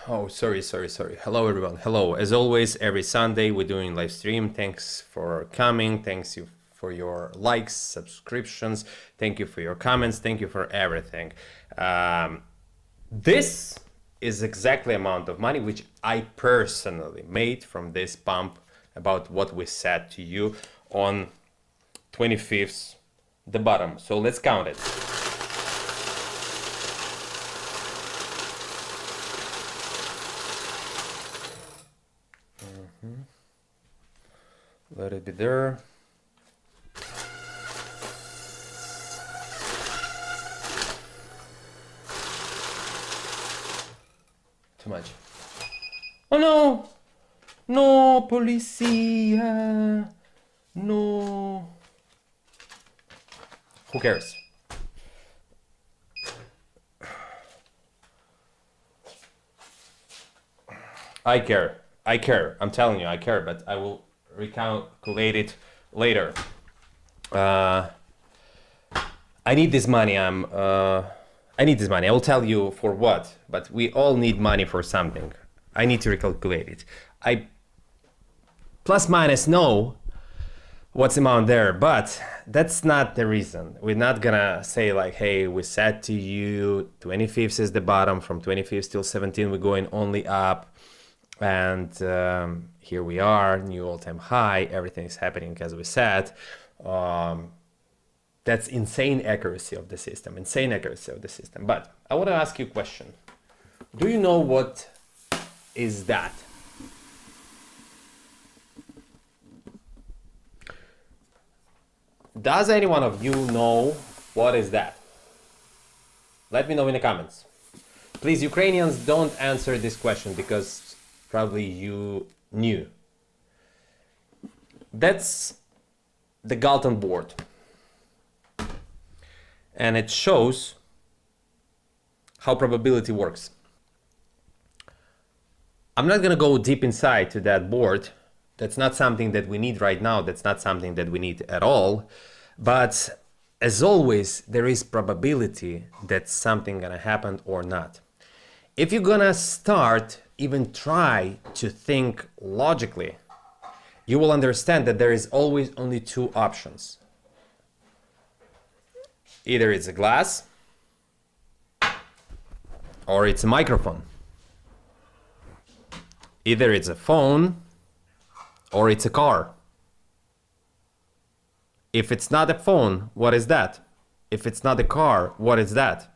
Oh, sorry. Hello, everyone. Hello. As always, every Sunday we're doing live stream. Thanks for coming. Thanks you for your likes, subscriptions. Thank you for your comments. Thank you for everything. This is exactly amount of money which I personally made from this pump about what we said to you on 25th, the bottom. So let's count it. Let it be there. Too much. Oh no! No, policia! No. Who cares? I care. I'm telling you, I care, but I will recalculate it later. I need this money. I need this money. I will tell you for what, but we all need money for something. I need to recalculate it. I plus minus know what's amount there, but that's not the reason. We're not gonna say like, hey, we said to you 25th is the bottom, from 25th till 17 we're going only up, and here we are, new all-time high, everything is happening as we said. That's insane accuracy of the system, But I want to ask you a question. Do you know what is that? Does any one of you know what is that? Let me know in the comments. Please, Ukrainians, don't answer this question because probably you knew. That's the Galton Board. And it shows how probability works. I'm not gonna go deep inside to that board. That's not something that we need right now. That's not something that we need at all. But as always, there is probability that something gonna happen or not. If you're gonna start, even try to think logically, you will understand that there is always only two options. Either it's a glass or it's a microphone. Either it's a phone or it's a car. If it's not a phone, what is that? If it's not a car, what is that?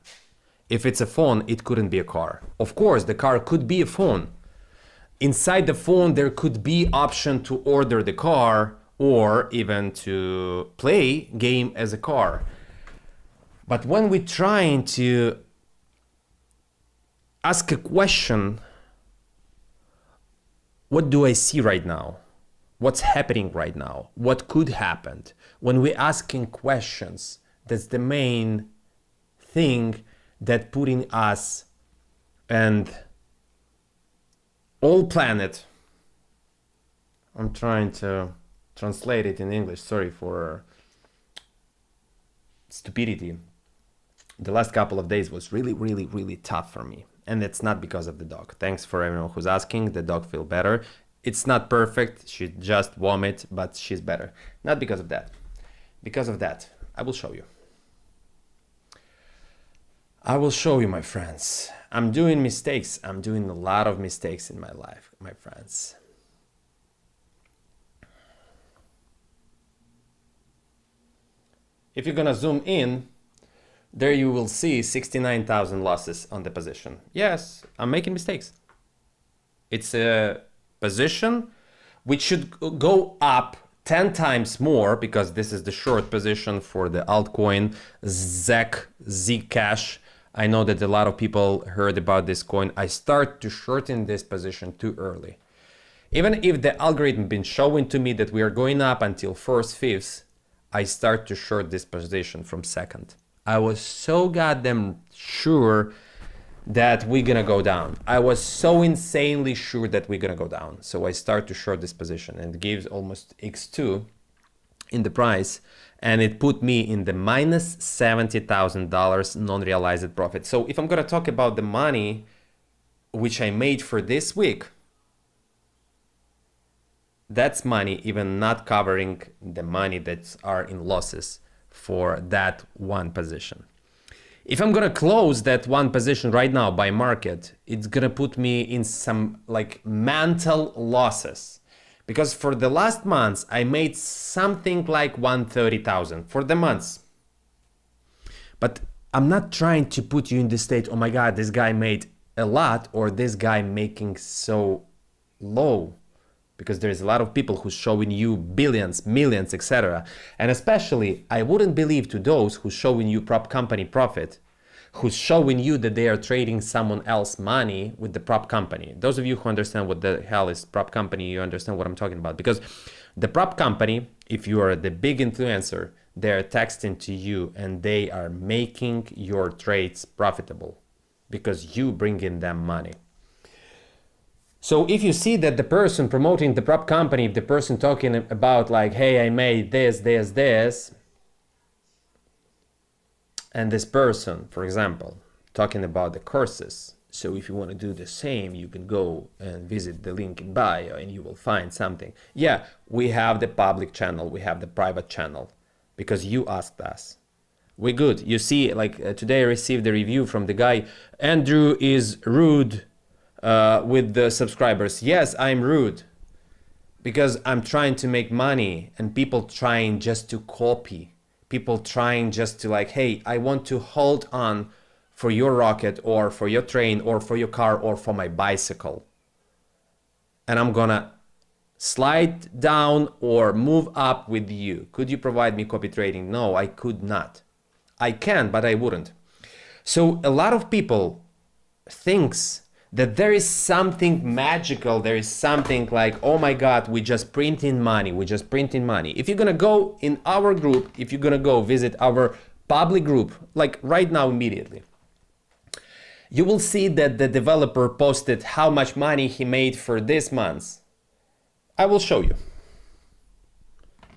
If it's a phone, it couldn't be a car. Of course, the car could be a phone. Inside the phone, there could be option to order the car or even to play game as a car. But when we're trying to ask a question, what do I see right now? What's happening right now? What could happen? When we're asking questions, that's the main thing that putting us and all planet, I'm trying to translate it in English, sorry for stupidity. The last couple of days was really tough for me. And it's not because of the dog. Thanks for everyone who's asking. The dog feels better. It's not perfect. She just vomit, but she's better. Not because of that. Because of that, I will show you. I will show you, my friends. I'm doing mistakes. I'm doing a lot of mistakes in my life, my friends. If you're gonna zoom in, there you will see 69,000 losses on the position. Yes, I'm making mistakes. It's a position which should go up 10 times more because this is the short position for the altcoin ZEC, Zcash. I know that a lot of people heard about this coin. I start to shorten this position too early. Even if the algorithm been showing to me that we are going up until first fifths, I start to short this position from second. I was so goddamn sure that we're gonna go down. I was so insanely sure that we're gonna go down. So I start to short this position and it gives almost X2 in the price. And it put me in the minus $70,000 non-realized profit. So if I'm gonna talk about the money which I made for this week, that's money even not covering the money that are in losses for that one position. If I'm gonna close that one position right now by market, it's gonna put me in some like mental losses, because for the last months I made something like 130,000 for the months. But I'm not trying to put you in the state, oh my God, this guy made a lot or this guy making so low, because there's a lot of people who's showing you billions, millions, etc. And especially, I wouldn't believe to those who's showing you prop company profit, who's showing you that they are trading someone else's money with the prop company. Those of you who understand what the hell is prop company, you understand what I'm talking about. Because the prop company, if you are the big influencer, they're texting to you and they are making your trades profitable because you bring in them money. So if you see that the person promoting the prop company, the person talking about like, hey, I made this, and this person, for example, talking about the courses. So if you want to do the same, you can go and visit the link in bio and you will find something. Yeah, we have the public channel, we have the private channel because you asked us. We're good. You see, like today I received a review from the guy, Andrew is rude with the subscribers. Yes, I'm rude because I'm trying to make money and people trying just to copy. People trying just to like, hey, I want to hold on for your rocket or for your train or for your car or for my bicycle. And I'm gonna slide down or move up with you. Could you provide me copy trading? No, I could not. I can, but I wouldn't. So a lot of people thinks that there is something magical, there is something like, oh my God, we just printing money, we just printing money. If you're gonna go in our group, if you're gonna go visit our public group, like right now immediately, you will see that the developer posted how much money he made for this month. I will show you.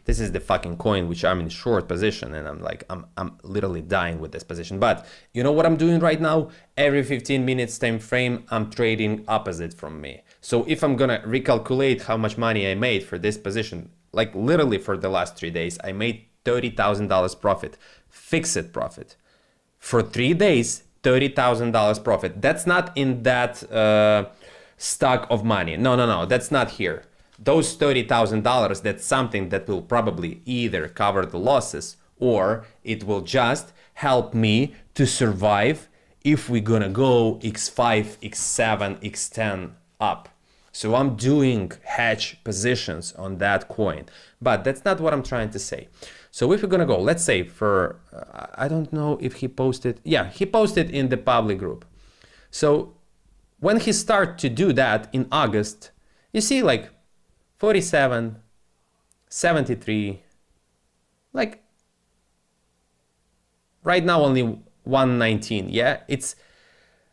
This is the fucking coin which I'm in short position and I'm like, I'm literally dying with this position. But you know what I'm doing right now? Every 15 minutes time frame, I'm trading opposite from me. So if I'm gonna recalculate how much money I made for this position, like literally for the last 3 days, I made $30,000 profit, fixed profit. For 3 days, $30,000 profit. That's not in that stock of money. No, that's not here. Those $30,000, that's something that will probably either cover the losses or it will just help me to survive if we're gonna go X5, X7, X10 up. So I'm doing hedge positions on that coin, but that's not what I'm trying to say. So if we're gonna go, let's say for, I don't know if he posted, yeah, he posted in the public group. So when he started to do that in August, you see like 47, 73, like right now only 119, yeah? It's,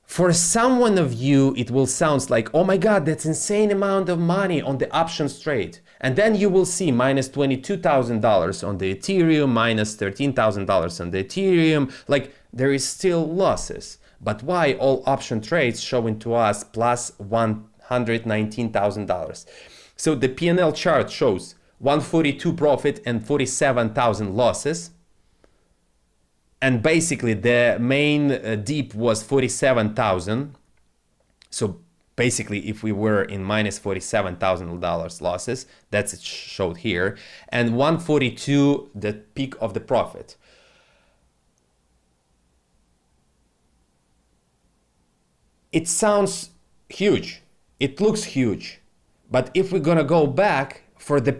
for someone of you, it will sound like, oh my God, that's insane amount of money on the options trade. And then you will see minus $22,000 on the Ethereum, minus $13,000 on the Ethereum, like there is still losses. But why all option trades showing to us plus $119,000? So the P&L chart shows 142 profit and 47,000 losses. And basically the main dip was 47,000. So basically if we were in minus $47,000 losses, that's it showed here. And 142, the peak of the profit. It sounds huge. It looks huge. But if we're gonna go back for the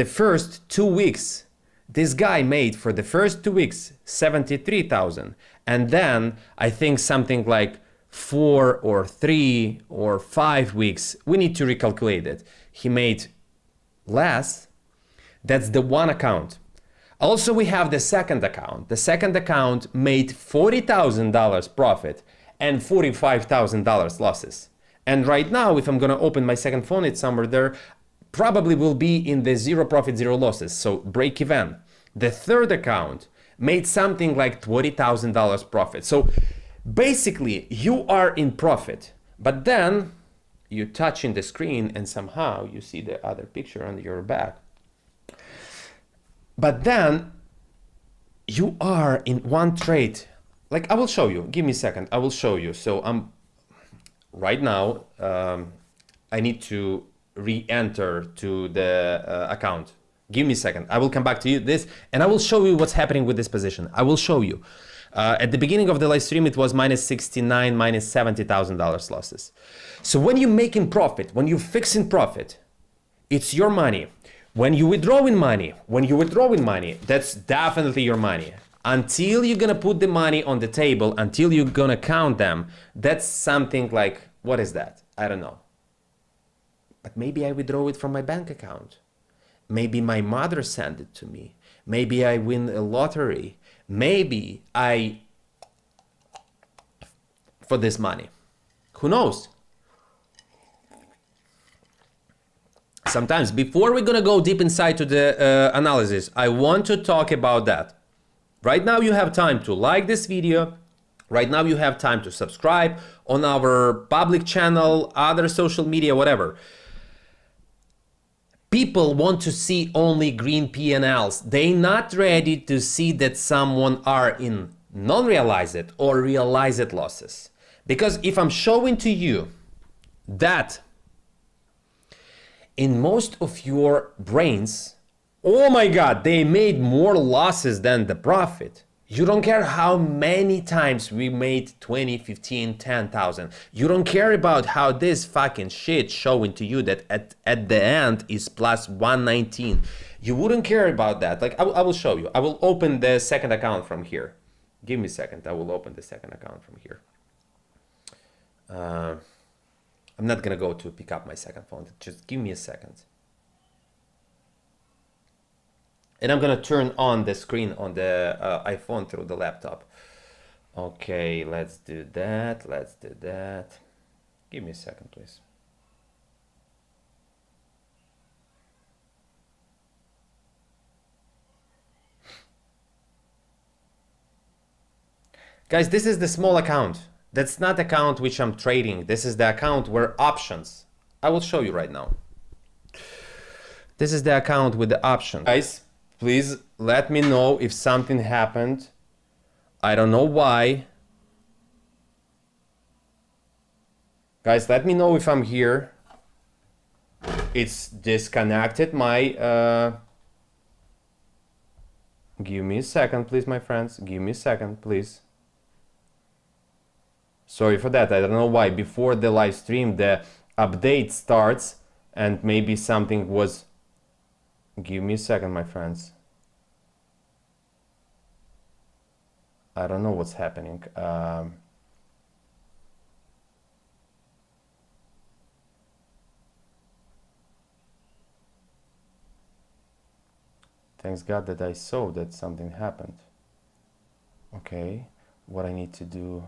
first 2 weeks, this guy made for the first 2 weeks 73,000, and then I think something like 4 or 3 or 5 weeks, we need to recalculate it, he made less. That's the one account. Also we have the second account. The second account made $40,000 profit and $45,000 losses. And right now, if I'm gonna open my second phone, it's somewhere there, probably will be in the zero profit, zero losses, so break even. The third account made something like $20,000 profit. So basically, you are in profit, But then you touch in the screen and somehow you see the other picture on your back. But then you are in one trade. Like, I will show you, give me a second, I will show you. So I'm right now, I need to re-enter to the account. Give me a second, I will come back to you this and I will show you what's happening with this position. I will show you. At the beginning of the live stream, it was minus 69, minus $70,000 losses. So when you're making profit, when you're fixing profit, it's your money. When you withdrawing money, that's definitely your money. Until you're gonna put the money on the table, until you're gonna count them, that's something like, what is that? I don't know. But maybe I withdraw it from my bank account. Maybe my mother sent it to me. Maybe I win a lottery. Maybe for this money. Who knows? Sometimes, before we're gonna go deep inside to the analysis, I want to talk about that. Right now you have time to like this video. Right now you have time to subscribe on our public channel, other social media, whatever. People want to see only green P&Ls. They're not ready to see that someone are in non-realized or realized losses. Because if I'm showing to you that in most of your brains, oh my God, they made more losses than the profit. You don't care how many times we made 20, 15, 10,000. You don't care about how this fucking shit showing to you that at the end is plus 119. You wouldn't care about that. Like, I will show you. I will open the second account from here. Give me a second. I will open the second account from here. I'm not gonna go to pick up my second phone. Just give me a second. And I'm gonna turn on the screen on the iPhone through the laptop. Okay, let's do that. Let's do that. Give me a second, please. Guys, this is the small account. That's not the account which I'm trading. This is the account where options. I will show you right now. This is the account with the options. Guys, please let me know if something happened. I don't know why. Guys, let me know if I'm here. It's disconnected my... Give me a second, please, my friends. Give me a second, please. Sorry for that. I don't know why. Before the live stream, the update starts and maybe something was... Give me a second, my friends. I don't know what's happening. Thanks God that I saw that something happened. Okay, what I need to do,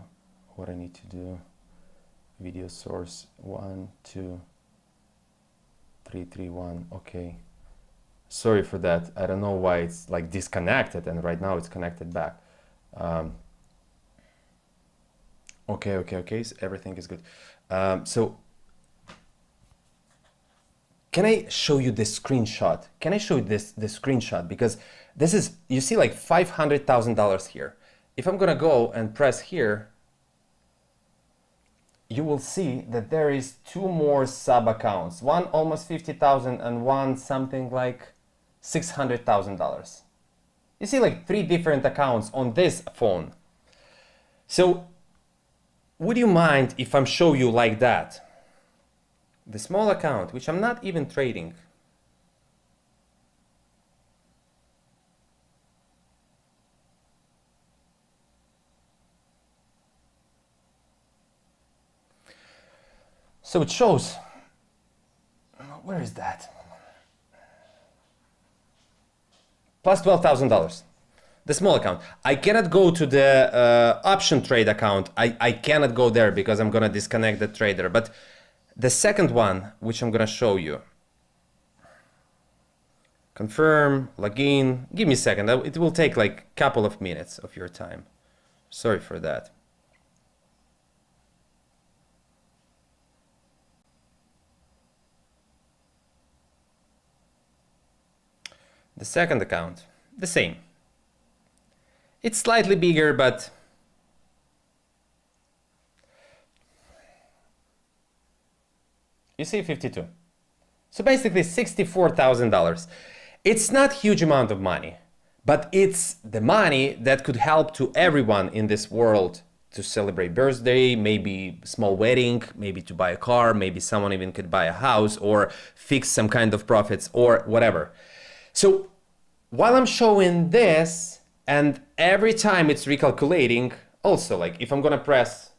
video source 1, 2, 3, 3, 1, okay. Sorry for that. I don't know why it's like disconnected and right now it's connected back. Okay, so everything is good. So can I show you this screenshot? Can I show you this screenshot? Because this is, you see like $500,000 here. If I'm gonna go and press here, you will see that there is two more sub accounts. One almost 50,000 and one something like $600,000. You see like three different accounts on this phone. So would you mind if I'm show you like that? The small account, which I'm not even trading. So it shows, where is that? Plus $12,000. The small account. I cannot go to the option trade account. I cannot go there because I'm gonna disconnect the trader. But the second one, which I'm gonna show you. Confirm, login. Give me a second. It will take like a couple of minutes of your time. Sorry for that. The second account, the same. It's slightly bigger, but you see 52. So basically $64,000. It's not a huge amount of money, but it's the money that could help to everyone in this world to celebrate birthday, maybe small wedding, maybe to buy a car, maybe someone even could buy a house or fix some kind of profits or whatever. So while I'm showing this, and every time it's recalculating, also like if I'm gonna press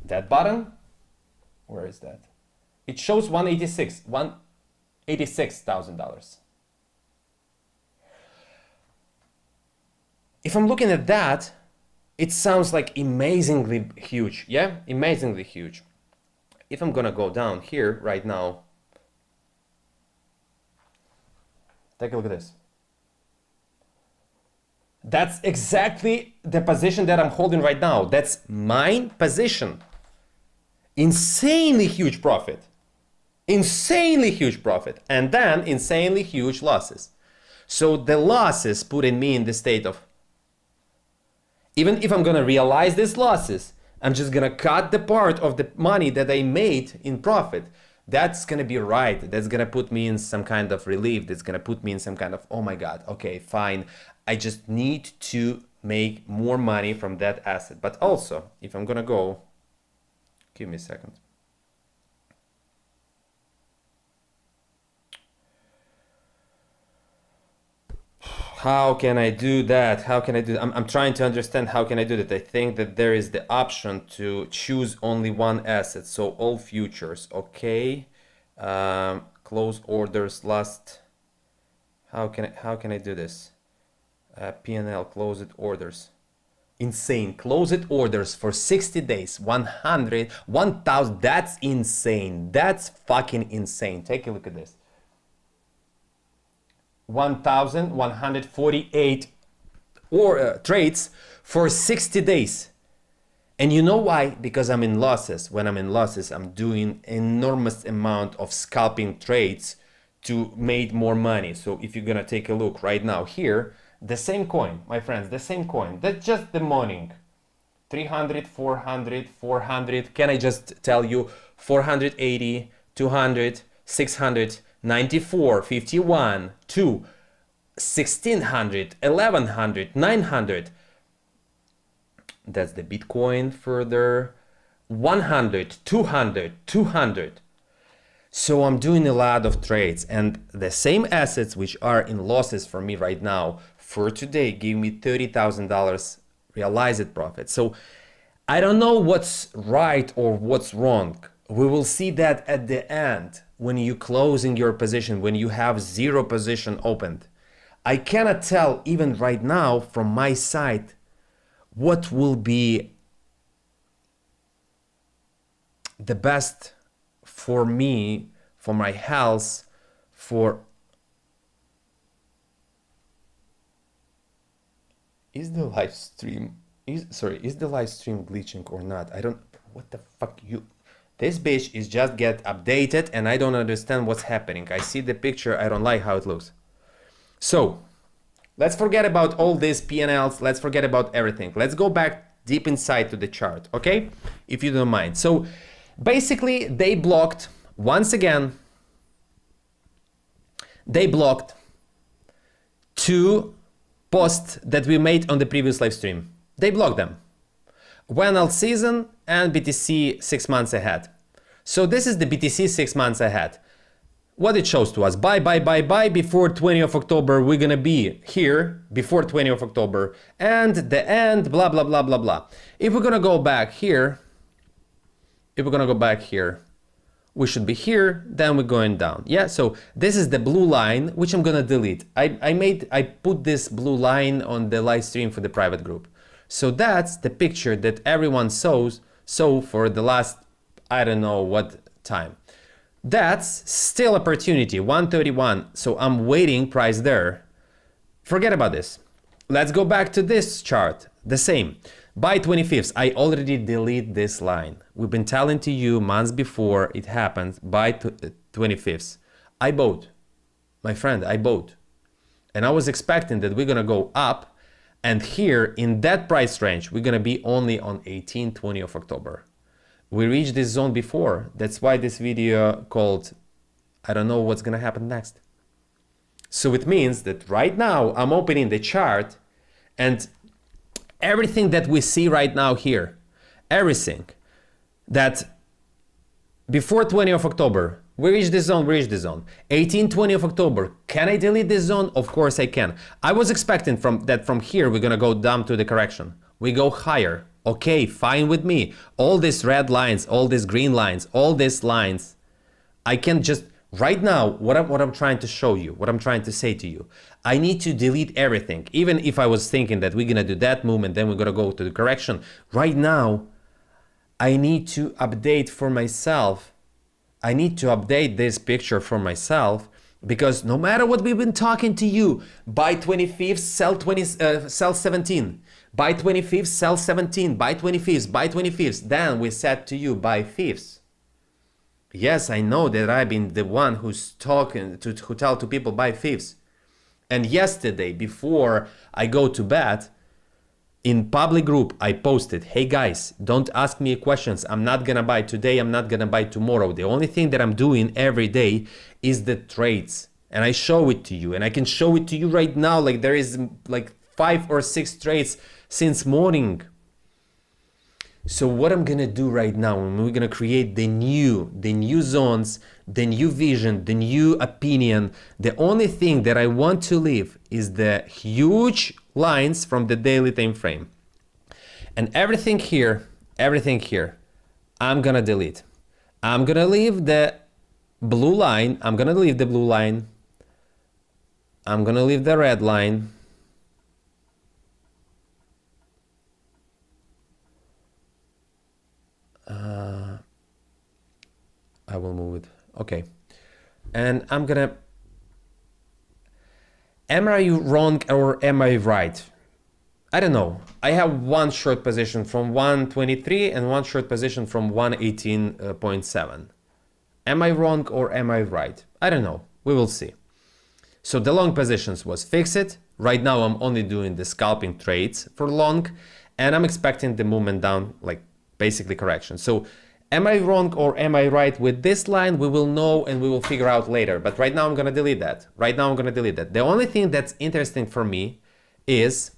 that button, where is that? It shows $186,000. If I'm looking at that, it sounds like amazingly huge, yeah? Amazingly huge. If I'm gonna go down here right now, take a look at this. That's exactly the position that I'm holding right now. That's my position. Insanely huge profit. Insanely huge profit. And then insanely huge losses. So the losses putting me in the state of, even if I'm gonna realize these losses, I'm just gonna cut the part of the money that I made in profit. That's gonna be right. That's gonna put me in some kind of relief. That's gonna put me in some kind of, oh my God, okay, fine. I just need to make more money from that asset. But also, if I'm gonna go, give me a second. How can I do that? How can I do that? I'm trying to understand how can I do that. I think that there is the option to choose only one asset. So all futures, okay. Close orders last. How can I do this? P&L, close it orders. Insane. Close it orders for 60 days. 100, 1000. That's insane. That's fucking insane. Take a look at this. 1,148 trades for 60 days. And you know why? Because I'm in losses. When I'm in losses, I'm doing enormous amount of scalping trades to make more money. So if you're gonna take a look right now here, the same coin, my friends, the same coin. That's just the morning. 300, 400, 400. Can I just tell you 480, 200, 600, 94, 51, 2, 1600, 1100, 900. That's the Bitcoin further. 100, 200, 200. So I'm doing a lot of trades, and the same assets which are in losses for me right now for today give me $30,000 realized profit. So I don't know what's right or what's wrong. We will see that at the end when you closing your position, when you have zero position opened. I cannot tell even right now from my side what will be the best for me, for my health, for... Is the live stream... Is the live stream glitching or not? I don't... What the fuck you... This bitch is just get updated and I don't understand what's happening. I see the picture, I don't like how it looks. So, let's forget about all these P&Ls, let's forget about everything. Let's go back deep inside to the chart, okay? If you don't mind. So, basically, they blocked, once again, they blocked two posts that we made on the previous live stream. They blocked them. WNL season and BTC 6 months ahead. So this is the BTC 6 months ahead. What it shows to us, buy, before 20th of October, we're gonna be here before 20th of October, and the end, blah, blah, blah, blah, blah. If we're gonna go back here, we should be here, then we're going down. Yeah, so this is the blue line, which I'm gonna delete. I put this blue line on the live stream for the private group. So that's the picture that everyone saw for the last, I don't know what time. That's still opportunity, 131. So I'm waiting price there. Forget about this. Let's go back to this chart. The same. By 25th, I already delete this line. We've been telling to you months before it happened. By 25th, I bought. My friend, I bought. And I was expecting that we're gonna go up, and here in that price range, we're gonna be only on 18-20 of October. We reached this zone before. That's why this video called, I don't know what's gonna happen next. So it means that right now I'm opening the chart, and everything that we see right now here, everything that before 20 of October, we reach this zone, 18-20 of October, can I delete this zone? Of course I can. I was expecting from here we're gonna go down to the correction. We go higher. Okay, fine with me. All these red lines, all these green lines, all these lines, I can just, right now, what I'm trying to show you, what I'm trying to say to you, I need to delete everything. Even if I was thinking that we're gonna do that movement, then we're gonna go to the correction. Right now, I need to update for myself. I need to update this picture for myself, because no matter what we've been talking to you, buy 25th, sell 17. Buy 25th, sell 17. Buy 25th, buy 25th. Then we said to you, buy 5th. Yes, I know that I've been the one who's talking who tell to people buy 5th. And yesterday, before I go to bed, in public group, I posted, hey guys, don't ask me questions. I'm not gonna buy today. I'm not gonna buy tomorrow. The only thing that I'm doing every day is the trades. And I show it to you. And I can show it to you right now. Like there is like 5 or 6 trades since morning. So what I'm gonna do right now, we're gonna create the new zones, the new vision, the new opinion. The only thing that I want to leave is the huge lines from the daily time frame. And everything here, I'm gonna delete. I'm gonna leave the blue line, I'm gonna leave the blue line, I'm gonna leave the red line, I will move it. Okay. And I'm gonna, am I wrong or am I right? I don't know. I have one short position from 123 and one short position from 118.7. Am I wrong or am I right? I don't know. We will see. So the long positions was fixed. Right now I'm only doing the scalping trades for long, and I'm expecting the movement down, like basically correction. So am I wrong or am I right with this line? We will know and we will figure out later. But right now I'm gonna delete that. The only thing that's interesting for me is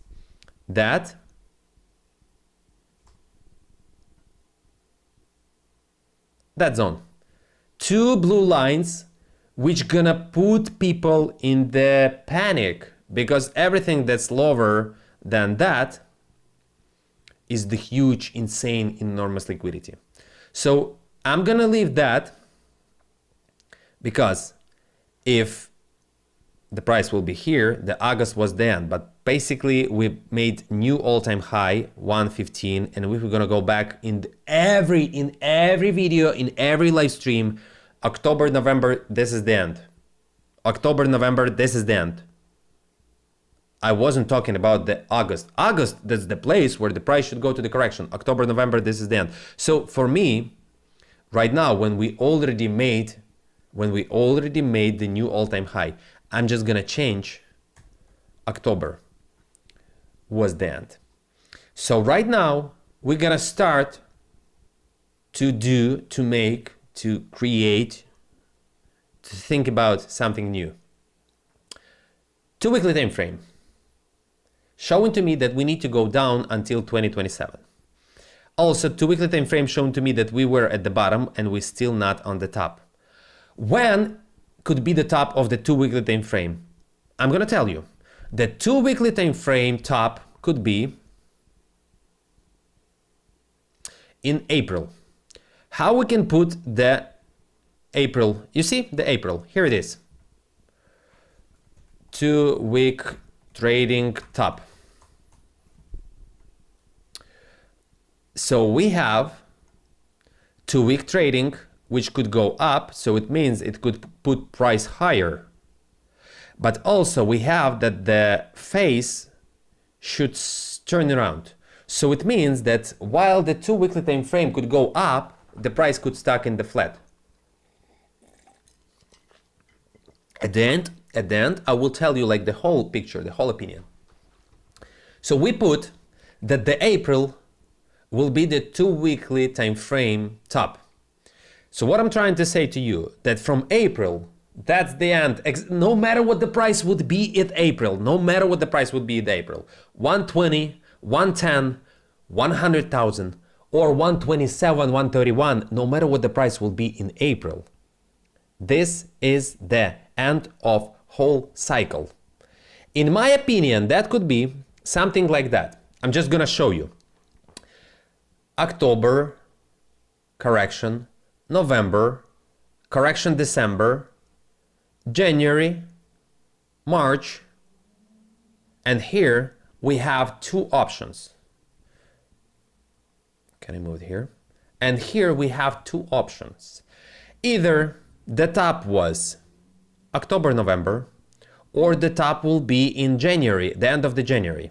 that zone. 2 blue lines which gonna put people in the panic, because everything that's lower than that is the huge, insane, enormous liquidity. So I'm gonna leave that, because if the price will be here, the August was the end, but basically we made new all-time high 115, and we're gonna go back in every video, in every live stream. October, November, this is the end. October, November, this is the end. I wasn't talking about the August. August, that's the place where the price should go to the correction. October, November, this is the end. So for me, right now, when we already made the new all-time high, I'm just gonna change October was the end. So right now, we're gonna start to make, to create, to think about something new. 2 weekly time frame, showing to me that we need to go down until 2027. Also, 2 weekly time frame showing to me that we were at the bottom and we're still not on the top. When could be the top of the 2 weekly time frame? I'm gonna tell you. The 2 weekly time frame top could be in April. How we can put the April, you see the April, here it is. 2 week trading top. So we have 2 week trading, which could go up, so it means it could put price higher. But also we have that the face should turn around. So it means that while the 2 weekly time frame could go up, the price could stuck in the flat. At the end, at the end, I will tell you like the whole picture, the whole opinion. So we put that the April will be the 2 weekly time frame top. So what I'm trying to say to you, that from April, that's the end. No matter what the price would be in April, no matter what the price would be in April, 120, 110, 100,000, or 127, 131, no matter what the price will be in April, this is the end of whole cycle. In my opinion, that could be something like that. I'm just gonna show you. October, correction, November, correction December, January, March, and here we have two options. Can I move it here? And here we have two options. Either the top was October, November, or the top will be in January, the end of the January.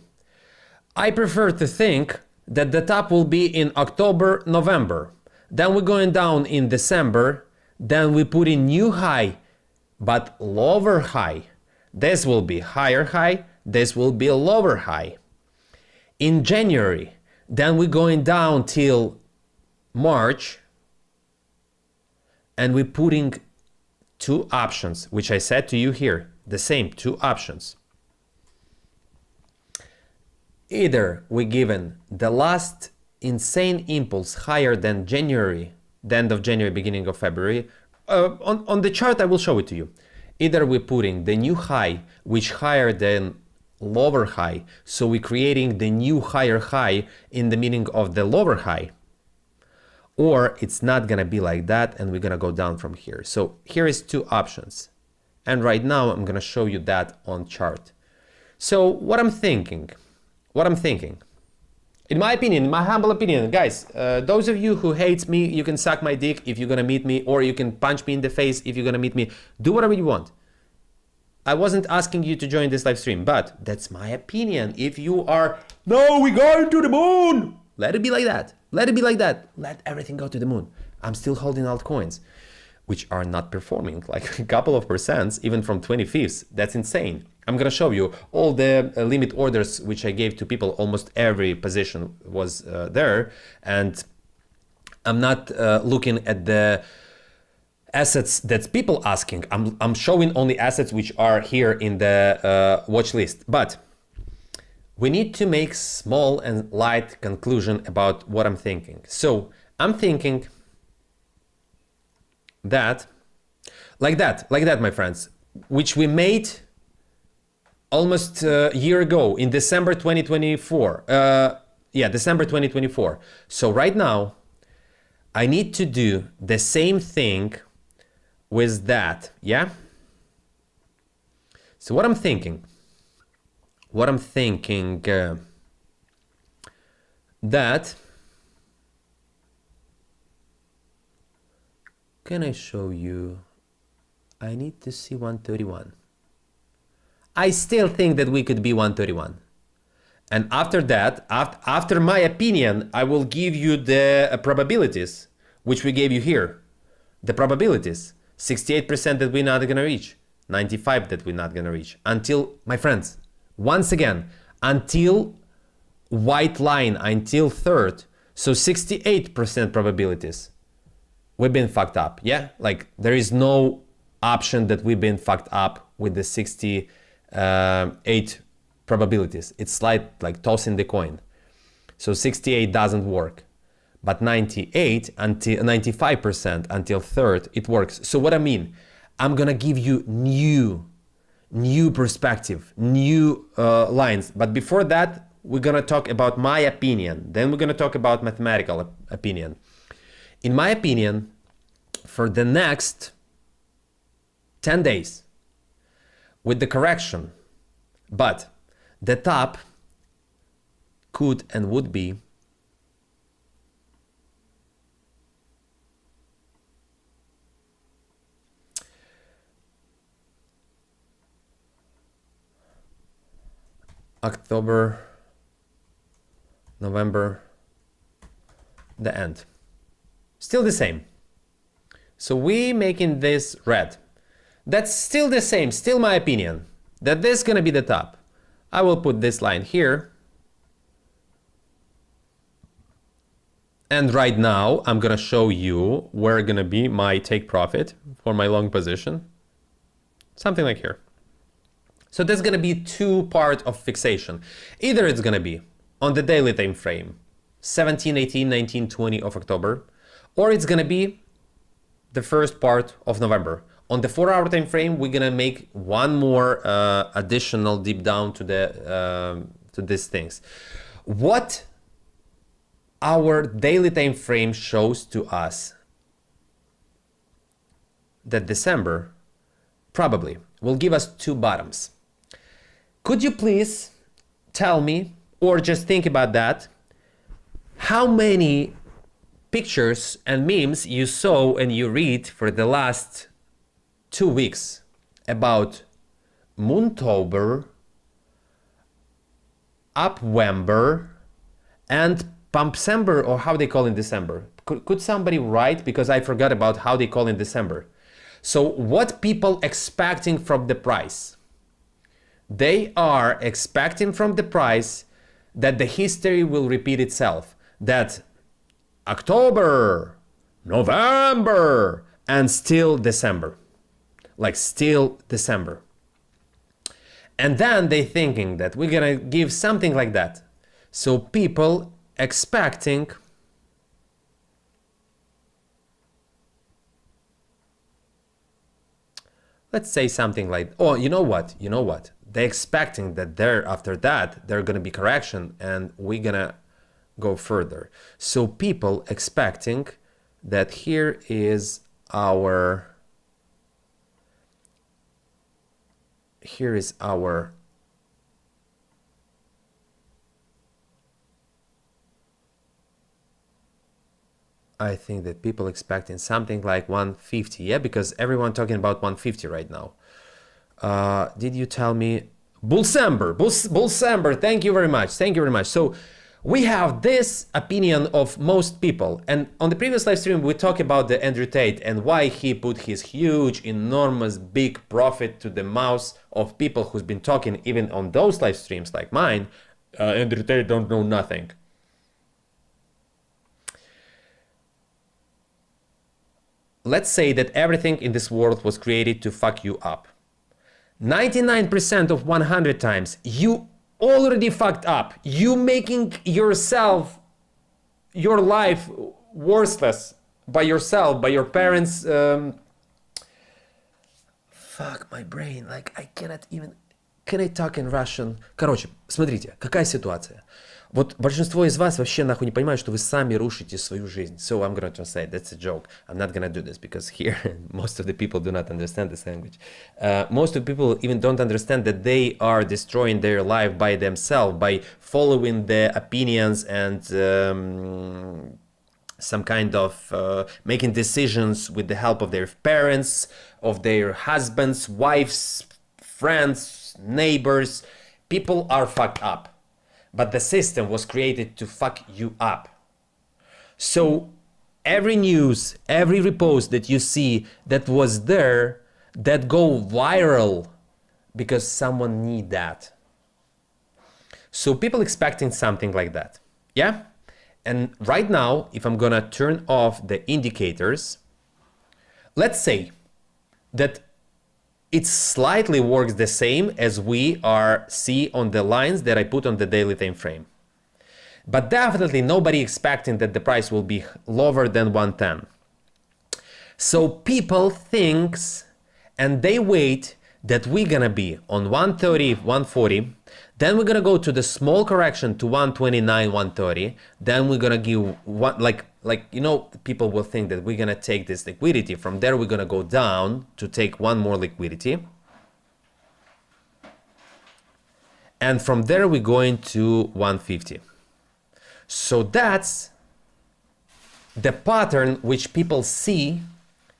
I prefer to think that the top will be in October, November. Then we're going down in December. Then we put in new high, but lower high. This will be higher high. This will be a lower high. In January, then we're going down till March. And we're putting two options, which I said to you here, the same two options. Either we're given the last insane impulse higher than January, the end of January, beginning of February. On the chart, I will show it to you. Either we're putting the new high, which higher than lower high. So we're creating the new higher high in the meaning of the lower high. Or it's not gonna be like that and we're gonna go down from here. So here is two options. And right now I'm gonna show you that on chart. So what I'm thinking, in my opinion, in my humble opinion, guys, those of you who hate me, you can suck my dick if you're gonna meet me, or you can punch me in the face if you're gonna meet me. Do whatever you want. I wasn't asking you to join this live stream, but that's my opinion. If you are, no, we're going to the moon, let it be like that. Let it be like that. Let everything go to the moon. I'm still holding altcoins, which are not performing, like a couple of percents, even from 25th. That's insane. I'm gonna show you all the limit orders which I gave to people. Almost every position was there, and I'm not looking at the assets that people asking. I'm showing only assets which are here in the watch list. But we need to make small and light conclusion about what I'm thinking. So I'm thinking that, like that, my friends, which we made almost a year ago in December 2024. December 2024. So right now, I need to do the same thing with that, yeah? So what I'm thinking, that, can I show you? I need to see 131. I still think that we could be 131. And after that, after my opinion, I will give you the probabilities, which we gave you here. The probabilities, 68% that we're not gonna reach, 95% that we're not gonna reach. Until, my friends, once again, until white line, until third, so 68% probabilities, we've been fucked up, yeah? Like, there is no option that we've been fucked up with the 68 probabilities. It's like tossing the coin. So 68 doesn't work, but 98 until 95% until third, it works. So what I mean, I'm gonna give you new perspective, new lines. But before that, we're gonna talk about my opinion. Then we're gonna talk about mathematical opinion. In my opinion, for the next 10 days, with the correction, but the top could and would be October, November, the end. Still the same. So we making this red. That's still the same, still my opinion, that this is gonna be the top. I will put this line here. And right now, I'm gonna show you where gonna be my take profit for my long position. Something like here. So there's gonna be two parts of fixation. Either it's gonna be on the daily time frame, 17, 18, 19, 20 of October, or it's gonna be the first part of November. On the 4-hour time frame, we're gonna make one more additional deep down to the to these things. What our daily time frame shows to us that December probably will give us two bottoms. Could you please tell me, or just think about that, how many pictures and memes you saw and you read for the last 2 weeks about Moontober, Upwember, and Pumpsember, or how they call in December? Could somebody write, because I forgot about how they call in December. So what people expecting from the price? They are expecting from the price that the history will repeat itself. That October, November, and still December. Like still December. And then they thinking that we're gonna give something like that. So people expecting let's say something like, oh, you know what, they're expecting that there after that there gonna be correction and we're gonna go further. So people expecting that here is our I think that people expecting something like 150, yeah, because everyone talking about 150 right now. Did you tell me Bullsember? Thank you very much. So we have this opinion of most people, and on the previous live stream we talked about the Andrew Tate and why he put his huge, enormous, big profit to the mouths of people who's been talking even on those live streams like mine. Andrew Tate don't know nothing. Let's say that everything in this world was created to fuck you up. 99% of 100 times, you already fucked up. You making yourself, your life worthless by yourself, by your parents. Fuck my brain, like I cannot even... Can I talk in Russian? Короче, смотрите, какая ситуация. Вот большинство из вас вообще нахуй не понимают, что вы сами рушите свою жизнь. So I'm gonna translate. That's a joke. I'm not gonna do this because here most of the people do not understand this language. Most of the people even don't understand that they are destroying their life by themselves by following the opinions and some kind of making decisions with the help of their parents, of their husbands, wives, friends, neighbors. People are fucked up. But the system was created to fuck you up. So every news, every repost that you see that was there, that go viral because someone need that. So people expecting something like that. Yeah? And right now, if I'm gonna turn off the indicators, let's say that it slightly works the same as we see on the lines that I put on the daily time frame. But definitely nobody expecting that the price will be lower than 110. So people thinks and they wait that we're gonna be on 130, 140, then we're gonna go to the small correction to 129, 130, then we're gonna give one, like you know, people will think that we're gonna take this liquidity, from there we're gonna go down to take one more liquidity, and from there we're going to 150. So that's the pattern which people see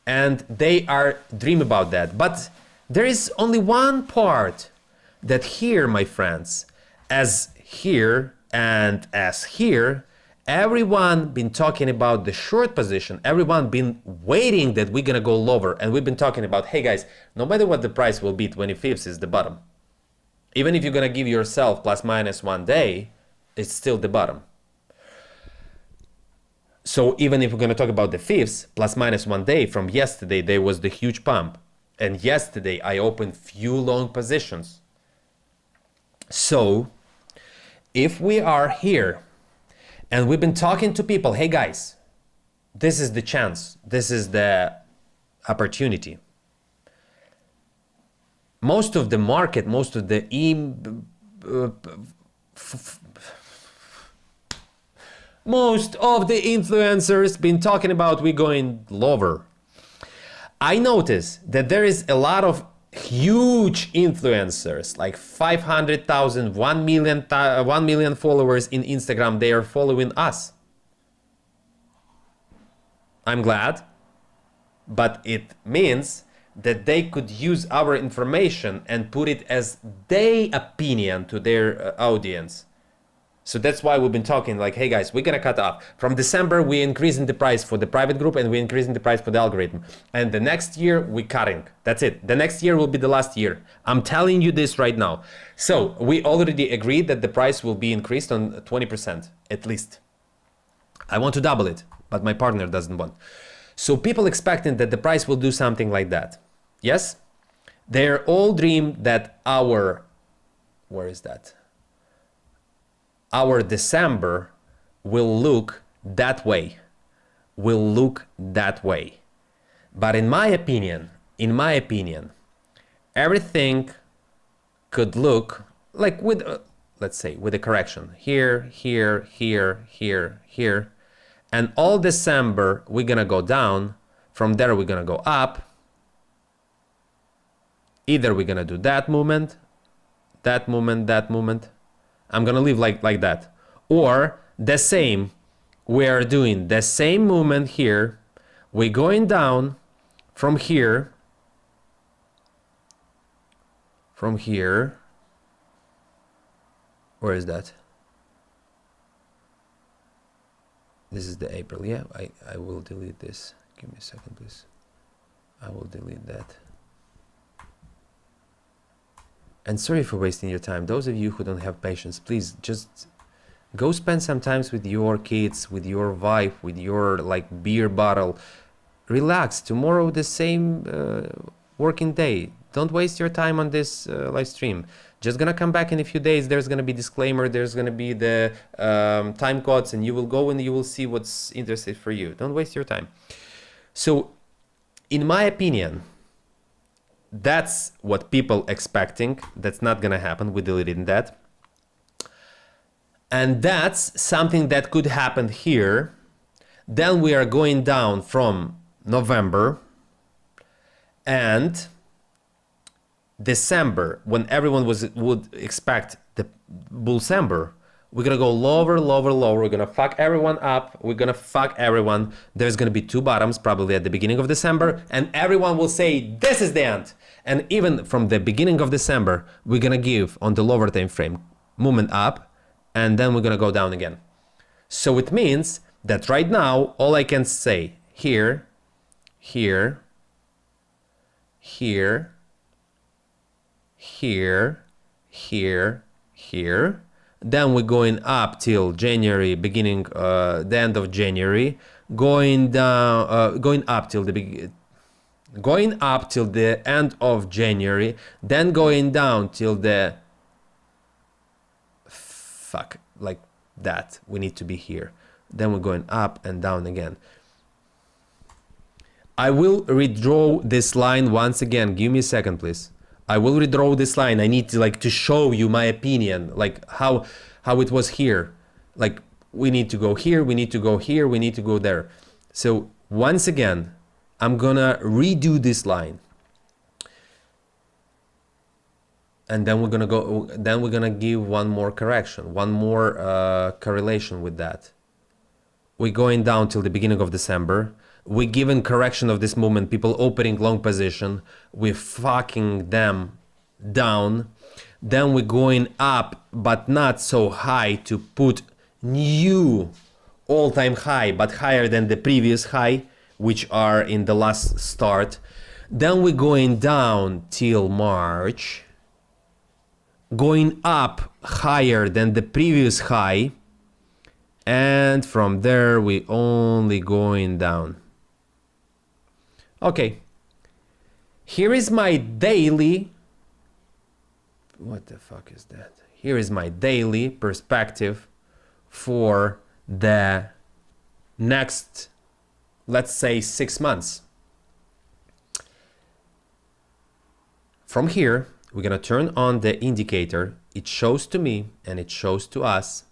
and they are dream about that. But there is only one part that here, my friends, as here and as here, Everyone been talking about the short position. Everyone been waiting that we're gonna go lower, and we've been talking about, hey guys, no matter what the price will be, 25th is the bottom. Even if you're gonna give yourself plus minus 1 day, it's still the bottom. So even if we're gonna talk about the 5th, plus minus 1 day from yesterday, there was the huge pump. And yesterday I opened few long positions. So if we are here and we've been talking to people, hey guys, this is the chance, this is the opportunity. Most of the market, most of the influencers been talking about we going lower. I notice that there is a lot of huge influencers, like 500,000, 1 million followers in Instagram. They are following us. I'm glad, but it means that they could use our information and put it as their opinion to their audience. So that's why we've been talking like, hey guys, we're gonna cut off. From December, we're increasing the price for the private group and we're increasing the price for the algorithm. And the next year, we're cutting. That's it. The next year will be the last year. I'm telling you this right now. So we already agreed that the price will be increased on 20% at least. I want to double it, but my partner doesn't want. So people expecting that the price will do something like that. Yes? They're all dream that our, where is that? Our December will look that way, But in my opinion, everything could look like with, let's say, with a correction. Here. And all December, we're gonna go down. From there, we're gonna go up. Either we're gonna do that movement. I'm gonna leave like that, or the same. We are doing the same movement here. We're going down from here. Where is that? This is the April. Yeah, I will delete this. Give me a second, please. I will delete that. And sorry for wasting your time. Those of you who don't have patience, please just go spend some time with your kids, with your wife, with your like beer bottle. Relax. Tomorrow the same working day. Don't waste your time on this live stream. Just gonna come back in a few days. There's gonna be disclaimer. There's gonna be the time codes, and you will go and you will see what's interesting for you. Don't waste your time. So, in my opinion, that's what people expecting. That's not gonna happen. We deleted that. And that's something that could happen here. Then we are going down from November and December, when everyone would expect the Bullcember. We're gonna go lower. We're gonna fuck everyone up. There's gonna be two bottoms probably at the beginning of December, and everyone will say this is the end. And even from the beginning of December, we're gonna give on the lower time frame movement up, and then we're gonna go down again. So it means that right now, all I can say here. Then we're going up till January, beginning, the end of January, going up till the end of January, then going down till the like that. We need to be here. Then we're going up and down again. I will redraw this line once again. Give me a second, please. I will redraw this line. I need to show you my opinion, like how it was here. Like we need to go here, we need to go here, we need to go there. So once again, I'm gonna redo this line. And then we're gonna give one more correction, one more correlation with that. We're going down till the beginning of December. We're giving correction of this movement, people opening long position, we're fucking them down. Then we're going up, but not so high to put new all-time high, but higher than the previous high, which are in the last start. Then we're going down till March, going up higher than the previous high, and from there we only going down. Okay, here is my daily, what the fuck is that? Here is my daily perspective for the next, let's say, 6 months. From here, we're gonna turn on the indicator. It shows to me and it shows to us.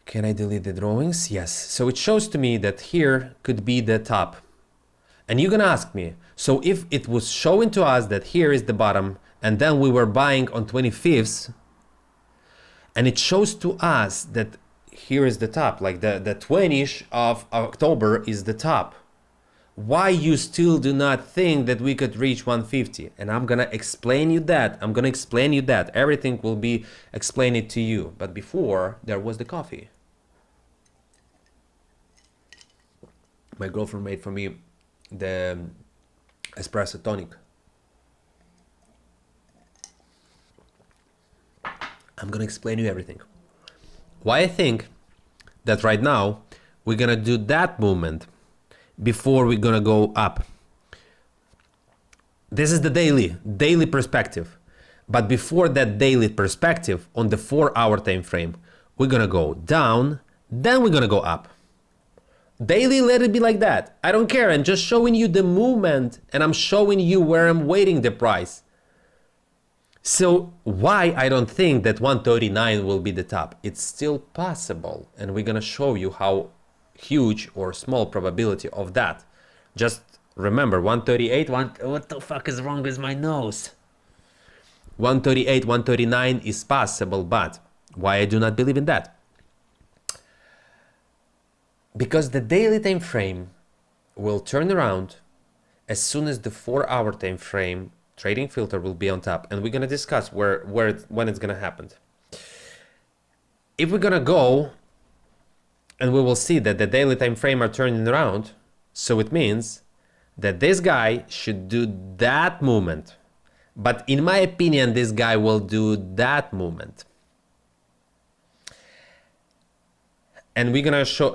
Can I delete the drawings? Yes. So it shows to me that here could be the top. And you're gonna ask me, so if it was showing to us that here is the bottom and then we were buying on 25th and it shows to us that here is the top, like the 20th of October is the top, why you still do not think that we could reach 150? And I'm gonna explain you that. Everything will be explained to you. But before, there was the coffee. My girlfriend made for me the espresso tonic. I'm gonna explain you everything. Why I think that right now we're gonna do that movement before we're gonna go up. This is the daily perspective. But before that daily perspective, on the 4-hour time frame, we're gonna go down, then we're gonna go up. Daily, let it be like that. I don't care. I'm just showing you the movement and I'm showing you where I'm waiting the price. So why I don't think that 139 will be the top? It's still possible, and we're gonna show you how huge or small probability of that. Just remember 138, what the fuck is wrong with my nose? 138, 139 is possible, but why I do not believe in that? Because the daily time frame will turn around as soon as the 4-hour time frame trading filter will be on top, and we're gonna discuss when it's gonna happen. If we're gonna go and we will see that the daily time frame are turning around, so it means that this guy should do that movement. But in my opinion, this guy will do that movement. And we're gonna show,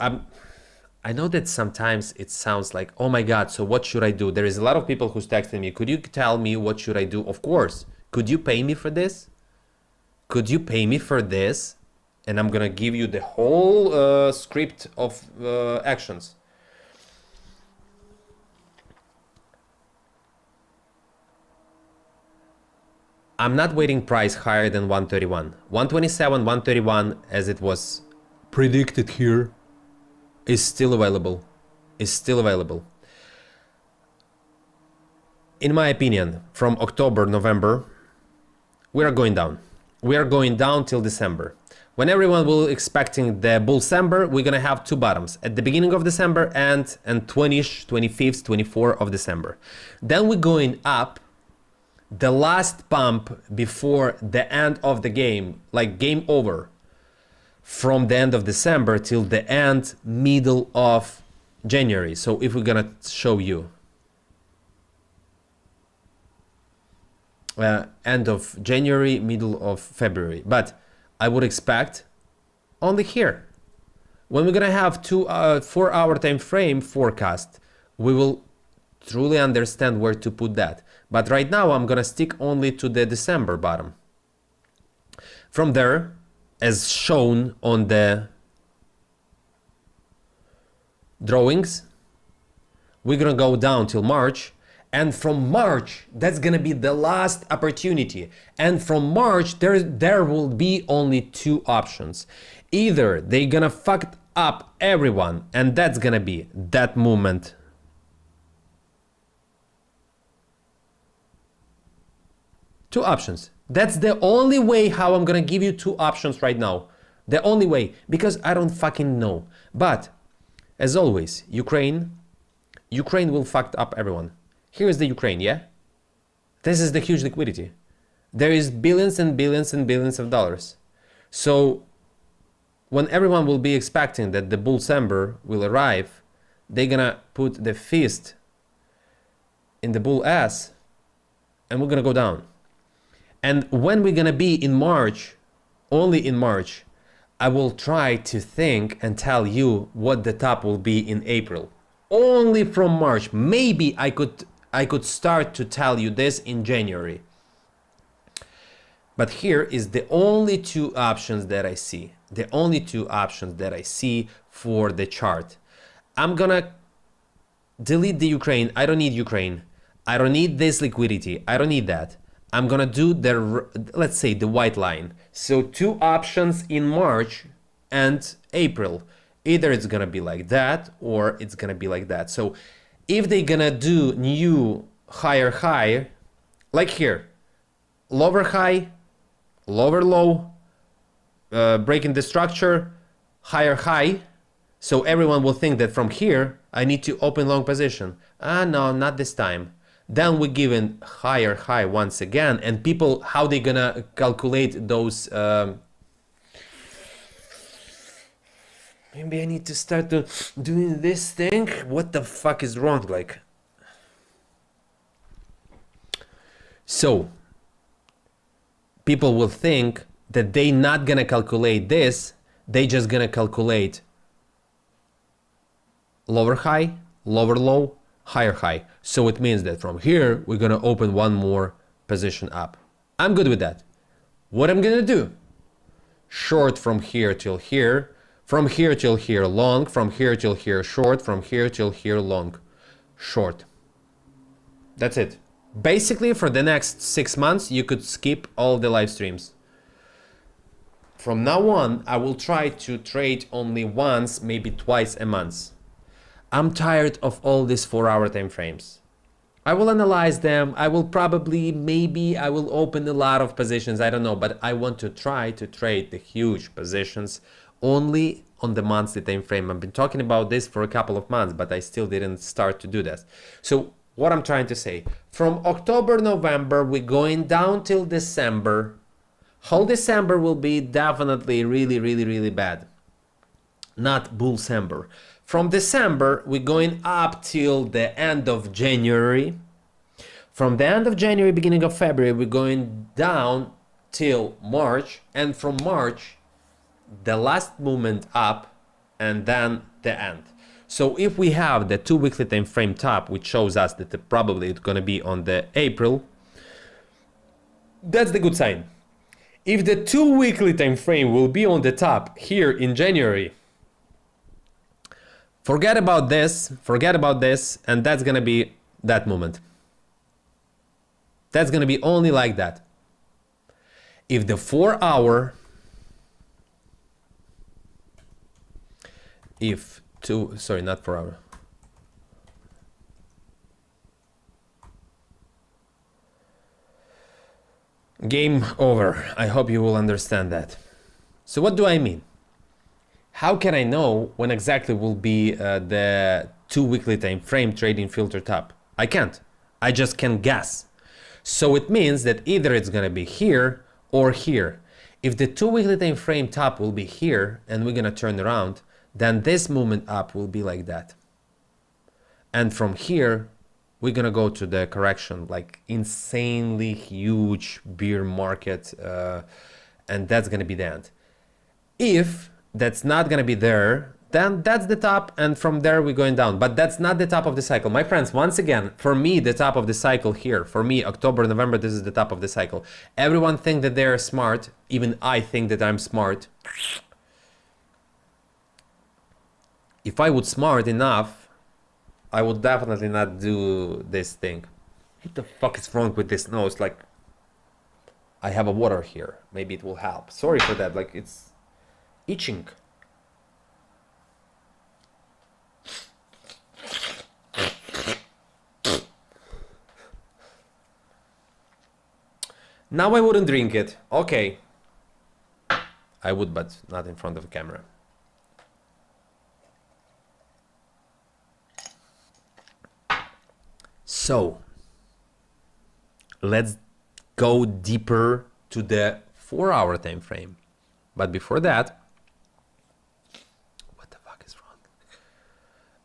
I know that sometimes it sounds like, oh my God, so what should I do? There is a lot of people who's texting me, could you tell me what should I do? Of course. Could you pay me for this? Could you pay me for this? And I'm gonna give you the whole script of actions. I'm not waiting price higher than 131. 127, 131, as it was predicted here, is still available. In my opinion, from October, November, we are going down. We are going down till December. When everyone will expecting the bull December, we're gonna have two bottoms at the beginning of December and 20th, 25th, 24th of December. Then we're going up, the last pump before the end of the game, like game over, from the end of December till the end, middle of January. So if we're gonna show you end of January, middle of February, but I would expect only here. When we're gonna have 4-hour time frame forecast, we will truly understand where to put that. But right now I'm gonna stick only to the December bottom. From there, as shown on the drawings, we're gonna go down till March. And from March, that's gonna be the last opportunity. And from March, there will be only two options. Either they're gonna fuck up everyone, and that's gonna be that movement. Two options. That's the only way how I'm gonna give you two options right now. The only way, because I don't fucking know. But, as always, Ukraine will fuck up everyone. Here is the Ukraine, yeah? This is the huge liquidity. There is billions and billions and billions of dollars. So when everyone will be expecting that the Bullsember will arrive, they're gonna put the fist in the bull ass and we're gonna go down. And when we're gonna be in March, only in March, I will try to think and tell you what the top will be in April. Only from March. Maybe I could start to tell you this in January. But here is the only two options that I see. The only two options that I see for the chart. I'm gonna delete the Ukraine. I don't need Ukraine. I don't need this liquidity. I don't need that. I'm gonna do the, let's say, the white line. So two options in March and April. Either it's gonna be like that or it's gonna be like that. So if they're gonna do new higher high, like here, lower high, lower low, breaking the structure, higher high. So everyone will think that from here, I need to open long position. No, not this time. Then we're given higher high once again, and people, how they gonna calculate those? Maybe I need to start doing this thing. What the fuck is wrong? Like, so people will think that they not gonna calculate this. They just gonna calculate lower high, lower low, higher high. So it means that from here, we're gonna open one more position up. I'm good with that. What I'm gonna do? Short from here till here, from here till here long, from here till here short, from here till here long, short. That's it. Basically, for the next 6 months, you could skip all the live streams. From now on, I will try to trade only once, maybe twice a month. I'm tired of all these 4-hour time frames. I will analyze them. I will probably, maybe I will open a lot of positions. I don't know, but I want to try to trade the huge positions only on the monthly time frame. I've been talking about this for a couple of months, but I still didn't start to do that. So what I'm trying to say, from October, November, we're going down till December. Whole December will be definitely really bad. Not Bullsember. From December, we're going up till the end of January. From the end of January, beginning of February, we're going down till March. And from March, the last movement up and then the end. So if we have the 2 weekly time frame top, which shows us that probably it's going to be on the April, that's the good sign. If the 2 weekly time frame will be on the top here in January, forget about this, and that's gonna be that moment. That's gonna be only like that. If the 4-hour, not 4-hour. Game over. I hope you will understand that. So what do I mean? How can I know when exactly will be the 2 weekly time frame trading filter top? I can't. I just can guess. So it means that either it's gonna be here or here. If the 2 weekly time frame top will be here and we're gonna turn around, then this movement up will be like that. And from here, we're gonna go to the correction, like insanely huge bear market, and that's gonna be the end. If that's not gonna be there, then that's the top, and from there we're going down. But that's not the top of the cycle. My friends, once again, for me, the top of the cycle here, for me, October, November, this is the top of the cycle. Everyone think that they're smart. Even I think that I'm smart. If I would smart enough, I would definitely not do this thing. What the fuck is wrong with this nose? Like, I have a water here. Maybe it will help. Sorry for that. Like, it's itching. Now I wouldn't drink it. Okay. I would, but not in front of the camera. So, let's go deeper to the 4-hour time frame. But before that,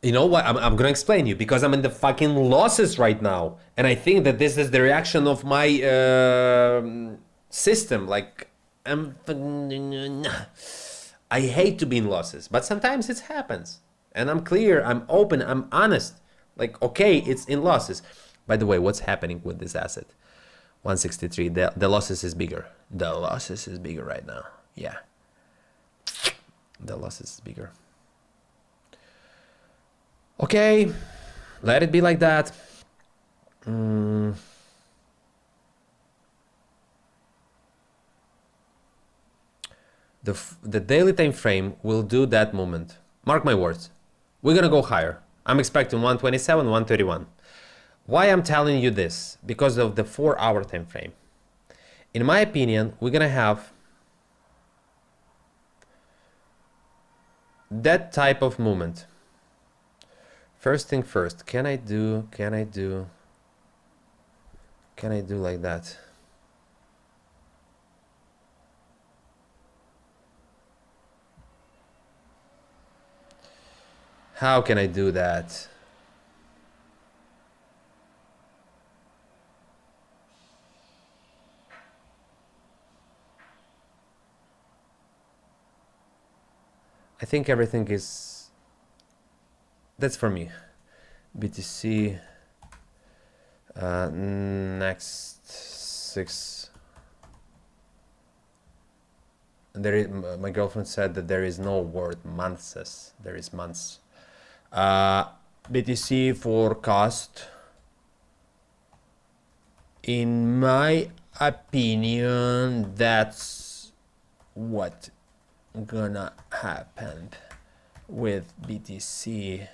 You know what? I'm gonna explain you because I'm in the fucking losses right now, and I think that this is the reaction of my system. Like, I hate to be in losses, but sometimes it happens, and I'm clear, I'm open, I'm honest. Like, okay, it's in losses. By the way, what's happening with this asset? 163. The losses is bigger. The losses is bigger right now. Yeah, the losses is bigger. Okay, let it be like that. The daily time frame will do that movement. Mark my words. We're gonna go higher. I'm expecting 127, 131. Why I'm telling you this? Because of the 4-hour time frame. In my opinion, we're gonna have that type of movement. First thing first, can I do like that? How can I do that? I think everything is, that's for me. BTC, next 6. There is, my girlfriend said that there is no word months, there is months. BTC forecast, in my opinion, that's what gonna happen with BTC.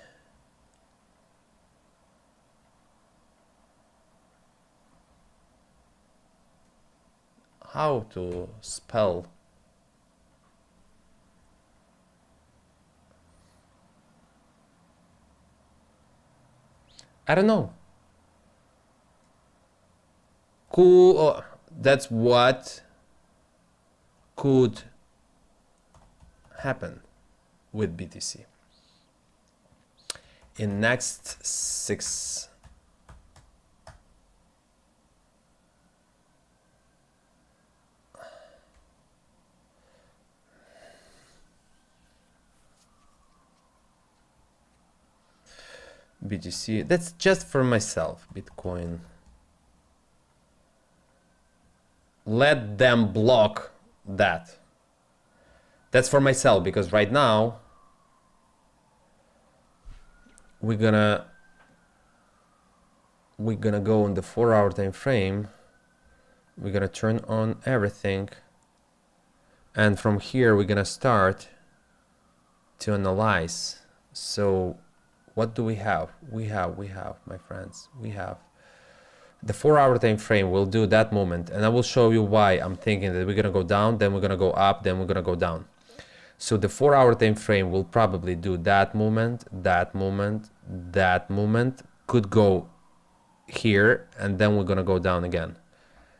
How to spell? I don't know. Cool. That's what could happen with BTC in next 6. BTC, that's just for myself. Bitcoin, let them block that. That's for myself, because right now we're gonna go on the 4-hour time frame. We're gonna turn on everything, and from here we're gonna start to analyze. So what do we have? We have, my friends, we have the 4-hour time frame will do that moment, and I will show you why I'm thinking that we're gonna go down, then we're gonna go up, then we're gonna go down. So the 4-hour time frame will probably do that movement, that movement, that movement, could go here, and then we're gonna go down again.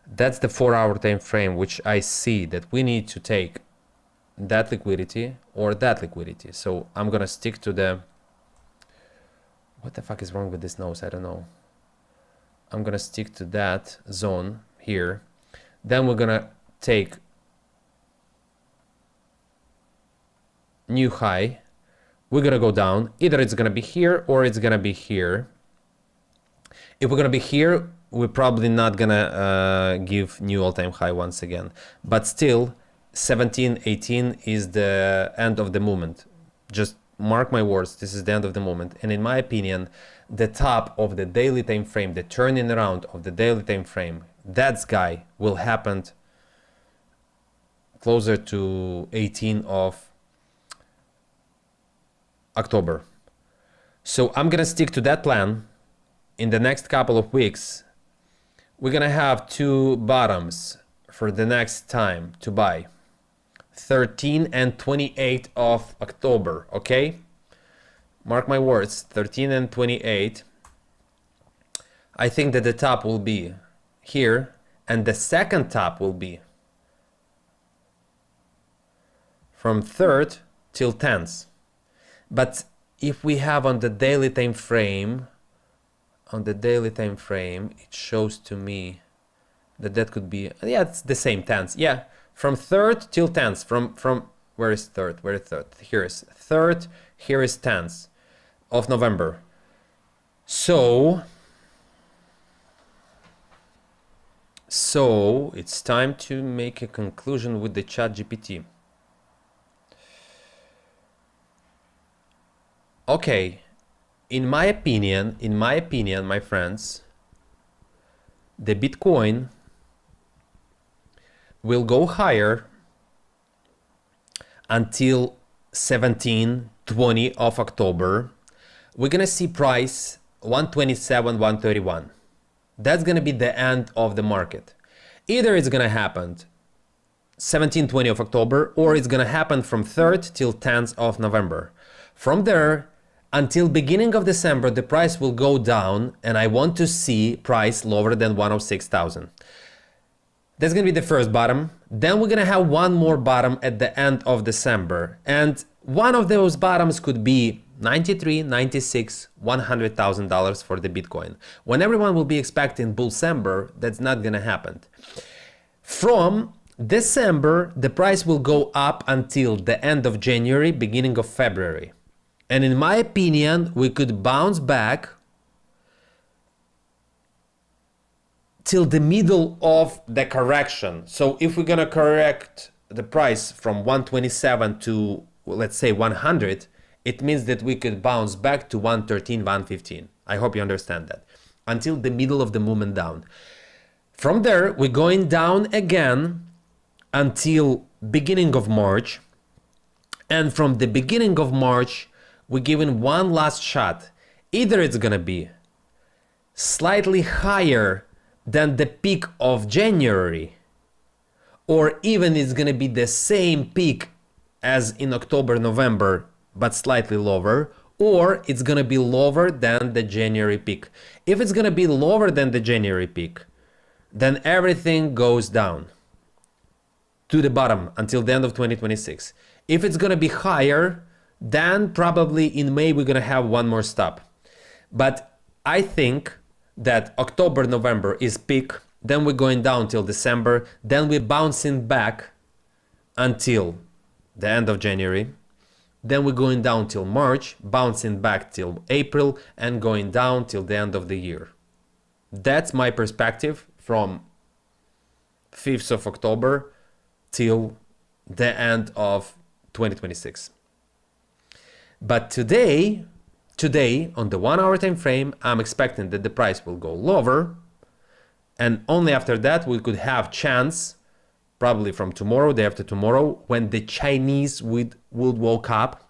That's the 4-hour time frame, which I see that we need to take that liquidity or that liquidity. So I'm gonna stick to the, what the fuck is wrong with this nose? I don't know. I'm gonna stick to that zone here. Then we're gonna take new high. We're gonna go down. Either it's gonna be here or it's gonna be here. If we're gonna be here, we're probably not gonna give new all-time high once again. But still, 17, 18 is the end of the movement. Just mark my words, this is the end of the moment. And in my opinion, the top of the daily time frame, the turning around of the daily time frame, that guy will happen closer to 18 of October. So I'm gonna stick to that plan. In the next couple of weeks, we're gonna have 2 bottoms for the next time to buy. 13 and 28 of October, okay? Mark my words, 13 and 28. I think that the top will be here, and the second top will be from 3rd till 10th. But if we have on the daily time frame, it shows to me that that could be, yeah, it's the same 10th. Yeah, from 3rd till 10th. From where is 3rd? Where is 3rd? Here is 3rd. Here is 10th of November. So it's time to make a conclusion with the ChatGPT. Okay, in my opinion, my friends, the Bitcoin will go higher until 17-20 of October. We're gonna see price 127, 131. That's gonna be the end of the market. Either it's gonna happen 17-20 of October, or it's gonna happen from 3rd till 10th of November. From there until beginning of December, the price will go down, and I want to see price lower than 106,000. That's gonna be the first bottom. Then we're gonna have one more bottom at the end of December. And one of those bottoms could be 93, 96, $100,000 for the Bitcoin. When everyone will be expecting Bullcember, that's not gonna happen. From December, the price will go up until the end of January, beginning of February. And in my opinion, we could bounce back till the middle of the correction. So if we're gonna correct the price from 127 to, let's say, 100, it means that we could bounce back to 113, 115. I hope you understand that. Until the middle of the movement down. From there, we're going down again until beginning of March. And from the beginning of March, we're giving one last shot. Either it's gonna be slightly higher than the peak of January, or even it's gonna be the same peak as in October, November, but slightly lower, or it's gonna be lower than the January peak. If it's gonna be lower than the January peak, then everything goes down to the bottom until the end of 2026. If it's gonna be higher, then probably in May we're gonna have one more stop. But I think that October, November is peak, then we're going down till December, then we're bouncing back until the end of January, then we're going down till March, bouncing back till April, and going down till the end of the year. That's my perspective from 5th of October till the end of 2026. But today, on the 1 hour time frame, I'm expecting that the price will go lower, and only after that we could have chance, probably from tomorrow, day after tomorrow, when the Chinese would woke up.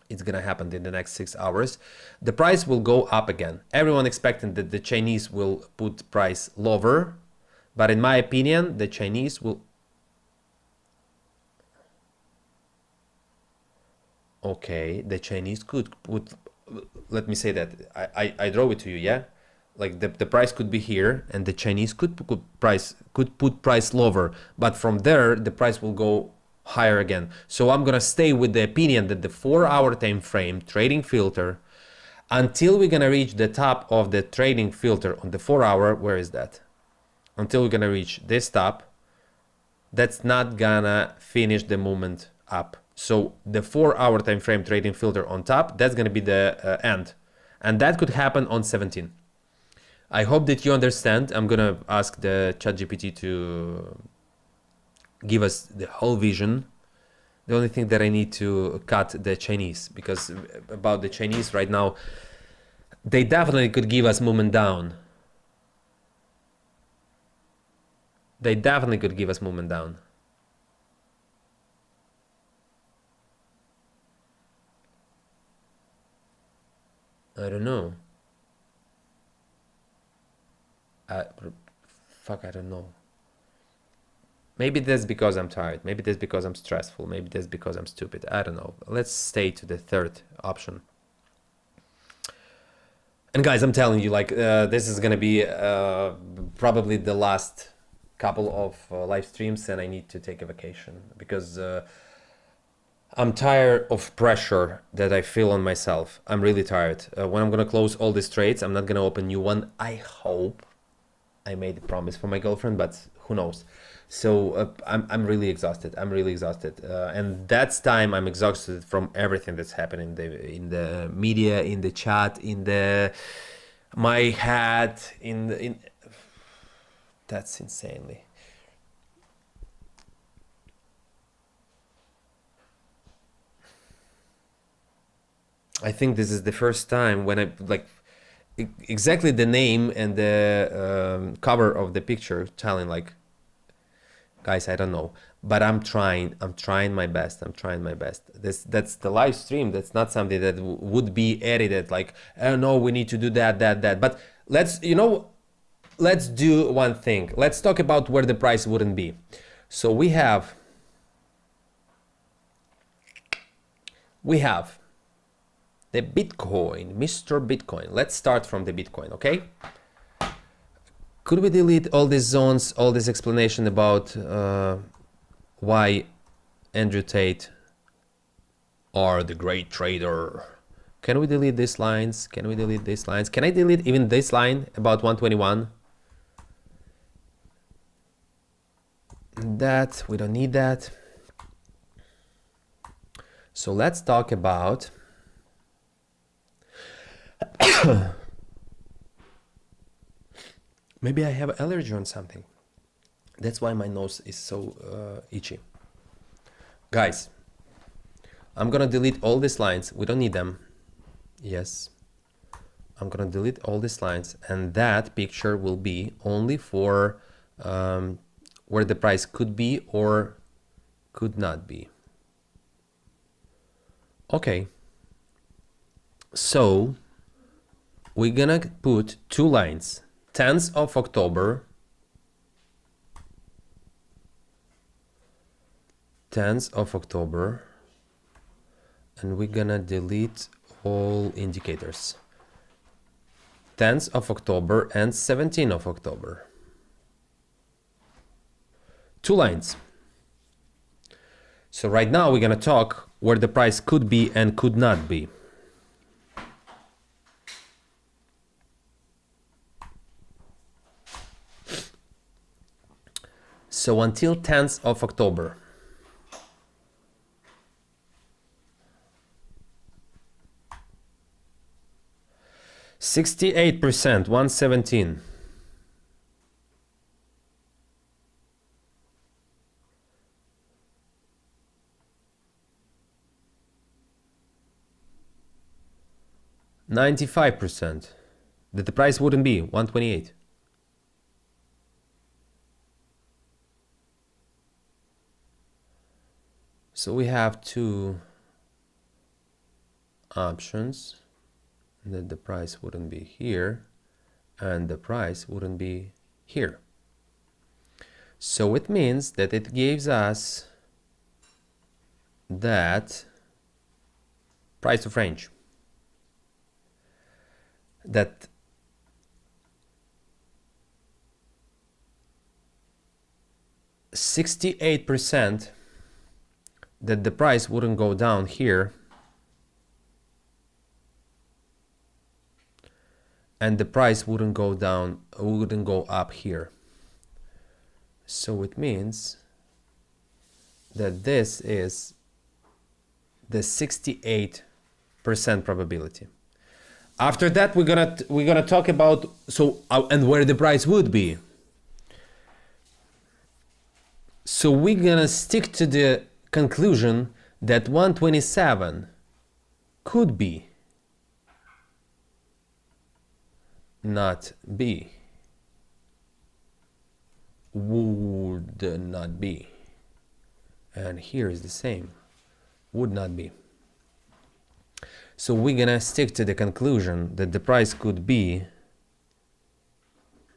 It's gonna happen in the next 6 hours. The price will go up again. Everyone expecting that the Chinese will put price lower, but in my opinion, the Chinese will. Okay, the Chinese could put, let me say that, I draw it to you, yeah? Like the price could be here, and the Chinese could put price lower, but from there the price will go higher again. So I'm gonna stay with the opinion that the 4 hour time frame trading filter, until we're gonna reach the top of the trading filter on the 4 hour, where is that? Until we're gonna reach this top, that's not gonna finish the movement up. So the 4 hour time frame trading filter on top, that's going to be the end. And that could happen on 17. I hope that you understand. I'm going to ask the ChatGPT to give us the whole vision. The only thing that I need to cut the Chinese, because about the Chinese right now, they definitely could give us movement down. They definitely could give us movement down. I don't know. Fuck, I don't know. Maybe that's because I'm tired. Maybe that's because I'm stressful. Maybe that's because I'm stupid. I don't know. Let's stay to the third option. And guys, I'm telling you, like, this is gonna be probably the last couple of live streams, and I need to take a vacation because I'm tired of pressure that I feel on myself. I'm really tired. When I'm gonna close all these trades, I'm not gonna open new one. I hope. I made a promise for my girlfriend, but who knows? So I'm really exhausted. I'm really exhausted, and that's time I'm exhausted from everything that's happening in the media, in the chat, in the my head, in that's insanely. I think this is the first time when I like exactly the name and the cover of the picture telling like, guys, I don't know, but I'm trying my best. I'm trying my best. That's the live stream. That's not something that would be edited like, oh no, we need to do that. But let's, you know, let's do one thing. Let's talk about where the price wouldn't be. So we have the Bitcoin, Mr. Bitcoin. Let's start from the Bitcoin, okay? Could we delete all these zones, all this explanation about why Andrew Tate are the great trader? Can we delete these lines? Can we delete these lines? Can I delete even this line about 121? That, we don't need that. So let's talk about maybe I have allergy on something. That's why my nose is so itchy. Guys, I'm gonna delete all these lines. We don't need them. Yes. I'm gonna delete all these lines, and that picture will be only for where the price could be or could not be. Okay. So we're gonna put two lines. 10th of October, 10th of October, and we're gonna delete all indicators. 10th of October and 17th of October. Two lines. So right now we're gonna talk where the price could be and could not be. So until 10th of October, %, 117. %, that the price wouldn't be 128. So we have two options, that the price wouldn't be here and the price wouldn't be here. So it means that it gives us that price of range, that %, that the price wouldn't go down here and the price wouldn't go down, wouldn't go up here. So it means that this is the 68% probability. After that, we're gonna talk about and where the price would be. So we're gonna stick to the conclusion that 127 could be, not be, would not be, and here is the same, would not be. So we're gonna stick to the conclusion that the price could be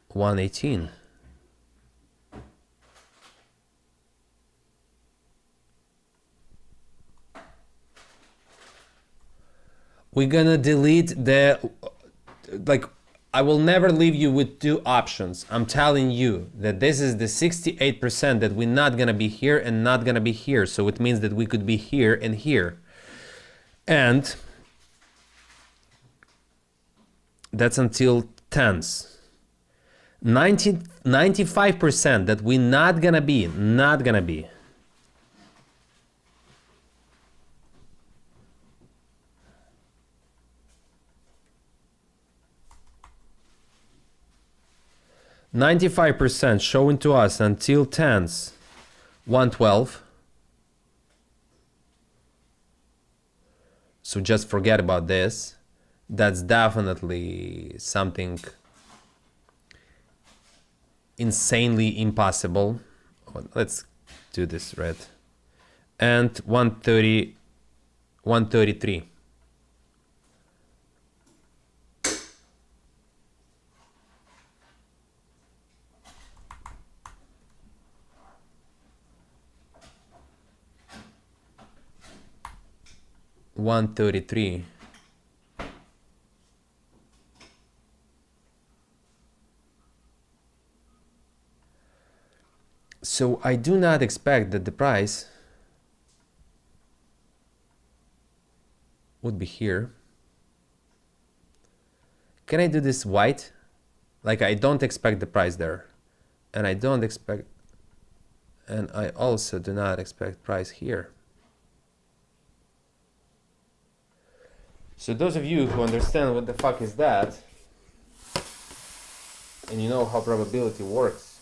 118. We're gonna delete the, like, I will never leave you with two options. I'm telling you that this is the 68% that we're not gonna be here and not gonna be here. So it means that we could be here and here. And that's until tens. 95% that we're not gonna be. 95% showing to us until tens 112. So just forget about this. That's definitely something insanely impossible. Let's do this red. And 130, 133. $133. So I do not expect that the price would be here. Can I do this white? Like, I don't expect the price there, and I don't expect, and I also do not expect price here. So those of you who understand what the fuck is that, and you know how probability works,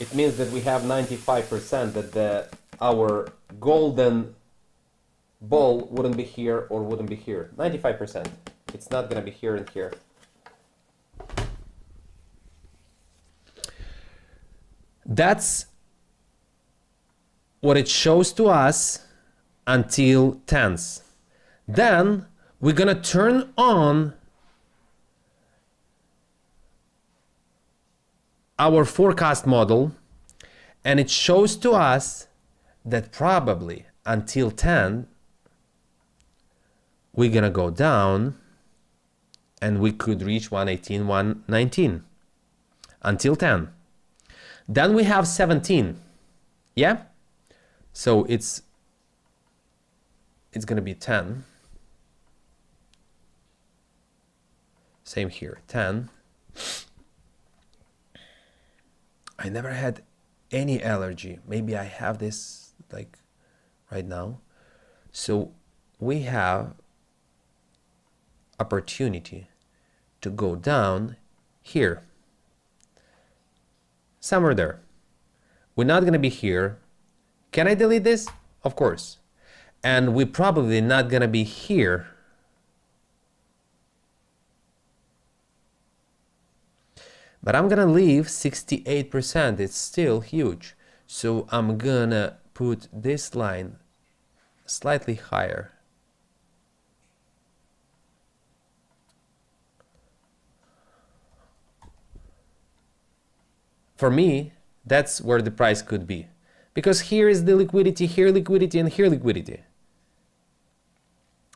it means that we have 95% that our golden ball wouldn't be here or wouldn't be here. 95%. It's not gonna be here and here. That's what it shows to us until tens. Then we're gonna turn on our forecast model, and it shows to us that probably until 10 we're gonna go down and we could reach 118, 119 until 10. Then we have 17. Yeah, so it's gonna be 10. Same here, 10. I never had any allergy. Maybe I have this like right now. So we have opportunity to go down here, somewhere there. We're not gonna be here. Can I delete this? Of course. And we're probably not gonna be here. But I'm gonna leave 68%, it's still huge. So I'm gonna put this line slightly higher. For me, that's where the price could be. Because here is the liquidity, here liquidity, and here liquidity.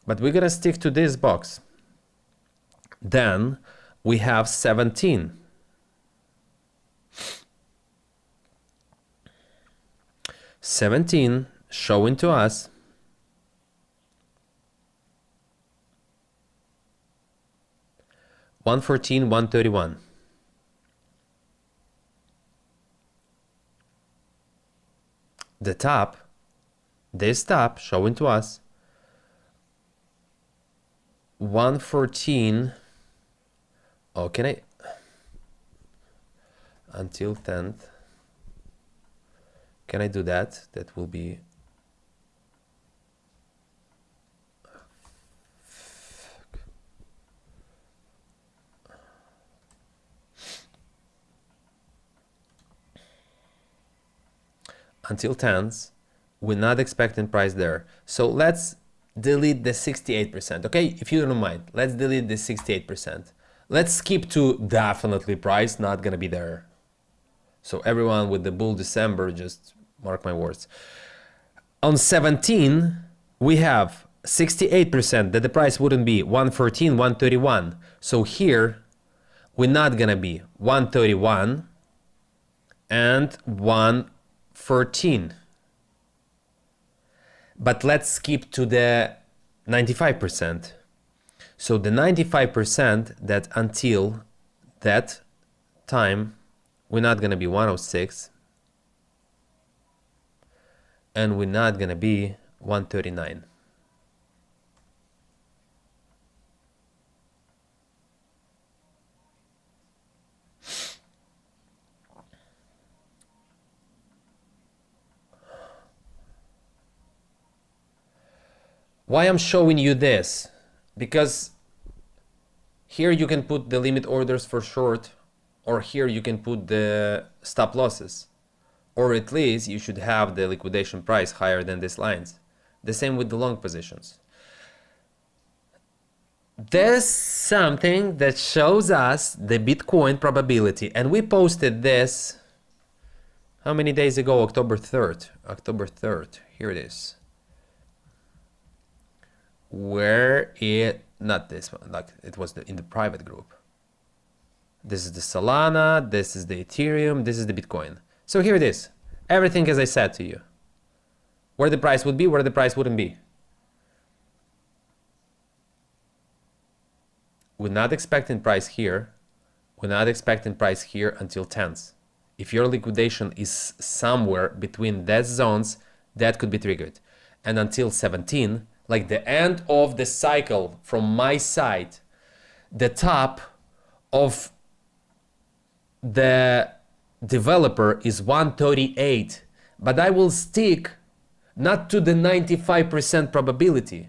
But we're gonna stick to this box. Then we have 17. Showing to us $114, $131. The top, this top showing to us 114. Oh, can I until 10th? Can I do that? That will be until 10s. We're not expecting price there. So let's delete the 68%. Okay, if you don't mind, let's delete the 68%. Let's skip to definitely price not gonna be there. So everyone with the bull December, just mark my words. On 17, we have 68% that the price wouldn't be 114, 131. So here we're not gonna be 131 and 114. But let's skip to the 95%. So the 95% that until that time we're not gonna be 106 and we're not gonna be 139. Why I'm showing you this? Because here you can put the limit orders for short, or here you can put the stop losses, or at least you should have the liquidation price higher than these lines. The same with the long positions. There's something that shows us the Bitcoin probability, and we posted this how many days ago? October 3rd. October 3rd. Here it is. Where it, not this one, like it was in the private group. This is the Solana, this is the Ethereum, this is the Bitcoin. So here it is. Everything as I said to you. Where the price would be, where the price wouldn't be. We're not expecting price here. We're not expecting price here until 10th. If your liquidation is somewhere between that zones, that could be triggered. And until 17, like the end of the cycle from my side, the top of the developer is 138, but I will stick not to the 95% probability.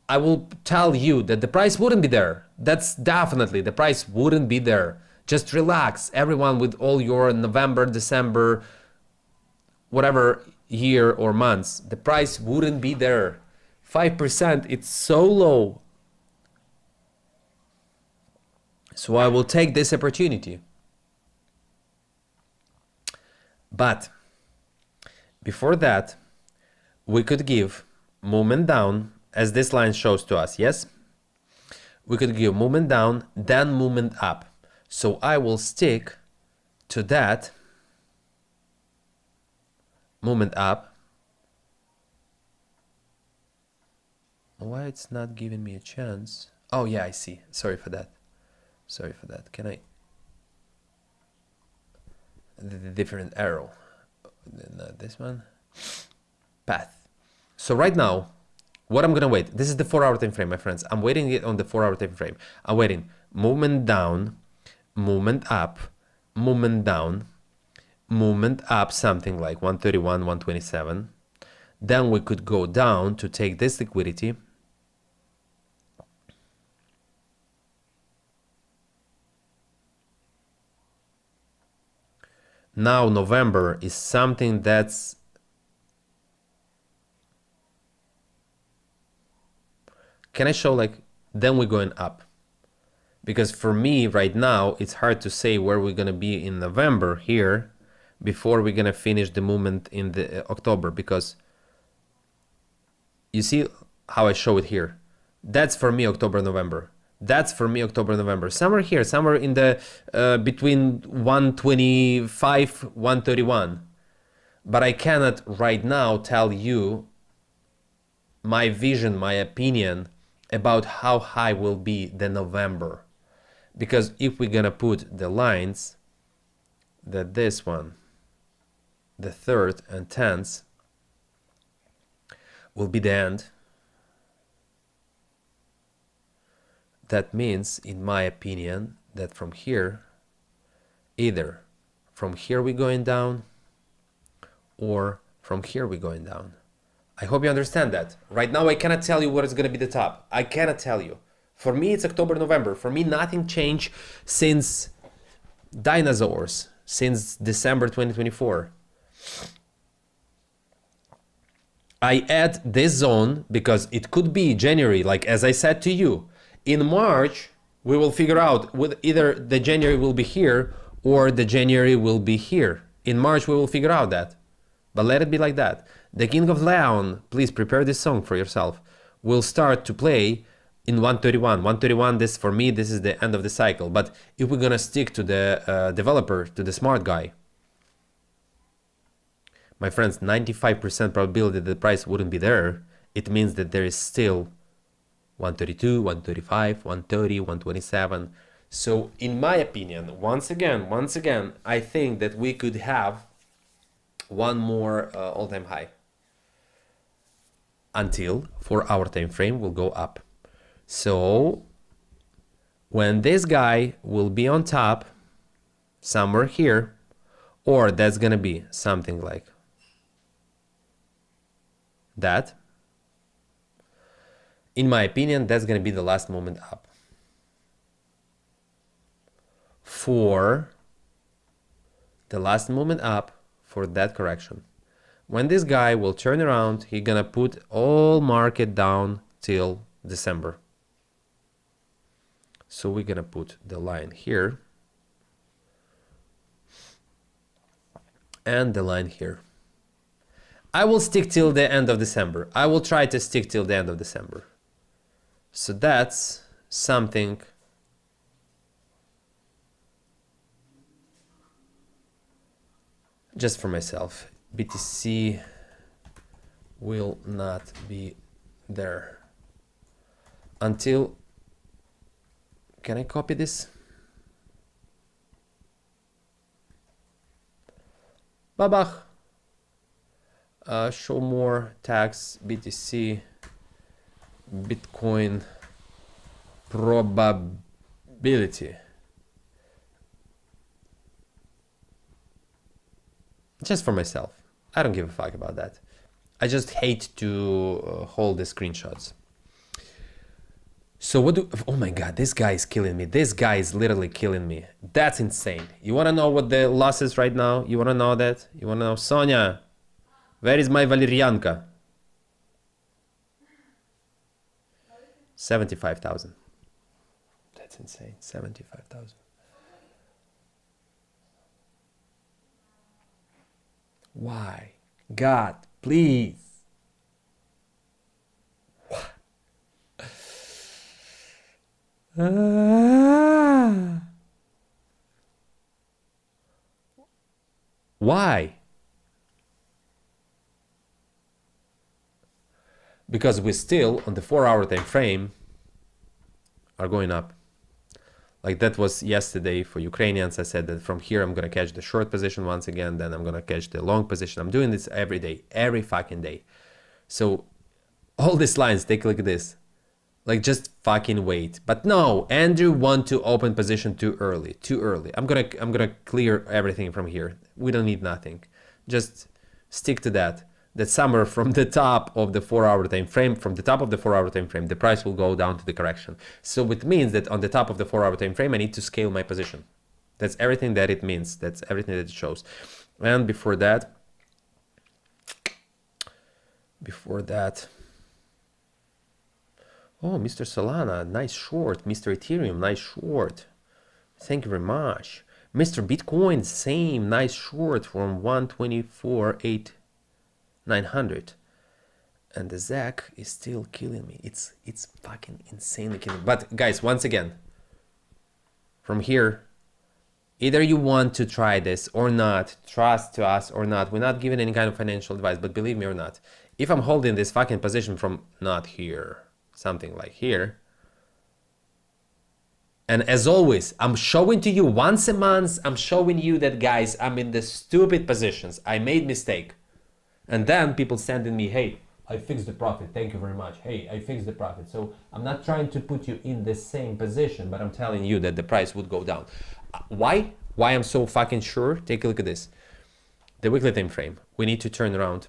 I will tell you that the price wouldn't be there. That's definitely, the price wouldn't be there. Just relax, everyone, with all your November, December, whatever year or months. The price wouldn't be there. 5%, it's so low. So I will take this opportunity. But before that, we could give movement down, as this line shows to us, yes? We could give movement down, then movement up. So I will stick to that movement up. Why it's not giving me a chance? Oh yeah, I see. Sorry for that. Sorry for that. Can I? The different arrow. Not this one. Path. So right now, what I'm gonna wait. This is the 4-hour time frame, my friends. I'm waiting it on the 4-hour time frame. I'm waiting. Movement down, movement up, movement down, movement up, something like 131, 127. Then we could go down to take this liquidity. Now November is something that's can I show like then we're going up? Because for me right now it's hard to say where we're gonna be in November here before we're gonna finish the movement in the October, because you see how I show it here. That's for me October, November. That's for me October, November. Somewhere here, somewhere in the between 125, 131. But I cannot right now tell you my vision, my opinion about how high will be the November. Because if we're gonna put the lines that this one, the 3rd and 10th will be the end. That means, in my opinion, that from here, either from here we're going down or from here we're going down. I hope you understand that. Right now I cannot tell you what is going to be the top. I cannot tell you. For me it's October, November. For me nothing changed since dinosaurs, since December 2024. I add this zone because it could be January, like as I said to you. In March, we will figure out with either the January will be here or the January will be here. In March, we will figure out that. But let it be like that. The King of Leon, please prepare this song for yourself. will start to play in 131. 131, this for me, this is the end of the cycle. But if we're gonna stick to the developer, to the smart guy, my friends, 95% probability that the price wouldn't be there. It means that there is still 132, 135, 130, 127. So in my opinion, once again, I think that we could have one more all-time high until 4-hour time frame will go up. So when this guy will be on top somewhere here, or that's gonna be something like that, in my opinion, that's gonna be the last moment up for the last moment up for that correction. When this guy will turn around, he's gonna put all market down till December. So we're gonna put the line here and the line here. I will stick till the end of December. I will try to stick till the end of December. So that's something just for myself. BTC will not be there until, can I copy this? Babach. Show more tags, BTC, Bitcoin probability. Just for myself. I don't give a fuck about that. I just hate to hold the screenshots. So what do, oh my God, this guy is killing me. This guy is literally killing me. That's insane. You wanna know what the loss is right now? You wanna know that? You wanna know? Sonia, where is my Valerianka? 75,000. That's insane, 75,000. Why? God, please. Why? Because we still, on the 4-hour time frame, are going up. Like that was yesterday for Ukrainians. I said that from here I'm gonna catch the short position once again, then I'm gonna catch the long position. I'm doing this every day, every fucking day. So all these lines, take a look at this. Like just fucking wait. But no, Andrew want to open position too early, too early. I'm gonna clear everything from here. We don't need nothing. Just stick to that. That somewhere from the top of the 4-hour time frame, the price will go down to the correction. So it means that on the top of the 4-hour time frame, I need to scale my position. That's everything that it means. That's everything that it shows. And before that, oh, Mr. Solana, nice short. Mr. Ethereum, nice short. Thank you very much. Mr. Bitcoin, same, nice short from 124,900. And the ZEC is still killing me. It's fucking insanely killing me. But guys, once again, from here, either you want to try this or not, trust to us or not. We're not giving any kind of financial advice, but believe me or not, if I'm holding this fucking position from not here, something like here, and as always, I'm showing to you once a month, I'm showing you that, guys, I'm in the stupid positions. I made mistake. And then people sending me, hey, I fixed the profit. Thank you very much. Hey, I fixed the profit. So I'm not trying to put you in the same position, but I'm telling you that the price would go down. Why? Why I'm so fucking sure? Take a look at this. The weekly time frame, we need to turn around.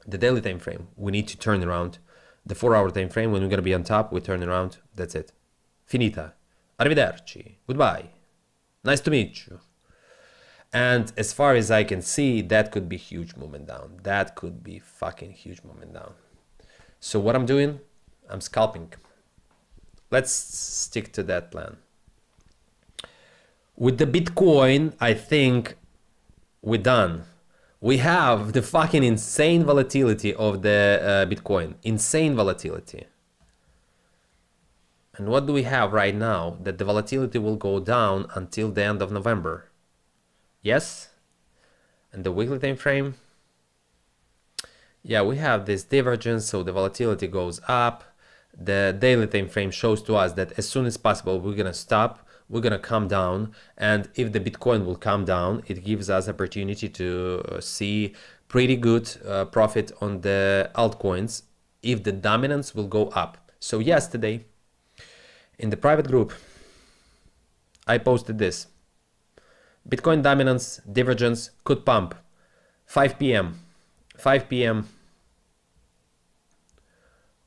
The daily time frame, we need to turn around. The 4-hour time frame, when we're gonna be on top, we turn around. That's it. Finita. Arrivederci. Goodbye. Nice to meet you. And as far as I can see, that could be huge movement down. That could be fucking huge movement down. So what I'm doing, I'm scalping. Let's stick to that plan. With the Bitcoin, I think we're done. We have the fucking insane volatility of the Bitcoin. Insane volatility. And what do we have right now? That the volatility will go down until the end of November. Yes? And the weekly time frame? Yeah, we have this divergence, so the volatility goes up. The daily time frame shows to us that as soon as possible we're gonna stop, we're gonna come down, and if the Bitcoin will come down, it gives us opportunity to see pretty good profit on the altcoins if the dominance will go up. So yesterday in the private group I posted this: Bitcoin dominance divergence could pump 5 p.m. 5 p.m.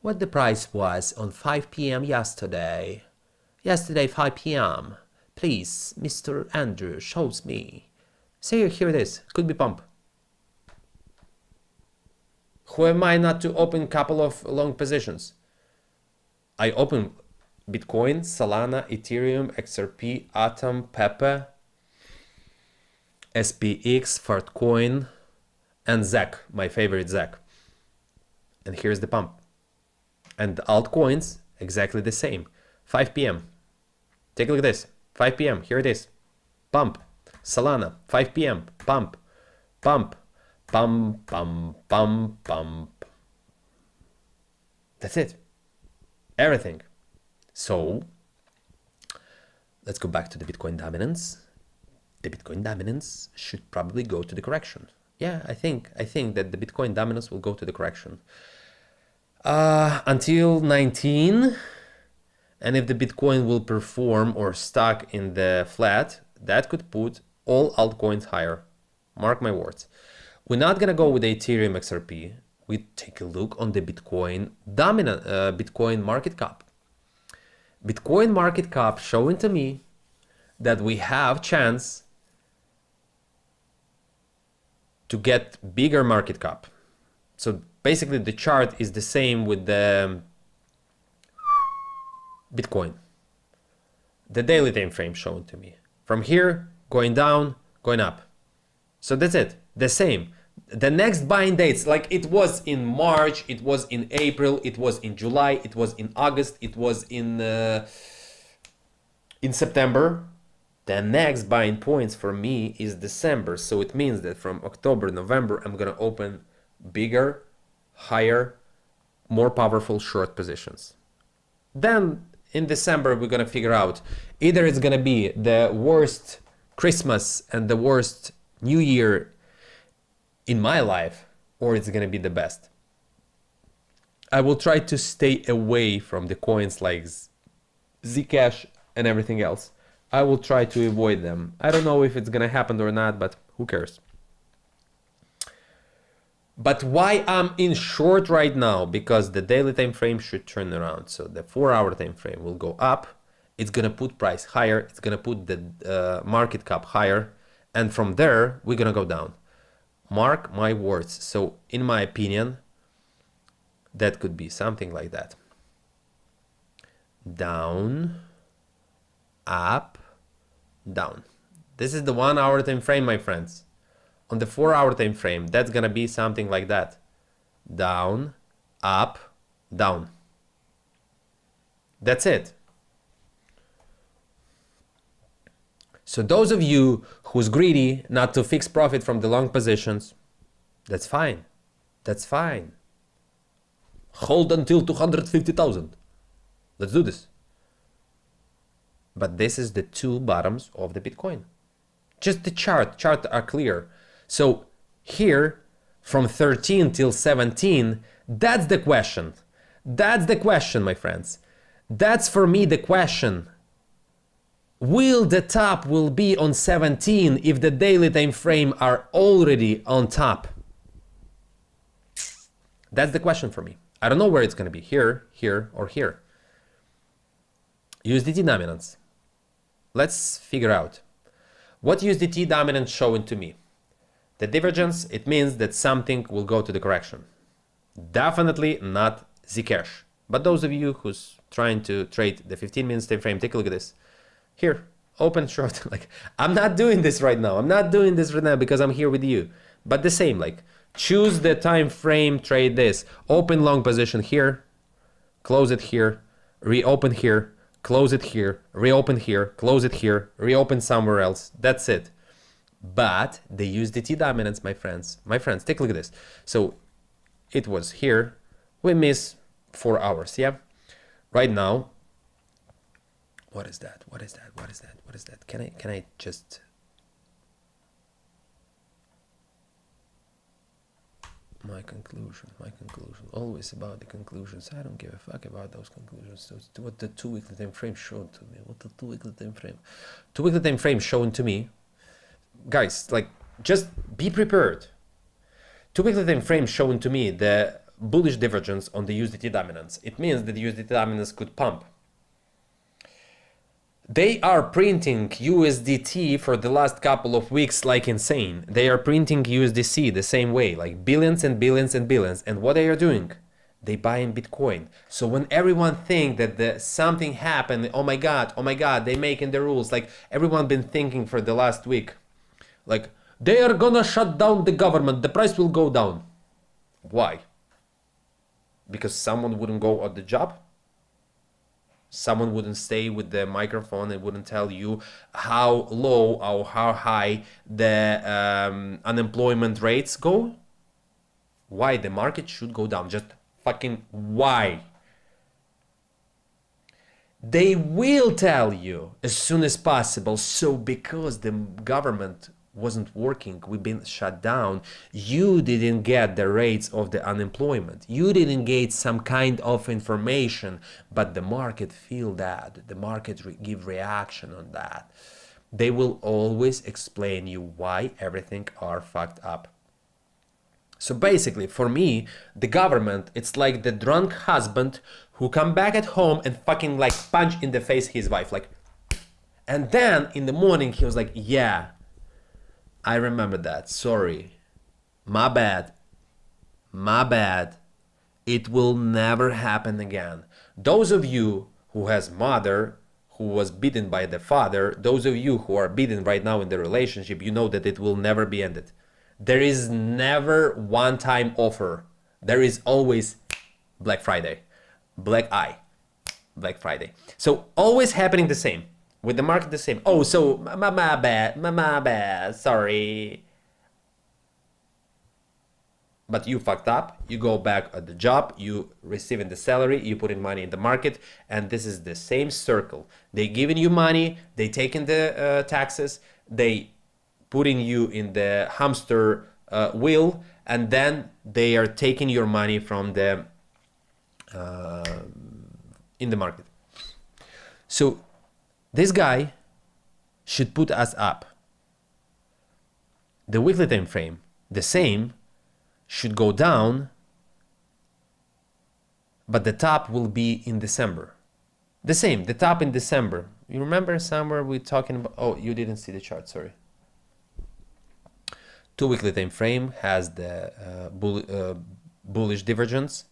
What the price was on 5 p.m. yesterday? Yesterday 5 p.m. Please, Mr. Andrew, shows me. See, here it is. Could be pump. Who am I not to open a couple of long positions? I open Bitcoin, Solana, Ethereum, XRP, Atom, PEPE, SPX, FARTCOIN, and ZEC, my favorite ZEC. And here's the pump. And the altcoins, exactly the same. 5 p.m. Take a look at this. 5 p.m. Here it is. Pump. Solana. 5 p.m. Pump. Pump. Pump. Pump. Pump. Pump. That's it. Everything. So let's go back to the Bitcoin dominance. The Bitcoin dominance should probably go to the correction. Yeah, I think that the Bitcoin dominance will go to the correction until 19. And if the Bitcoin will perform or stuck in the flat, that could put all altcoins higher. Mark my words. We're not gonna go with the Ethereum XRP. We take a look on the Bitcoin dominant Bitcoin market cap. Bitcoin market cap showing to me that we have chance to get bigger market cap. So basically the chart is the same with the Bitcoin. The daily time frame shown to me. From here, going down, going up. So that's it. The same. The next buying dates, like it was in March, it was in April, it was in July, it was in August, it was in September. The next buying points for me is December. So it means that from October, November, I'm gonna open bigger, higher, more powerful short positions. Then in December, we're gonna figure out either it's gonna be the worst Christmas and the worst New Year in my life, or it's gonna be the best. I will try to stay away from the coins like Zcash and everything else. I will try to avoid them. I don't know if it's gonna happen or not, but who cares? But why I'm in short right now? Because the daily time frame should turn around. So the 4-hour time frame will go up. It's gonna put price higher. It's gonna put the market cap higher, and from there we're gonna go down. Mark my words. So in my opinion, that could be something like that. Down, up, down. This is the 1-hour time frame, my friends. On the 4-hour time frame, that's gonna be something like that. Down, up, down. That's it. So those of you who's greedy not to fix profit from the long positions, that's fine. That's fine. Hold until 250,000. Let's do this. But this is the two bottoms of the Bitcoin. Just the chart are clear. So here from 13 till 17, that's the question. That's the question, my friends. That's for me the question. Will the top will be on 17 if the daily time frame are already on top? That's the question for me. I don't know where it's going to be, here, here, or here. USDT dominance. Let's figure out. What USDT dominance showing to me? The divergence, it means that something will go to the correction. Definitely not Zcash. But those of you who's trying to trade the 15 minutes time frame, take a look at this. Here, open short. Like, I'm not doing this right now. I'm not doing this right now because I'm here with you. But the same, like choose the time frame, trade this, open long position here, close it here, reopen here, close it here, reopen here, close it here, reopen somewhere else. That's it. But the USDT dominance, my friends, take a look at this. So it was here, we miss 4 hours, yeah? Right now, what is that? What is that? What is that? What is that? Can I just... My conclusion, always about the conclusions. I don't give a fuck about those conclusions. So what the 2 weekly time frame showed to me. What the 2 weekly time frame? 2 weekly time frame shown to me. Guys, like, just be prepared. 2 weekly time frame shown to me the bullish divergence on the USDT dominance. It means that the USDT dominance could pump. They are printing USDT for the last couple of weeks like insane. They are printing USDC the same way, like billions and billions and billions. And what they are doing? They buy in Bitcoin. So when everyone think that something happened, oh my God, they making the rules. Like everyone been thinking for the last week, like they are gonna shut down the government, the price will go down. Why? Because someone wouldn't go on the job? Someone wouldn't stay with the microphone and wouldn't tell you how low or how high the unemployment rates go? Why the market should go down? Just fucking why? They will tell you as soon as possible. So because the government wasn't working, we've been shut down, you didn't get the rates of the unemployment, you didn't get some kind of information, but the market feel that, the market give reaction on that. They will always explain you why everything are fucked up. So basically, for me, the government, it's like the drunk husband who come back at home and fucking like punch in the face his wife, like, and then in the morning he was like, yeah, I remember that. Sorry. My bad. It will never happen again. Those of you who has mother who was beaten by the father, those of you who are beaten right now in the relationship, you know that it will never be ended. There is never one-time offer. There is always Black Friday, Black Friday. So always happening the same. With the market the same. Oh, so my bad, sorry. But you fucked up, you go back at the job, you receiving the salary, you putting money in the market, and this is the same circle. They giving you money, they taking the taxes, they putting you in the hamster wheel, and then they are taking your money from the in the market. So this guy should put us up. The weekly time frame, the same, should go down, but the top will be in December. The same, the top in December. You remember somewhere we talking about, oh, you didn't see the chart, sorry. 2 weekly time frame has the bullish divergence.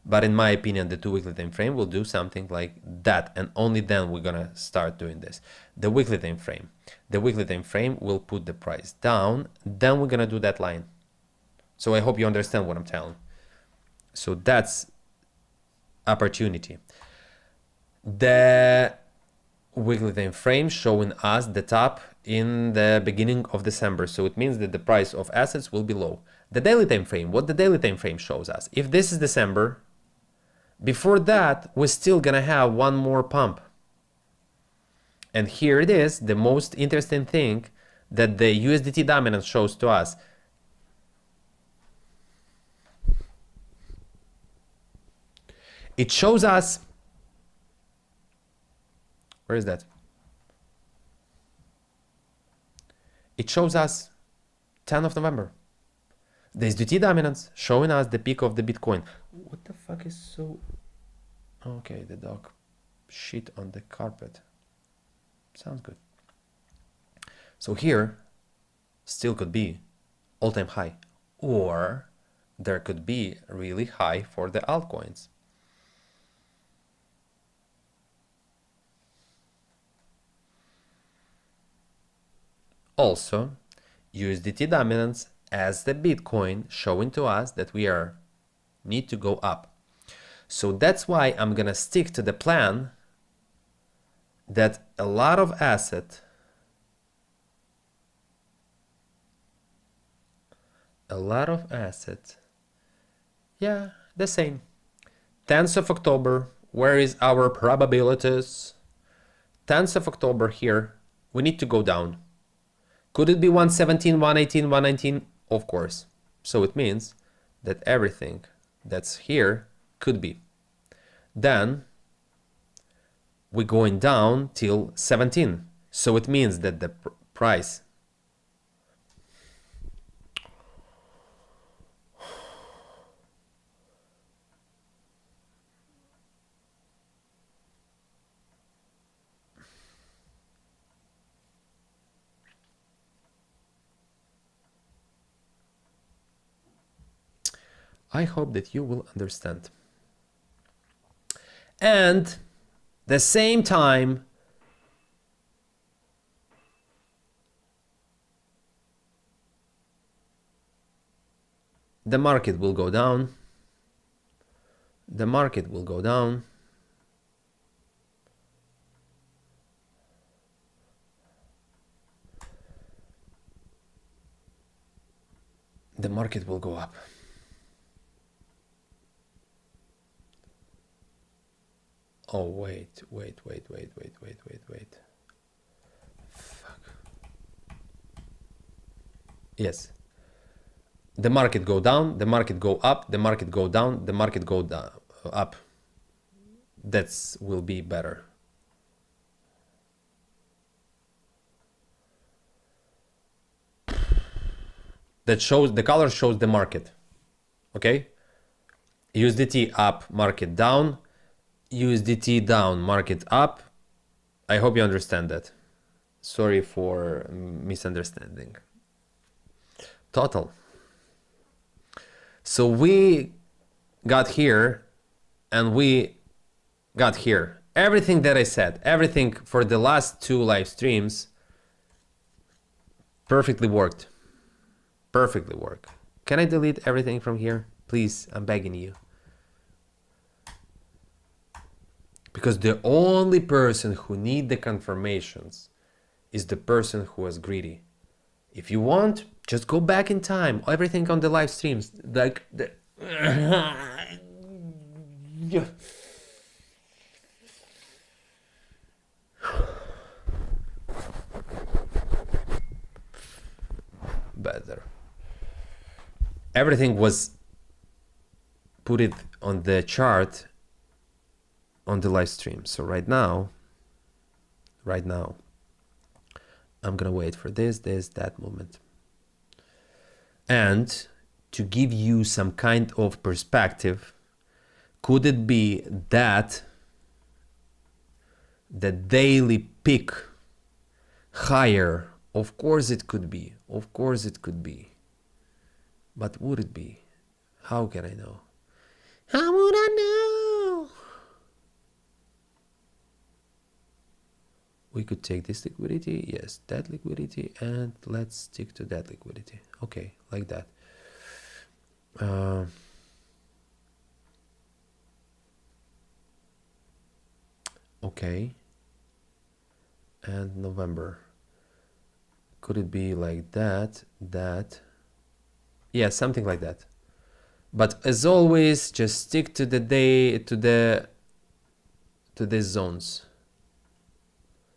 But in my opinion, the 2 weekly time frame will do something like that, and only then we're gonna start doing this. The weekly time frame will put the price down, then we're gonna do that line. So I hope you understand what I'm telling. So that's opportunity. The weekly time frame showing us the top in the beginning of December, so it means that the price of assets will be low. The daily time frame, what the daily time frame shows us, if this is December, before that, we're still gonna have one more pump. And here it is, the most interesting thing that the USDT dominance shows to us. It shows us, where is that? It shows us 10th of November. The USDT dominance showing us the peak of the Bitcoin. What the fuck is so... Okay, the dog shit on the carpet. Sounds good. So here still could be all-time high, or there could be really high for the altcoins. Also, USDT dominance as the Bitcoin showing to us that we need to go up. So that's why I'm gonna stick to the plan that a lot of assets yeah, the same. 10th of October, where is our probabilities? 10th of October here, we need to go down. Could it be 117, 118, 119? Of course. So it means that everything that's here could be. Then we're going down till 17. So it means that the price I hope that you will understand. And the same time, the market will go down. The market will go down. The market will go up. Oh, wait. Fuck. Yes. The market go down, the market go up, the market go down, the market go down, up. That will be better. That shows, the color shows the market. Okay? USDT up, market down. USDT down, market up. I hope you understand that. Sorry for misunderstanding. Total. So we got here and we got here. Everything that I said, everything for the last 2 live streams perfectly worked. Perfectly worked. Can I delete everything from here? Please, I'm begging you. Because the only person who need the confirmations is the person who was greedy. If you want, just go back in time. Everything on the live streams, like the better. Everything was put it on the chart on the live stream. So right now, I'm gonna wait for this, that movement. And to give you some kind of perspective, could it be that the daily peak higher? Of course it could be. Of course it could be. But would it be? How can I know? How would I know? We could take this liquidity, yes, that liquidity, and let's stick to that liquidity. Okay, like that. Okay. And November. Could it be like that, that? Yeah, something like that. But as always, just stick to the day, to these zones.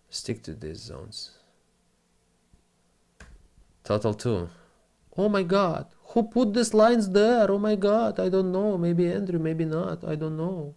Stick to these zones. Total 2. Oh my God, who put these lines there? Oh my God, I don't know. Maybe Andrew, maybe not. I don't know.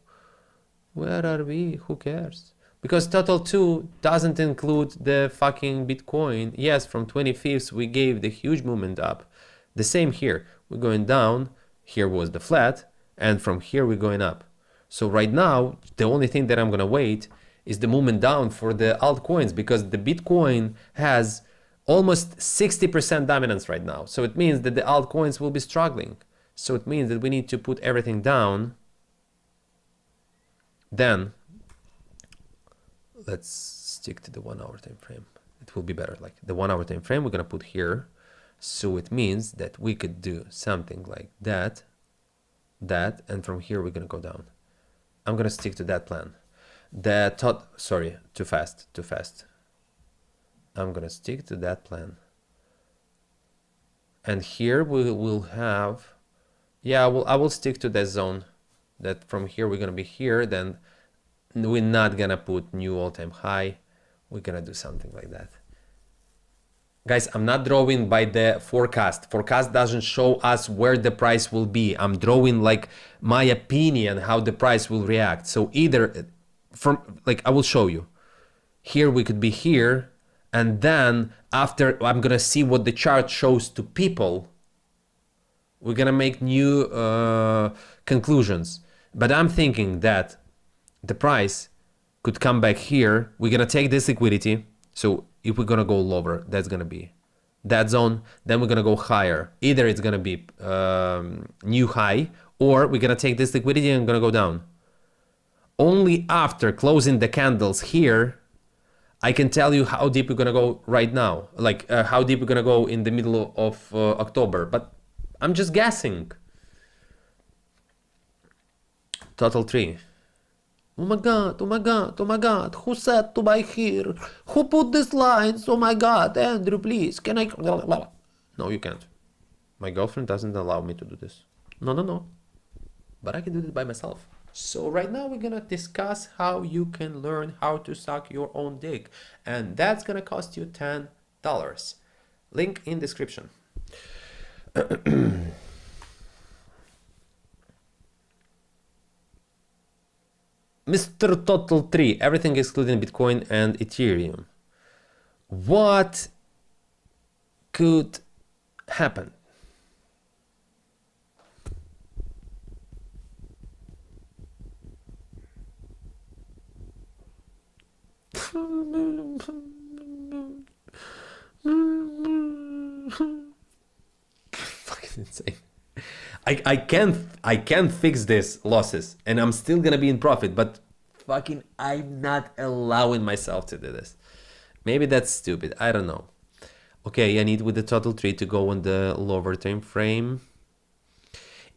Where are we? Who cares? Because total 2 doesn't include the fucking Bitcoin. Yes, from 25th we gave the huge movement up. The same here. We're going down. Here was the flat. And from here we're going up. So right now, the only thing that I'm gonna wait is the movement down for the altcoins, because the Bitcoin has almost 60% dominance right now. So it means that the altcoins will be struggling. So it means that we need to put everything down. Then let's stick to the 1 hour time frame. It will be better. Like the 1 hour time frame, we're gonna put here. So it means that we could do something like that, and from here we're gonna go down. I'm gonna stick to that plan. Sorry, too fast. I'm gonna stick to that plan. And here we will have, yeah, I will stick to that zone. That from here we're gonna be here, then we're not gonna put new all-time high. We're gonna do something like that. Guys, I'm not drawing by the forecast. Forecast doesn't show us where the price will be. I'm drawing like my opinion how the price will react. So either from, like, I will show you. Here we could be here, and then after I'm gonna see what the chart shows to people, we're gonna make new conclusions. But I'm thinking that the price could come back here. We're gonna take this liquidity. So if we're gonna go lower, that's gonna be that zone. Then we're gonna go higher. Either it's gonna be new high, or we're gonna take this liquidity and gonna go down. Only after closing the candles here, I can tell you how deep we're gonna go right now. Like how deep we're gonna go in the middle of October. But I'm just guessing. Total 3. Oh my god, oh my god, oh my god, who said to buy here? Who put these lines? Oh my god, Andrew, please, can I... No, you can't. My girlfriend doesn't allow me to do this. No. But I can do it by myself. So right now we're gonna discuss how you can learn how to suck your own dick. And that's gonna cost you $10. Link in description. Mr. Total 3, everything excluding Bitcoin and Ethereum. What could happen? Fucking insane. I can't fix this losses, and I'm still gonna be in profit, but fucking I'm not allowing myself to do this. Maybe that's stupid, I don't know. Okay, I need with the total 3 to go on the lower time frame.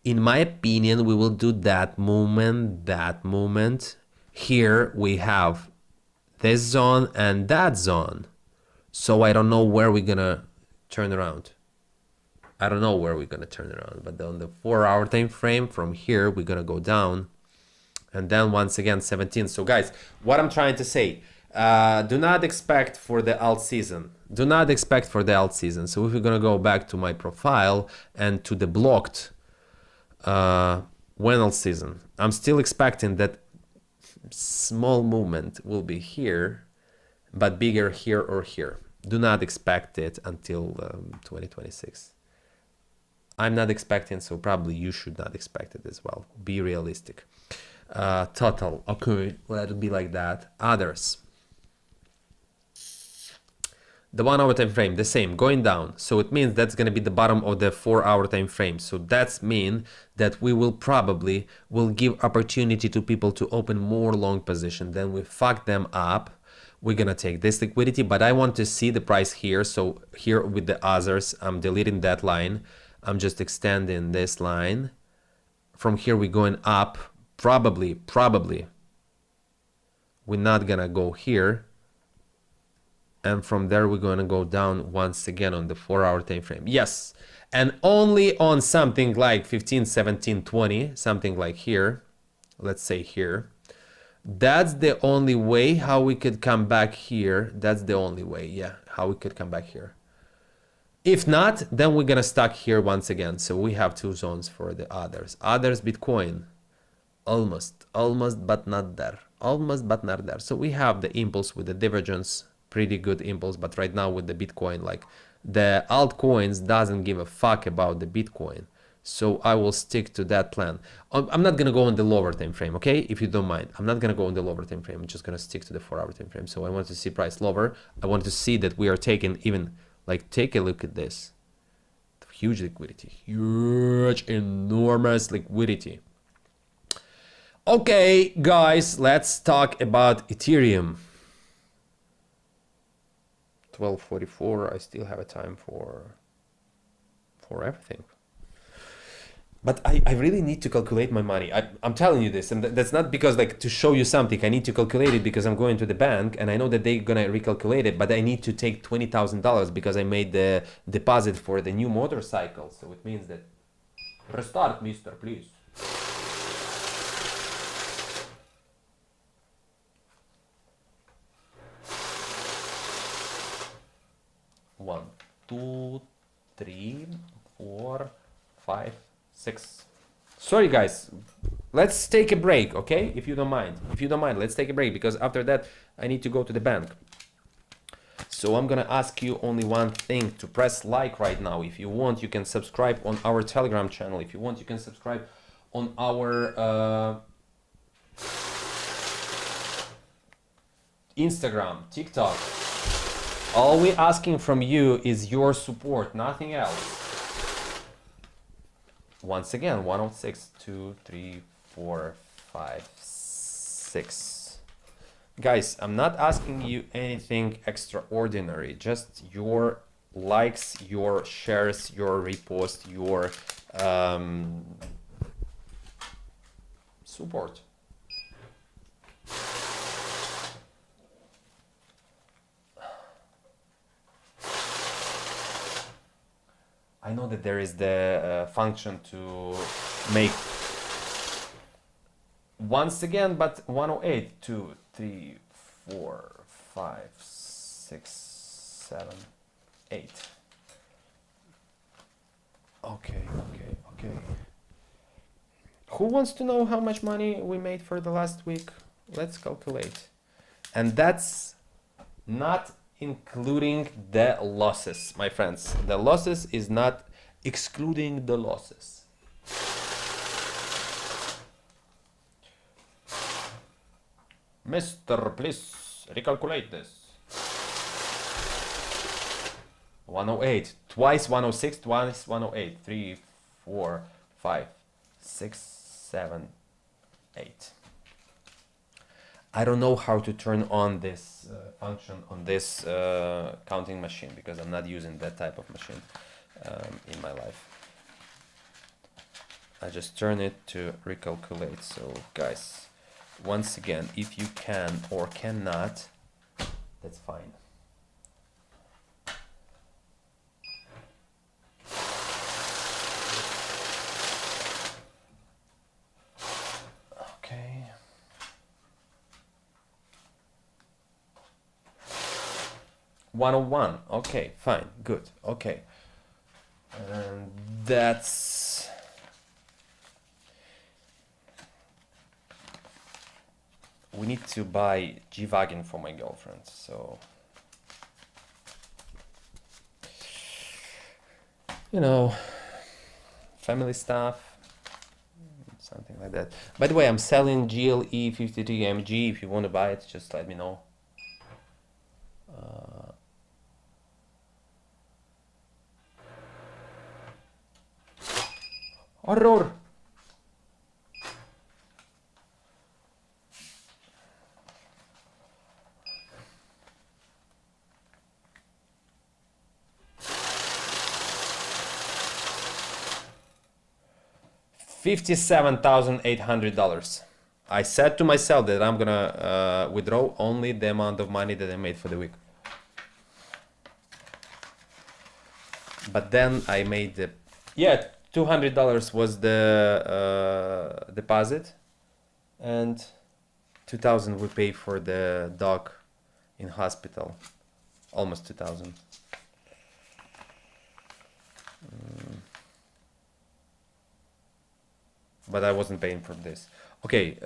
In my opinion, we will do that movement. Here we have this zone and that zone. So I don't know where we're gonna turn around. I don't know where we're gonna turn around, but on the 4-hour time frame, from here we're gonna go down, and then once again 17. So guys, what I'm trying to say, do not expect for the alt season. Do not expect for the alt season. So if we're gonna go back to my profile and to the blocked when alt season, I'm still expecting that small movement will be here, but bigger here or here. Do not expect it until 2026. I'm not expecting, so probably you should not expect it as well. Be realistic. Total, okay, let it be like that. Others. The 1-hour time frame, the same, going down. So it means that's going to be the bottom of the 4-hour time frame. So that's mean that we will probably give opportunity to people to open more long position. Then we fuck them up. We're going to take this liquidity, but I want to see the price here. So here with the others, I'm deleting that line. I'm just extending this line. From here we're going up. Probably. We're not gonna go here. And from there we're gonna go down once again on the 4-hour time frame. Yes. And only on something like 15, 17, 20, something like here. Let's say here. That's the only way how we could come back here. That's the only way, yeah, how we could come back here. If not, then we're gonna stuck here once again. So we have 2 zones for the others. Others, Bitcoin, almost, but not there. Almost, but not there. So we have the impulse with the divergence, pretty good impulse. But right now with the Bitcoin, like the altcoins doesn't give a fuck about the Bitcoin. So I will stick to that plan. I'm not gonna go on the lower time frame, okay? If you don't mind, I'm not gonna go on the lower time frame. I'm just gonna stick to the 4-hour time frame. So I want to see price lower. I want to see that we are taking even. Like, take a look at this. Huge liquidity. Huge, enormous liquidity. Okay, guys, let's talk about Ethereum. 12:44. I still have a time for for everything. But I really need to calculate my money. I'm telling you this, and that's not because like to show you something. I need to calculate it because I'm going to the bank and I know that they're gonna recalculate it, but I need to take $20,000 because I made the deposit for the new motorcycle. So it means that restart, mister, please. One, two, three, 4, 5, 6. Sorry guys, let's take a break, okay? If you don't mind. If you don't mind, let's take a break because after that I need to go to the bank. So I'm gonna ask you only one thing, to press like right now. If you want, you can subscribe on our Telegram channel. If you want, you can subscribe on our Instagram, TikTok. All we're asking from you is your support, nothing else. Once again, 106, 2, 3, 4, 5, 6. Guys, I'm not asking you anything extraordinary, just your likes, your shares, your repost, your support. I know that there is the function to make once again, but 108, 2, 3, 4, 5, 6, 7, 8. Okay. Who wants to know how much money we made for the last week? Let's calculate. And that's not including the losses, my friends. The losses is not excluding the losses. Mister, please recalculate this. 108, twice 106, twice 108, 3, 4, 5, 6, 7, 8. I don't know how to turn on this function on this counting machine because I'm not using that type of machine in my life. I just turn it to recalculate. So guys, once again, if you can or cannot, that's fine. Okay. $101. Okay, fine, good. Okay, and that's we need to buy G-Wagon for my girlfriend. So you know, family stuff, something like that. By the way, I'm selling GLE 53 MG. If you want to buy it, just let me know. Horror! $57,800. I said to myself that I'm gonna withdraw only the amount of money that I made for the week. But then I made the $200 was the deposit, and $2,000 we pay for the dog in hospital, almost $2,000. But I wasn't paying for this. Okay,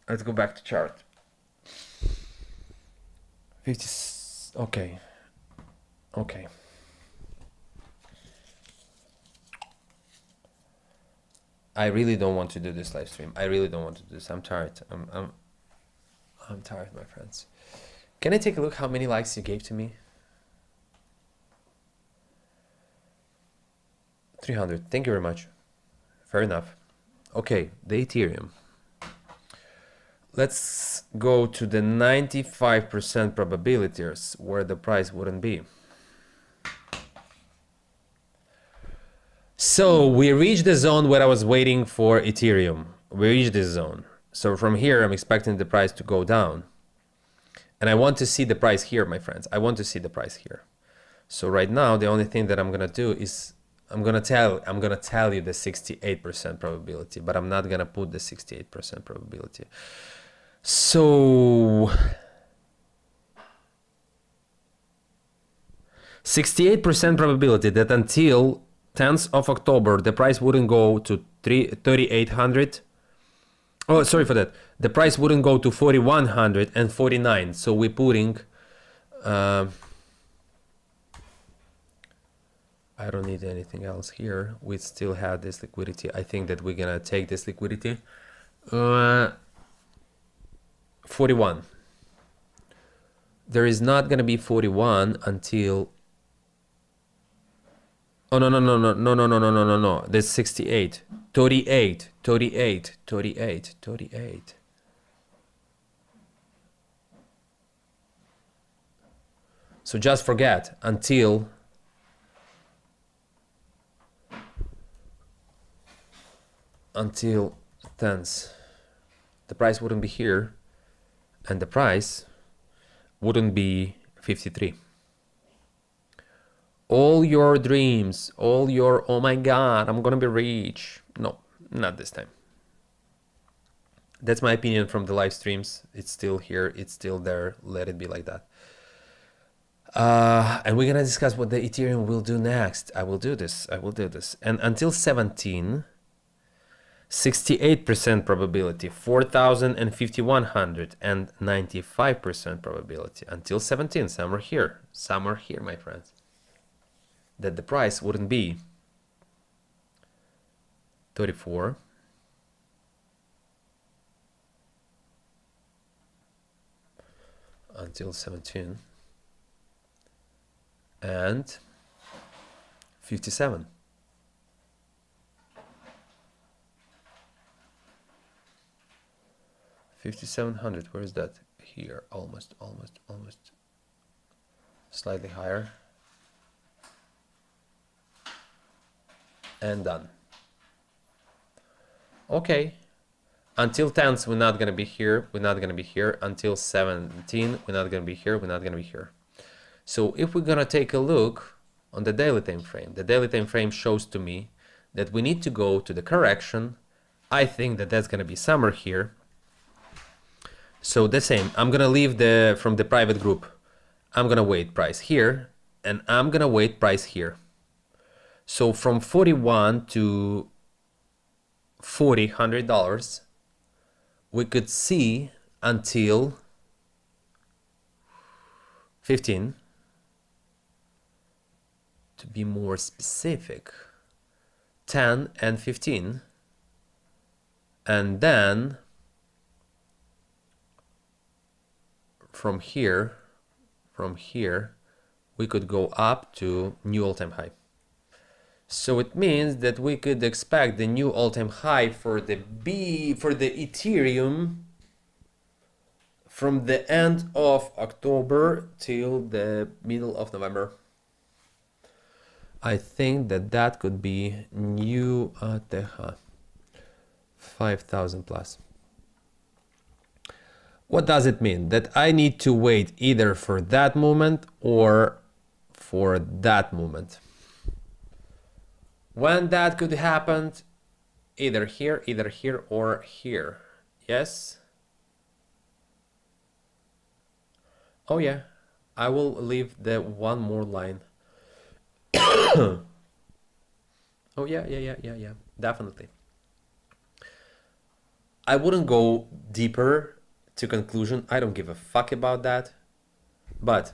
let's go back to chart. 50. Okay. I really don't want to do this live stream. I really don't want to do this. I'm tired. I'm tired, my friends. Can I take a look how many likes you gave to me? 300. Thank you very much. Fair enough. Okay, the Ethereum. Let's go to the 95% probabilities where the price wouldn't be. So we reached the zone where I was waiting for Ethereum. We reached this zone. So from here, I'm expecting the price to go down. And I want to see the price here, my friends. I want to see the price here. So right now, the only thing that I'm gonna do is I'm gonna tell you the 68% probability, but I'm not gonna put the 68% probability. So 68% probability that until 10th of October, the price wouldn't go to 3,800. Oh, sorry for that. The price wouldn't go to 4,149. So we're putting, I don't need anything else here. We still have this liquidity. I think that we're gonna take this liquidity. 41. There is not gonna be 41 until. Oh, no. There's 68, 38. So just forget until tens. The price wouldn't be here and the price wouldn't be 53. All your dreams, all your, oh my God, I'm gonna be rich. No, not this time. That's my opinion from the live streams. It's still here, it's still there. Let it be like that. And we're gonna discuss what the Ethereum will do next. I will do this. And until 17, 68% probability, 4,000 and 5,100, and 95% probability. Until 17, somewhere here, my friends. That the price wouldn't be 34, until 17, and 57. $5,700. Where is that? Here, almost. Slightly higher. And done. Okay. Until 10th, we're not gonna be here. Until 17, we're not gonna be here. So if we're gonna take a look on the daily time frame, the daily time frame shows to me that we need to go to the correction. I think that that's gonna be somewhere here. So the same. I'm gonna leave from the private group. I'm gonna wait price here, and I'm gonna wait price here. So from 41 to $4,000, we could see until 15. To be more specific, 10 and 15. And then from here, we could go up to new all-time high. So it means that we could expect the new all-time high for the Ethereum from the end of October till the middle of November. I think that could be new ATH 5,000 plus. What does it mean? That I need to wait either for that moment or for that moment. When that could happen, either here or here. Yes? Oh yeah, I will leave the one more line. Oh yeah, definitely. I wouldn't go deeper to conclusion. I don't give a fuck about that. But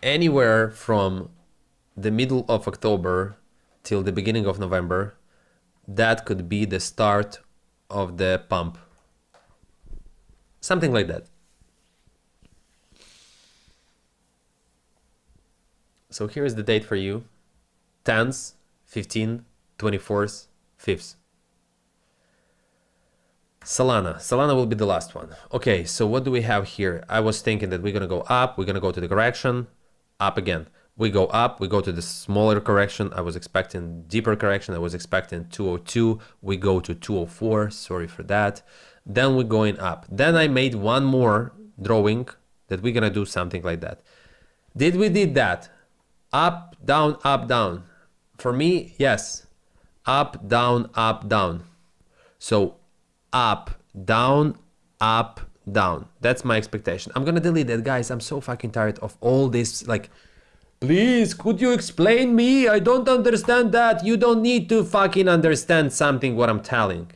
anywhere from the middle of October till the beginning of November, that could be the start of the pump. Something like that. So here is the date for you. 10th, 15th, 24th, 5th. Solana will be the last one. Okay, so what do we have here? I was thinking that we're gonna go up, we're gonna go to the correction, up again. We go up, we go to the smaller correction. I was expecting deeper correction. I was expecting 202. We go to 204, sorry for that. Then we're going up. Then I made one more drawing that we're gonna do something like that. Did we did that? Up, down, up, down. For me, yes. Up, down, up, down. So up, down, up, down. That's my expectation. I'm gonna delete that, guys. I'm so fucking tired of all this, like, please, could you explain me? I don't understand that. You don't need to fucking understand something what I'm telling.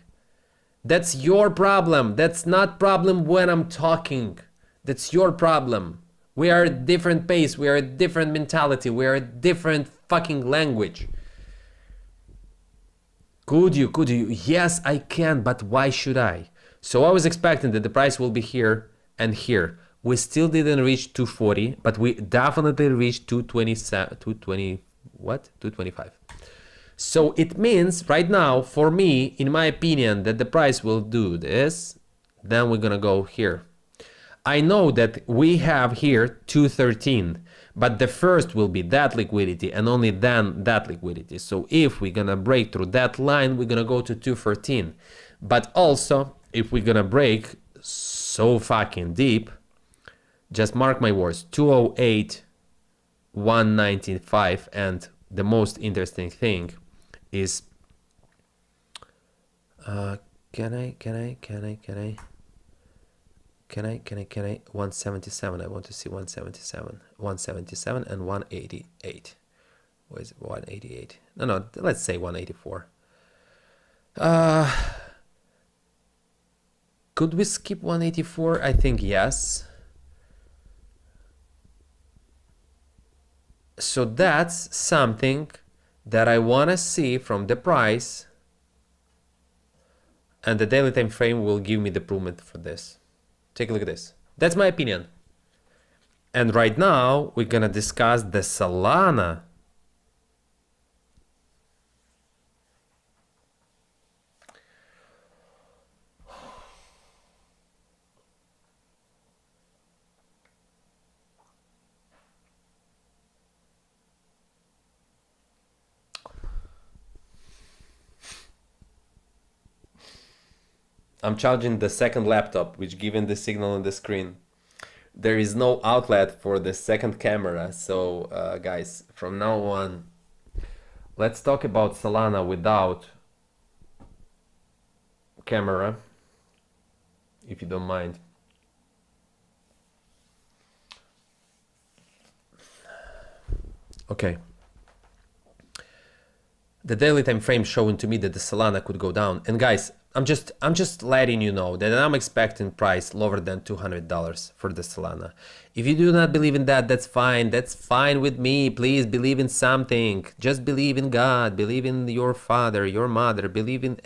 That's your problem. That's not problem when I'm talking. That's your problem. We are a different pace. We are a different mentality. We are a different fucking language. Could you? Yes, I can, but why should I? So I was expecting that the price will be here and here. We still didn't reach 240, but we definitely reached 227, 220, what? 225. So it means right now, for me, in my opinion, that the price will do this. Then we're gonna go here. I know that we have here 213, but the first will be that liquidity and only then that liquidity. So if we're gonna break through that line, we're gonna go to 214. But also, if we're gonna break so fucking deep, just mark my words, 208, 195, and the most interesting thing is, can I, 177, I want to see 177 and 188. What is it, 188? No, let's say 184. Could we skip 184? I think yes. So that's something that I want to see from the price, and the daily time frame will give me the improvement for this. Take a look at this. That's my opinion. And right now we're gonna discuss the Solana. I'm charging the second laptop, which given the signal on the screen, there is no outlet for the second camera. So guys, from now on, let's talk about Solana without camera, if you don't mind. Okay. The daily time frame showing to me that the Solana could go down. And guys, I'm just letting you know that I'm expecting price lower than $200 for the Solana. If you do not believe in that, that's fine. That's fine with me. Please believe in something. Just believe in God. Believe in your father, your mother. Believe in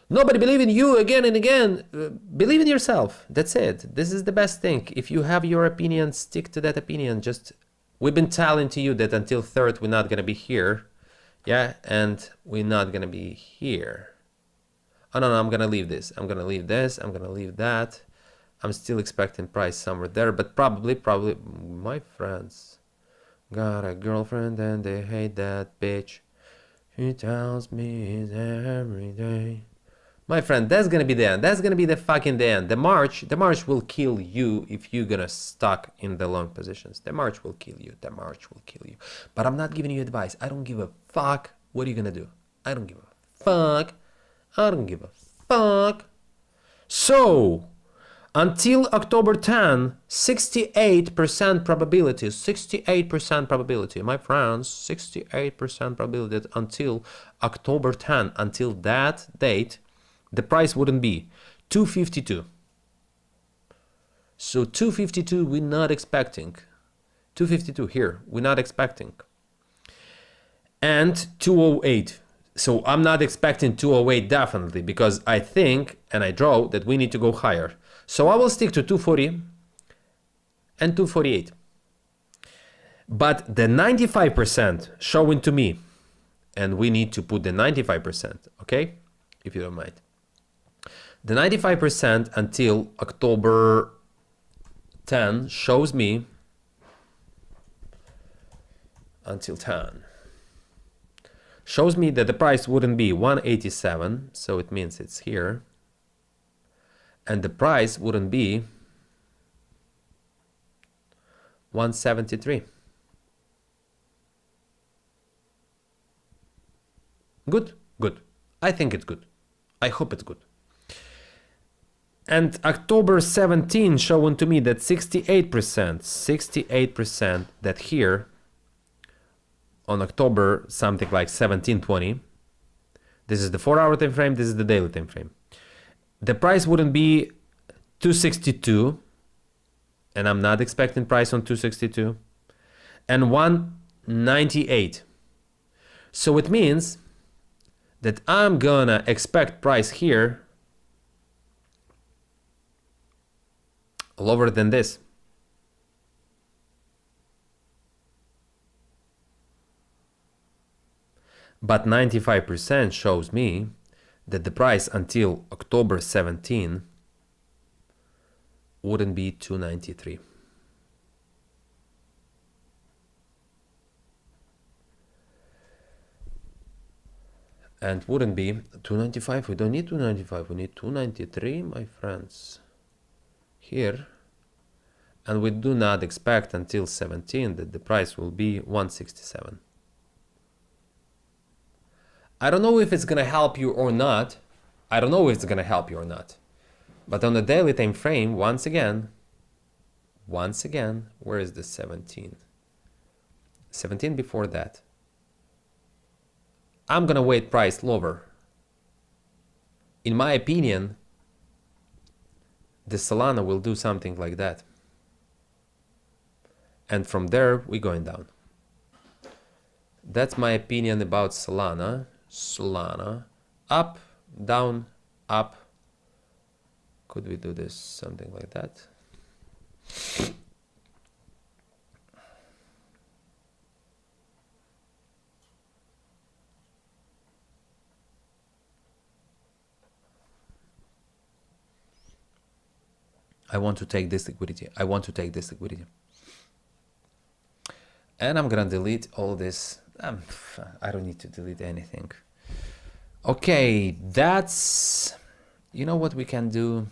nobody believe in you again and again. Believe in yourself. That's it. This is the best thing. If you have your opinion, stick to that opinion. Just, we've been telling to you that until 3rd we're not gonna be here. Yeah, and we're not gonna be here. Oh no, I'm gonna leave this. I'm gonna leave this. I'm gonna leave that. I'm still expecting price somewhere there, but probably my friends got a girlfriend and they hate that bitch. She tells me it's every day. My friend, that's gonna be the end. That's gonna be the fucking the end. The March will kill you if you're gonna stuck in the long positions. The March will kill you. The March will kill you. But I'm not giving you advice. I don't give a fuck. What are you gonna do? I don't give a fuck. I don't give a fuck. So, until October 10, 68% probability, 68% probability, my friends, 68% probability that until October 10, until that date, the price wouldn't be 252. So 252 we're not expecting. 252 here, we're not expecting. And 208. So I'm not expecting 208 definitely, because I think, and I draw, that we need to go higher. So I will stick to 240 and 248. But the 95% showing to me, and we need to put the 95%, okay? If you don't mind. The 95% until October 10 shows me until 10. Shows me that the price wouldn't be 187, so it means it's here. And the price wouldn't be 173. Good, good. I think it's good. I hope it's good. And October 17 showing to me that 68% that here on October something like 1720. This is the 4-hour time frame, this is the daily time frame. The price wouldn't be 262, and I'm not expecting price on 262, and 198. So it means that I'm gonna expect price here lower than this. But 95% shows me that the price until October 17 wouldn't be 293. And wouldn't be 295. We don't need 295. We need 293, my friends. Here. And we do not expect until 17 that the price will be 167. I don't know if it's gonna help you or not. I don't know if it's gonna help you or not. But on the daily time frame, once again, where is the 17? 17 before that. I'm gonna wait price lower. In my opinion, the Solana will do something like that. And from there, we're going down. That's my opinion about Solana. Solana, up, down, up. Could we do this something like that? I want to take this liquidity. I want to take this liquidity. And I'm gonna delete all this. I don't need to delete anything. Okay, that's, you know what we can do?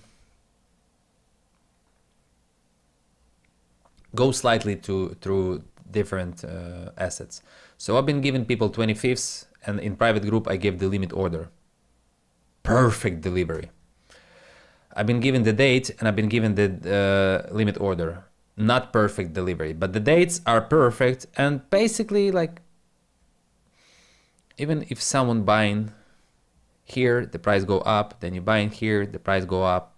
Go slightly through different assets. So I've been giving people 25ths, and in private group I gave the limit order. Perfect delivery. I've been given the date and I've been given the limit order. Not perfect delivery, but the dates are perfect, and basically, like, even if someone buying here, the price go up, then you buying here, the price go up.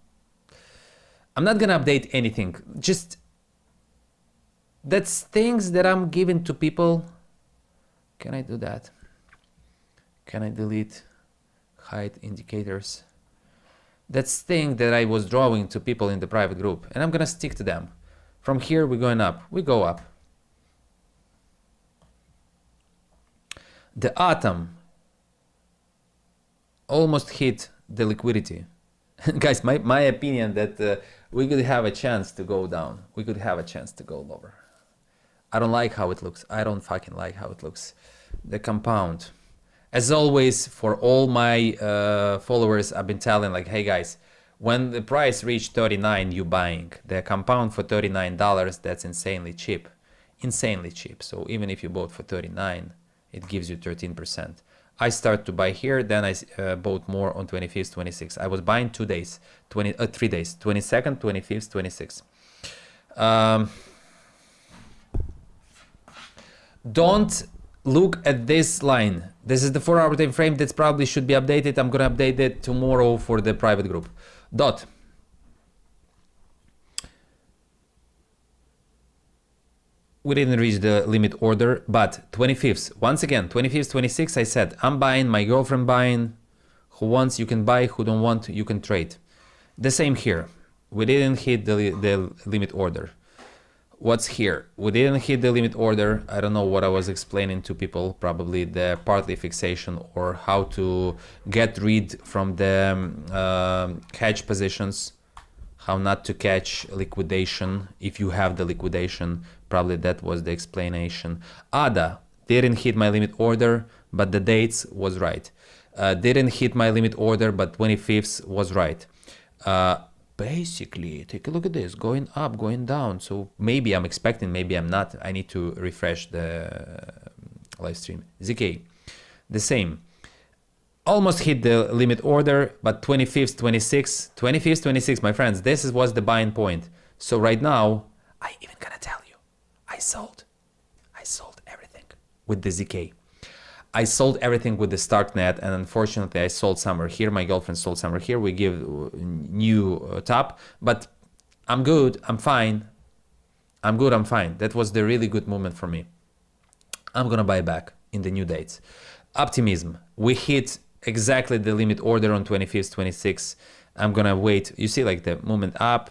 I'm not gonna update anything. Just that's things that I'm giving to people. Can I do that? Can I delete hide indicators? That's thing that I was drawing to people in the private group, and I'm gonna stick to them. From here, we're going up. We go up. The atom almost hit the liquidity. Guys, my opinion that we could have a chance to go down. We could have a chance to go lower. I don't like how it looks. I don't fucking like how it looks. The compound. As always, for all my followers, I've been telling, like, hey guys, when the price reached 39, you buying. The compound for $39, that's insanely cheap. Insanely cheap. So even if you bought for 39, it gives you 13%. I start to buy here, then I bought more on 25th, 26th. I was buying 2 days, 3 days, 22nd, 25th, 26th. Don't look at this line. This is the 4-hour time frame that probably should be updated. I'm gonna update it tomorrow for the private group. Dot. We didn't reach the limit order, but 25th, once again, 25th, 26th, I said, I'm buying, my girlfriend buying, who wants, you can buy, who don't want, you can trade. The same here. We didn't hit the limit order. What's here? We didn't hit the limit order. I don't know what I was explaining to people, probably the partly fixation or how to get rid from the hedge positions, how not to catch liquidation if you have the liquidation. Probably that was the explanation. ADA, Didn't hit my limit order, but the dates was right. Didn't hit my limit order, but 25th was right. Basically, take a look at this, going up, going down. So maybe I'm expecting, maybe I'm not. I need to refresh the live stream. ZK, the same. Almost hit the limit order, but 25th, 26th, my friends, this was the buying point. So right now, I even gonna tell you, I sold everything with the ZK. I sold everything with the STRK, and unfortunately I sold somewhere here. My girlfriend sold somewhere here. We give new top, but I'm good, I'm fine. I'm good, I'm fine. That was the really good moment for me. I'm gonna buy back in the new dates. Optimism, we hit exactly the limit order on 25th, 26th. I'm gonna wait. You see like the movement up,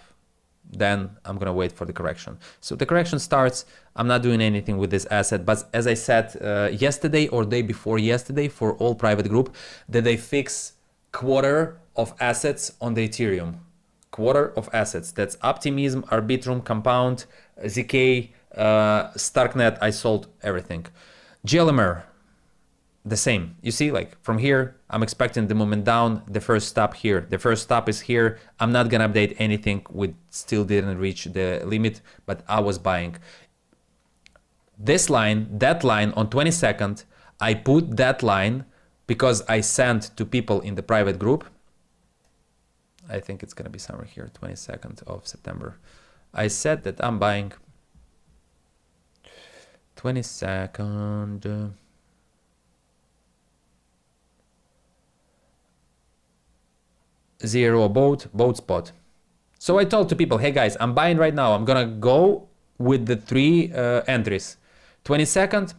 then I'm gonna wait for the correction. So the correction starts. I'm not doing anything with this asset, but as I said yesterday or day before yesterday for all private group, that they fix quarter of assets on the Ethereum. Quarter of assets. That's Optimism, Arbitrum, Compound, ZK, STRK. I sold everything. GLMR, the same. You see, like from here, I'm expecting the movement down. The first stop here. The first stop is here. I'm not gonna update anything. We still didn't reach the limit, but I was buying. This line, that line on 22nd, I put that line because I sent to people in the private group. I think it's gonna be somewhere here, 22nd of September. I said that I'm buying 22nd. Zero boat spot. So I told to people, hey guys, I'm buying right now. I'm gonna go with the 3 entries. 22nd.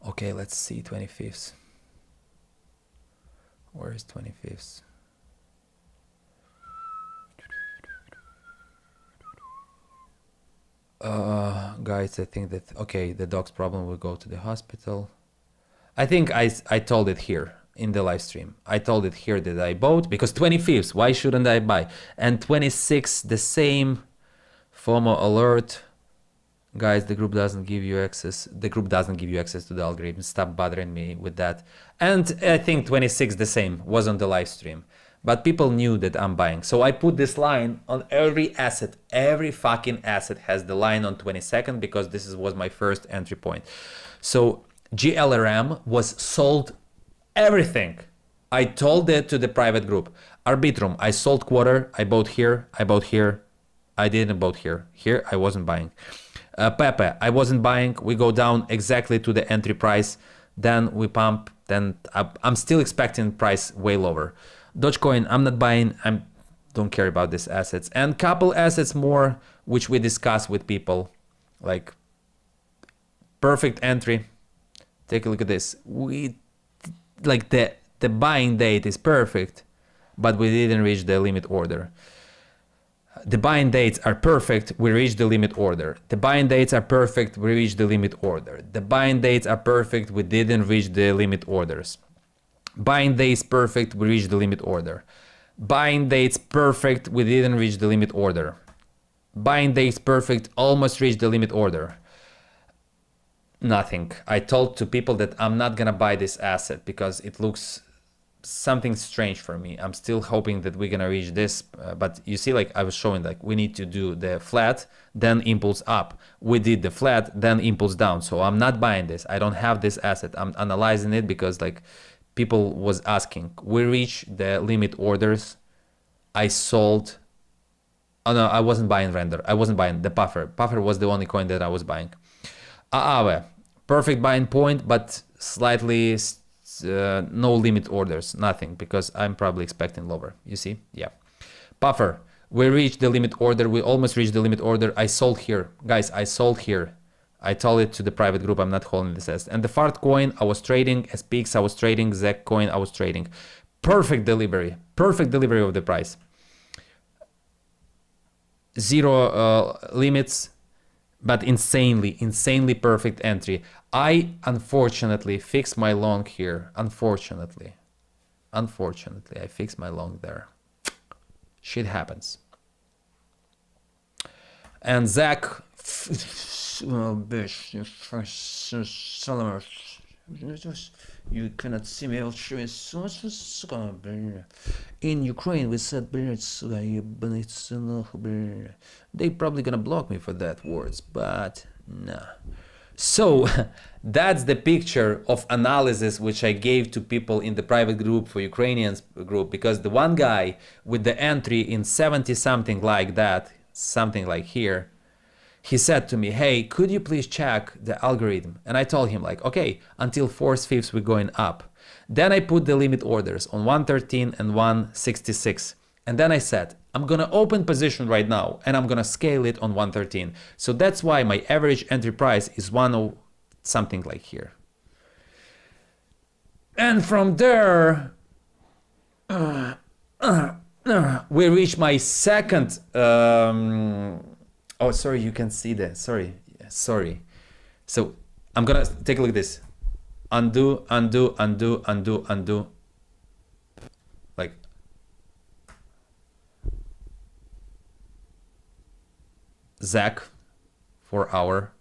Okay, let's see 25th. Where is 25th? Guys, I think that, okay, the dog's problem will go to the hospital. I think I told it here in the live stream. I told it here that I bought because 25th, why shouldn't I buy? And 26th, the same. FOMO alert. Guys, the group doesn't give you access. The group doesn't give you access to the algorithm. Stop bothering me with that. And I think 26th, the same, was on the live stream. But people knew that I'm buying. So I put this line on every asset. Every fucking asset has the line on 22nd because this was my first entry point. So GLRM was sold everything. I told it to the private group. Arbitrum, I sold quarter. I bought here. I bought here. I didn't bought here. Here, I wasn't buying. PEPE, I wasn't buying. We go down exactly to the entry price. Then we pump. Then I'm still expecting price way lower. Dogecoin, I'm not buying. I don't care about these assets. And couple assets more, which we discuss with people. Like perfect entry. Take a look at this. Like the buying date is perfect, but we didn't reach the limit order. The buying dates are perfect, we reach the limit order. The buying dates are perfect, we reach the limit order. The buying dates are perfect, we didn't reach the limit orders. Buying dates perfect, we reach the limit order. Buying dates perfect, we didn't reach the limit order. Buying dates perfect, almost reached the limit order. Nothing. I told to people that I'm not gonna buy this asset because it looks something strange for me. I'm still hoping that we're gonna reach this, but you see, like I was showing, like we need to do the flat, then impulse up. We did the flat, then impulse down. So I'm not buying this. I don't have this asset. I'm analyzing it because like people was asking. We reached the limit orders. I sold. Oh no, I wasn't buying render. I wasn't buying the puffer. Puffer was the only coin that I was buying. AAVE, perfect buying point, but slightly no limit orders, nothing, because I'm probably expecting lower. You see? Yeah. Puffer, we reached the limit order. We almost reached the limit order. I sold here. Guys, I sold here. I told it to the private group. I'm not holding this as. And the FARTCOIN, I was trading. SPX, I was trading. ZEC coin, I was trading. Perfect delivery. Perfect delivery of the price. Zero limits. But insanely perfect entry. I unfortunately fixed my long here. Unfortunately, I fixed my long there. Shit happens. And ZEC, You cannot see me. In Ukraine, we said, they probably gonna block me for that words, but nah. So that's the picture of analysis which I gave to people in the private group for Ukrainians group, because the one guy with the entry in 70 something like that, something like here, he said to me, hey, could you please check the algorithm? And I told him like, okay, until 4/5 we're going up. Then I put the limit orders on 113 and 166. And then I said, I'm gonna open position right now and I'm gonna scale it on 113. So that's why my average entry price is 10 something like here. And from there, we reach my second, oh, sorry, you can see that, sorry. So I'm gonna take a look at this. Undo, undo, undo, undo, undo. Like, ZEC, 4 hour.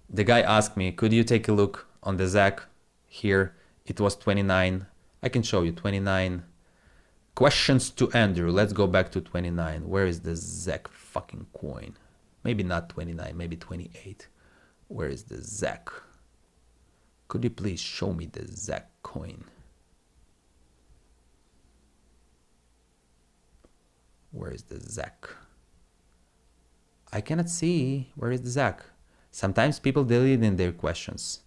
The guy asked me, could you take a look on the ZEC here? It was 29. I can show you 29. Questions to Andrew. Let's go back to 29. Where is the ZEC fucking coin? Maybe not 29, maybe 28. Where is the ZEC? Could you please show me the ZEC coin? Where is the ZEC? I cannot see. Where is the ZEC? Sometimes people delete in their questions.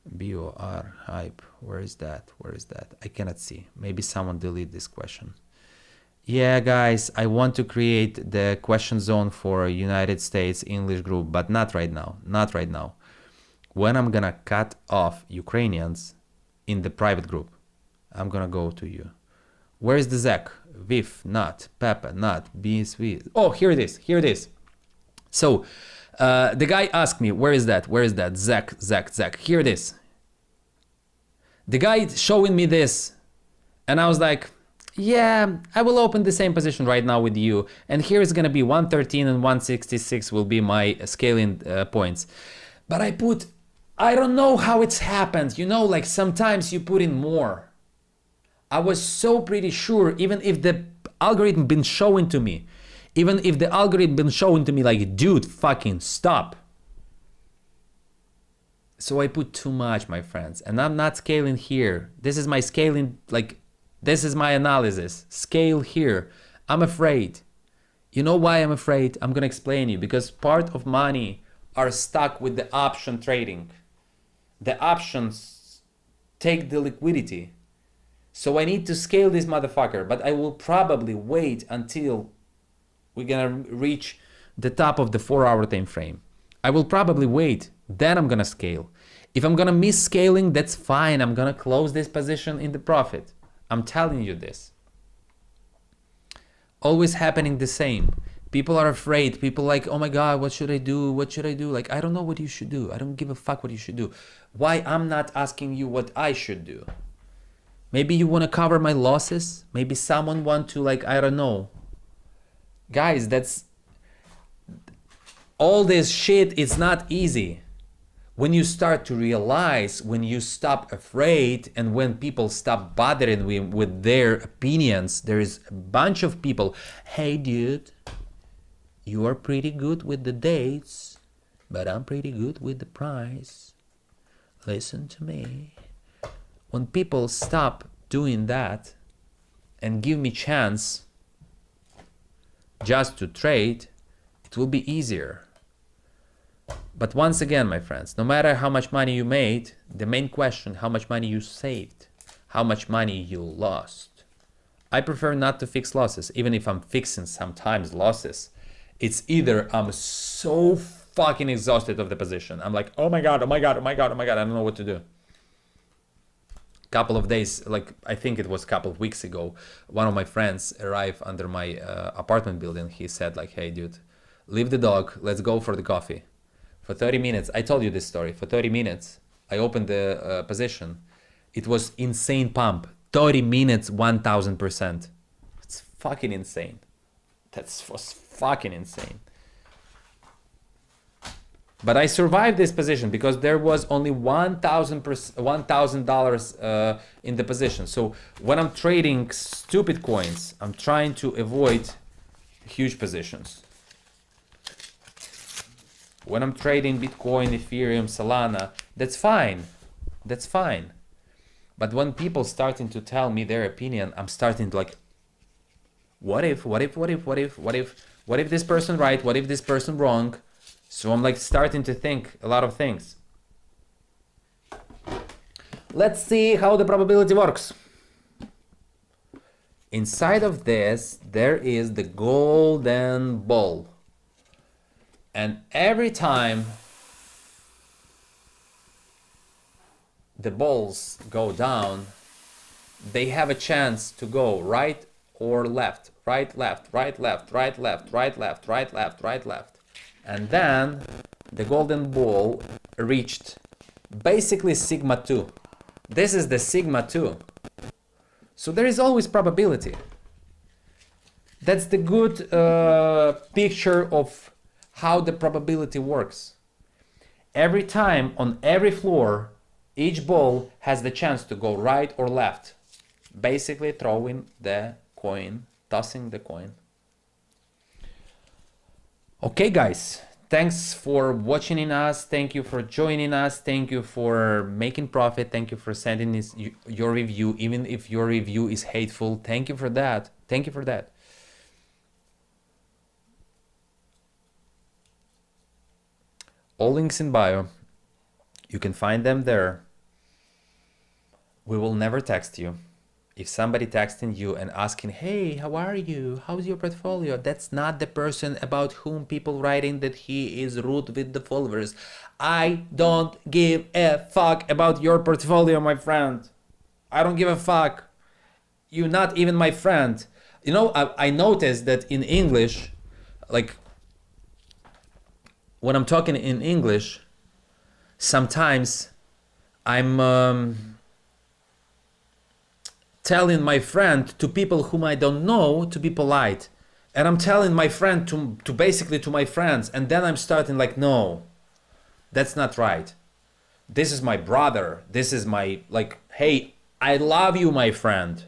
BOR hype. Where is that? Where is that? I cannot see. Maybe someone delete this question. Yeah, guys, I want to create the question zone for United States English group, but not right now. Not right now. When I'm gonna cut off Ukrainians in the private group, I'm gonna go to you. Where is the ZEC? VIF, not, PEPE, not, BSV. Oh, here it is. Here it is. So the guy asked me, where is that? Where is that? ZEC, ZEC, ZEC. Here it is. The guy showing me this, and I was like, yeah, I will open the same position right now with you. And here is going to be 113 and 166 will be my scaling points. But I don't know how it's happened. You know, like sometimes you put in more. I was so pretty sure, even if the algorithm been showing to me, like, dude, fucking stop. So I put too much, my friends, and I'm not scaling here. This is my scaling, like, this is my analysis. Scale here. I'm afraid. You know why I'm afraid? I'm gonna explain you. Because part of money are stuck with the option trading. The options take the liquidity. So I need to scale this motherfucker, but I will probably wait until we're gonna reach the top of the 4-hour time frame. I will probably wait, then I'm gonna scale. If I'm gonna miss scaling, that's fine. I'm gonna close this position in the profit. I'm telling you this. Always happening the same. People are afraid. People like, oh my God, what should I do? What should I do? Like, I don't know what you should do. I don't give a fuck what you should do. Why I'm not asking you what I should do? Maybe you want to cover my losses. Maybe someone want to, like, I don't know. Guys, that's all this shit. It's not easy. When you start to realize, when you stop afraid, and when people stop bothering with their opinions, there is a bunch of people, hey dude, you are pretty good with the dates, but I'm pretty good with the price. Listen to me. When people stop doing that and give me chance just to trade, it will be easier. But once again, my friends, no matter how much money you made, the main question, how much money you saved, how much money you lost. I prefer not to fix losses, even if I'm fixing sometimes losses. It's either I'm so fucking exhausted of the position. I'm like, oh my God, oh my God, oh my God, oh my God, I don't know what to do. Couple of days, like I think it was a couple of weeks ago, one of my friends arrived under my apartment building. He said like, hey dude, leave the dog, let's go for the coffee. For 30 minutes, I told you this story, for 30 minutes, I opened the position. It was insane pump, 30 minutes, 1000%. It's fucking insane. That was fucking insane. But I survived this position because there was only $1,000 in the position. So when I'm trading stupid coins, I'm trying to avoid huge positions. When I'm trading Bitcoin, Ethereum, Solana, that's fine. That's fine. But when people starting to tell me their opinion, I'm starting to like, what if this person right? What if this person wrong? So I'm like starting to think a lot of things. Let's see how the probability works. Inside of this, there is the golden ball. And every time the balls go down, they have a chance to go right or left, right, left, right, left, right, left, right, left, right, left, right, left. And then the golden ball reached basically sigma 2. This is the sigma 2. So there is always probability. That's the good picture of how the probability works. Every time on every floor, each ball has the chance to go right or left. Basically throwing the coin, tossing the coin. Okay guys, thanks for watching us. Thank you for joining us. Thank you for making profit. Thank you for sending this, your review, even if your review is hateful. Thank you for that. Thank you for that. All links in bio. You can find them there. We will never text you. If somebody texting you and asking, hey, how are you? How's your portfolio? That's not the person about whom people writing that he is rude with the followers. I don't give a fuck about your portfolio, my friend. I don't give a fuck. You're not even my friend. You know, I noticed that in English, like when I'm talking in English, sometimes I'm telling my friend to people whom I don't know to be polite. And I'm telling my friend to basically to my friends. And then I'm starting like, no, that's not right. This is my brother. This is my, like, hey, I love you, my friend.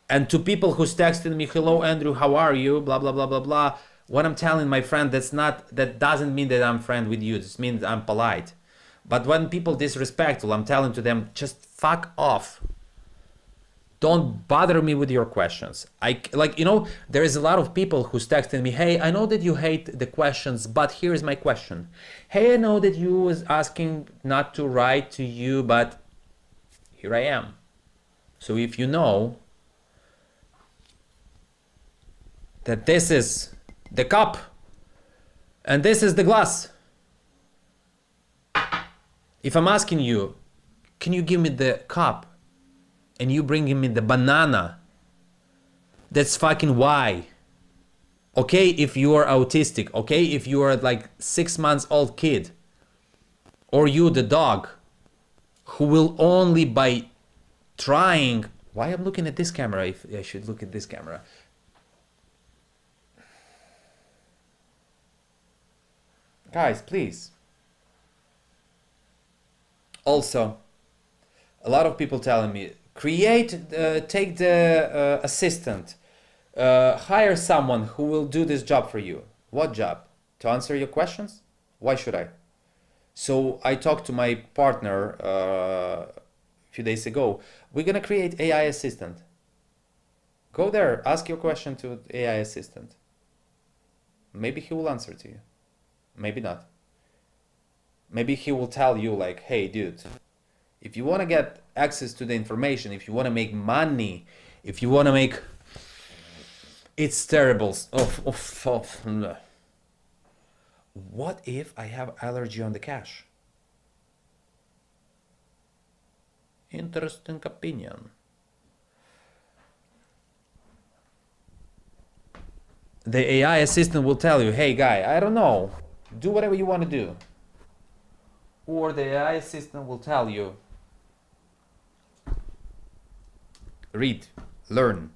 And to people who's texting me, hello, Andrew, how are you? Blah, blah, blah, blah, blah. What I'm telling my friend, that doesn't mean that I'm friend with you. It means I'm polite. But when people disrespectful, I'm telling to them, just fuck off. Don't bother me with your questions. There is a lot of people who's texting me, hey, I know that you hate the questions, but here's my question. Hey, I know that you was asking not to write to you, but here I am. So if you know that this is the cup and this is the glass, if I'm asking you, can you give me the cup? And you bringing me the banana, that's fucking why. Okay, if you are autistic, okay, if you are like 6 months old kid, or you the dog, who will only by trying, why I'm looking at this camera if I should look at this camera? Guys, please. Also, a lot of people telling me, take the assistant, hire someone who will do this job for you. What job? To answer your questions? Why should I? So I talked to my partner a few days ago. We're gonna create AI assistant. Go there, ask your question to AI assistant. Maybe he will answer to you. Maybe not. Maybe he will tell you like, hey dude, if you want to get access to the information, if you want to make money, if you want to make, it's terrible. What if I have allergy on the cash? Interesting opinion. The AI assistant will tell you, hey guy, I don't know, do whatever you want to do. Or the AI assistant will tell you, read, learn.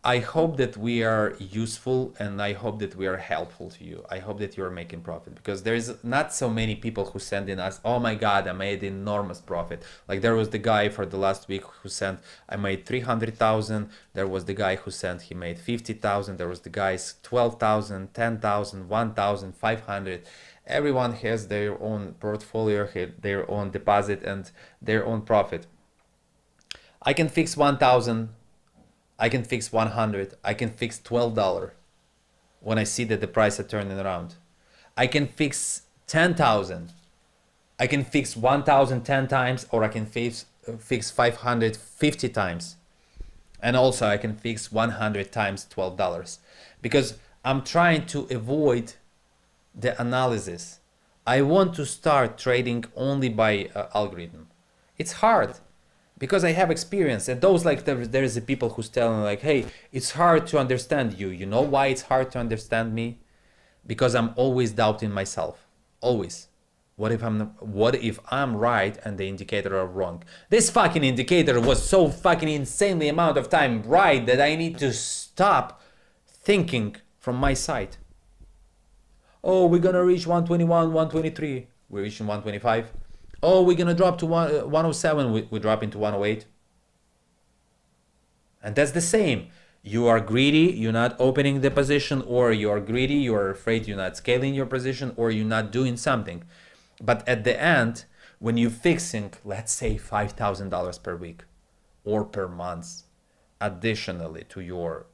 I hope that we are useful, and I hope that we are helpful to you. I hope that you are making profit, because there is not so many people who send in us, oh my God, I made enormous profit. Like there was the guy for the last week who sent, I made 300,000. There was the guy who sent, he made 50,000. There was the guys 12,000, 10,000, 1,500. Everyone has their own portfolio, their own deposit, and their own profit. I can fix 1,000. I can fix 100. I can fix $12 when I see that the price is turning around. I can fix 10,000. I can fix 1,000 10 times, or I can fix 550 times. And also I can fix 100 times $12, because I'm trying to avoid the analysis. I want to start trading only by algorithm. It's hard, because I have experience, and those like there is the people who's telling like, hey, it's hard to understand you. You know why it's hard to understand me? Because I'm always doubting myself. Always. What if I'm right and the indicator are wrong? This fucking indicator was so fucking insanely amount of time right that I need to stop thinking from my side. Oh, we're gonna reach 121, 123. We're reaching 125. Oh, we're gonna drop to 107, we drop into 108. And that's the same. You are greedy, you're not opening the position, or you are greedy, you are afraid you're not scaling your position, or you're not doing something. But at the end, when you're fixing, let's say $5,000 per week or per month, additionally to your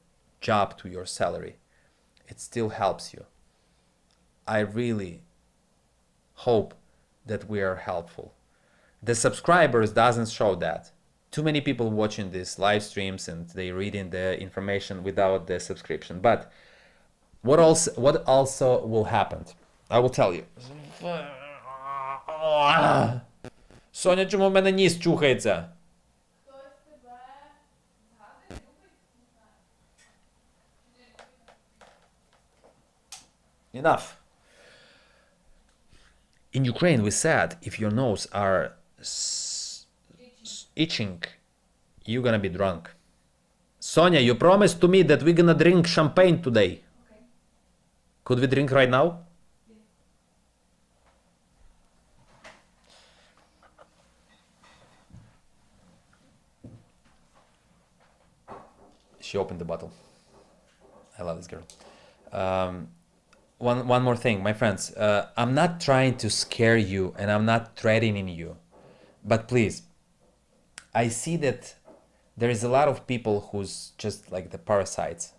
job, to your salary, it still helps you. I really hope that we are helpful. The subscribers doesn't show that. Too many people watching these live streams and they reading the information without the subscription. But what also will happen? I will tell you. Соня, чому в мене ніс чухається? Enough. In Ukraine, we said if your nose are itching, you're gonna be drunk. Sonia, you promised to me that we're gonna drink champagne today. Okay. Could we drink right now? Yes. She opened the bottle. I love this girl. One more thing, my friends. I'm not trying to scare you, and I'm not threatening you. But please, I see that there is a lot of people who's just like the parasites.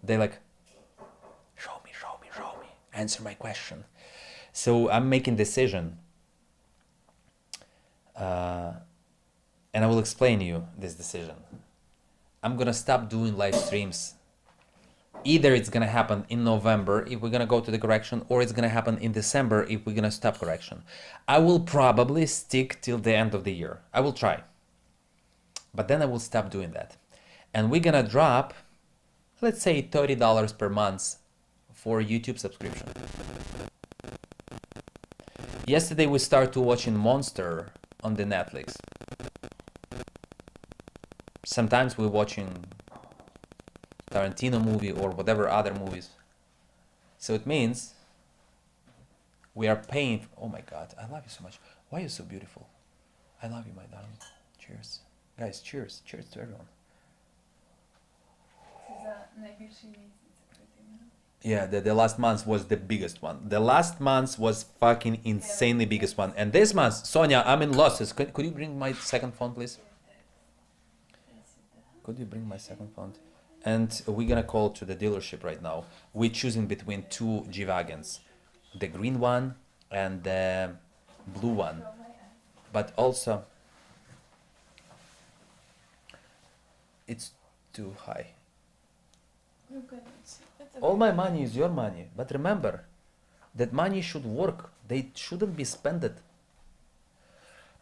They like, show me, answer my question. So I'm making decision. And I will explain you this decision. I'm gonna stop doing live streams. Either it's gonna happen in November if we're gonna go to the correction, or it's gonna happen in December if we're gonna stop correction. I will probably stick till the end of the year. I will try. But then I will stop doing that. And we're gonna drop, let's say $30 per month for YouTube subscription. Yesterday we started watching Monster on the Netflix. Sometimes we're watching Tarantino movie or whatever other movies. So it means we are paying. Oh my God, I love you so much. Why are you so beautiful? I love you, my darling. Cheers. Guys, cheers. Cheers to everyone. Yeah, the last month was the biggest one. The last month was fucking insanely biggest one. And this month, Sonia, I'm in losses. Could you bring my second phone, please? Could you bring my second phone? And we're gonna call to the dealership right now. We're choosing between two G-Wagons. The green one and the blue one. But also, it's too high. All my money is your money. But remember, that money should work. They shouldn't be spent.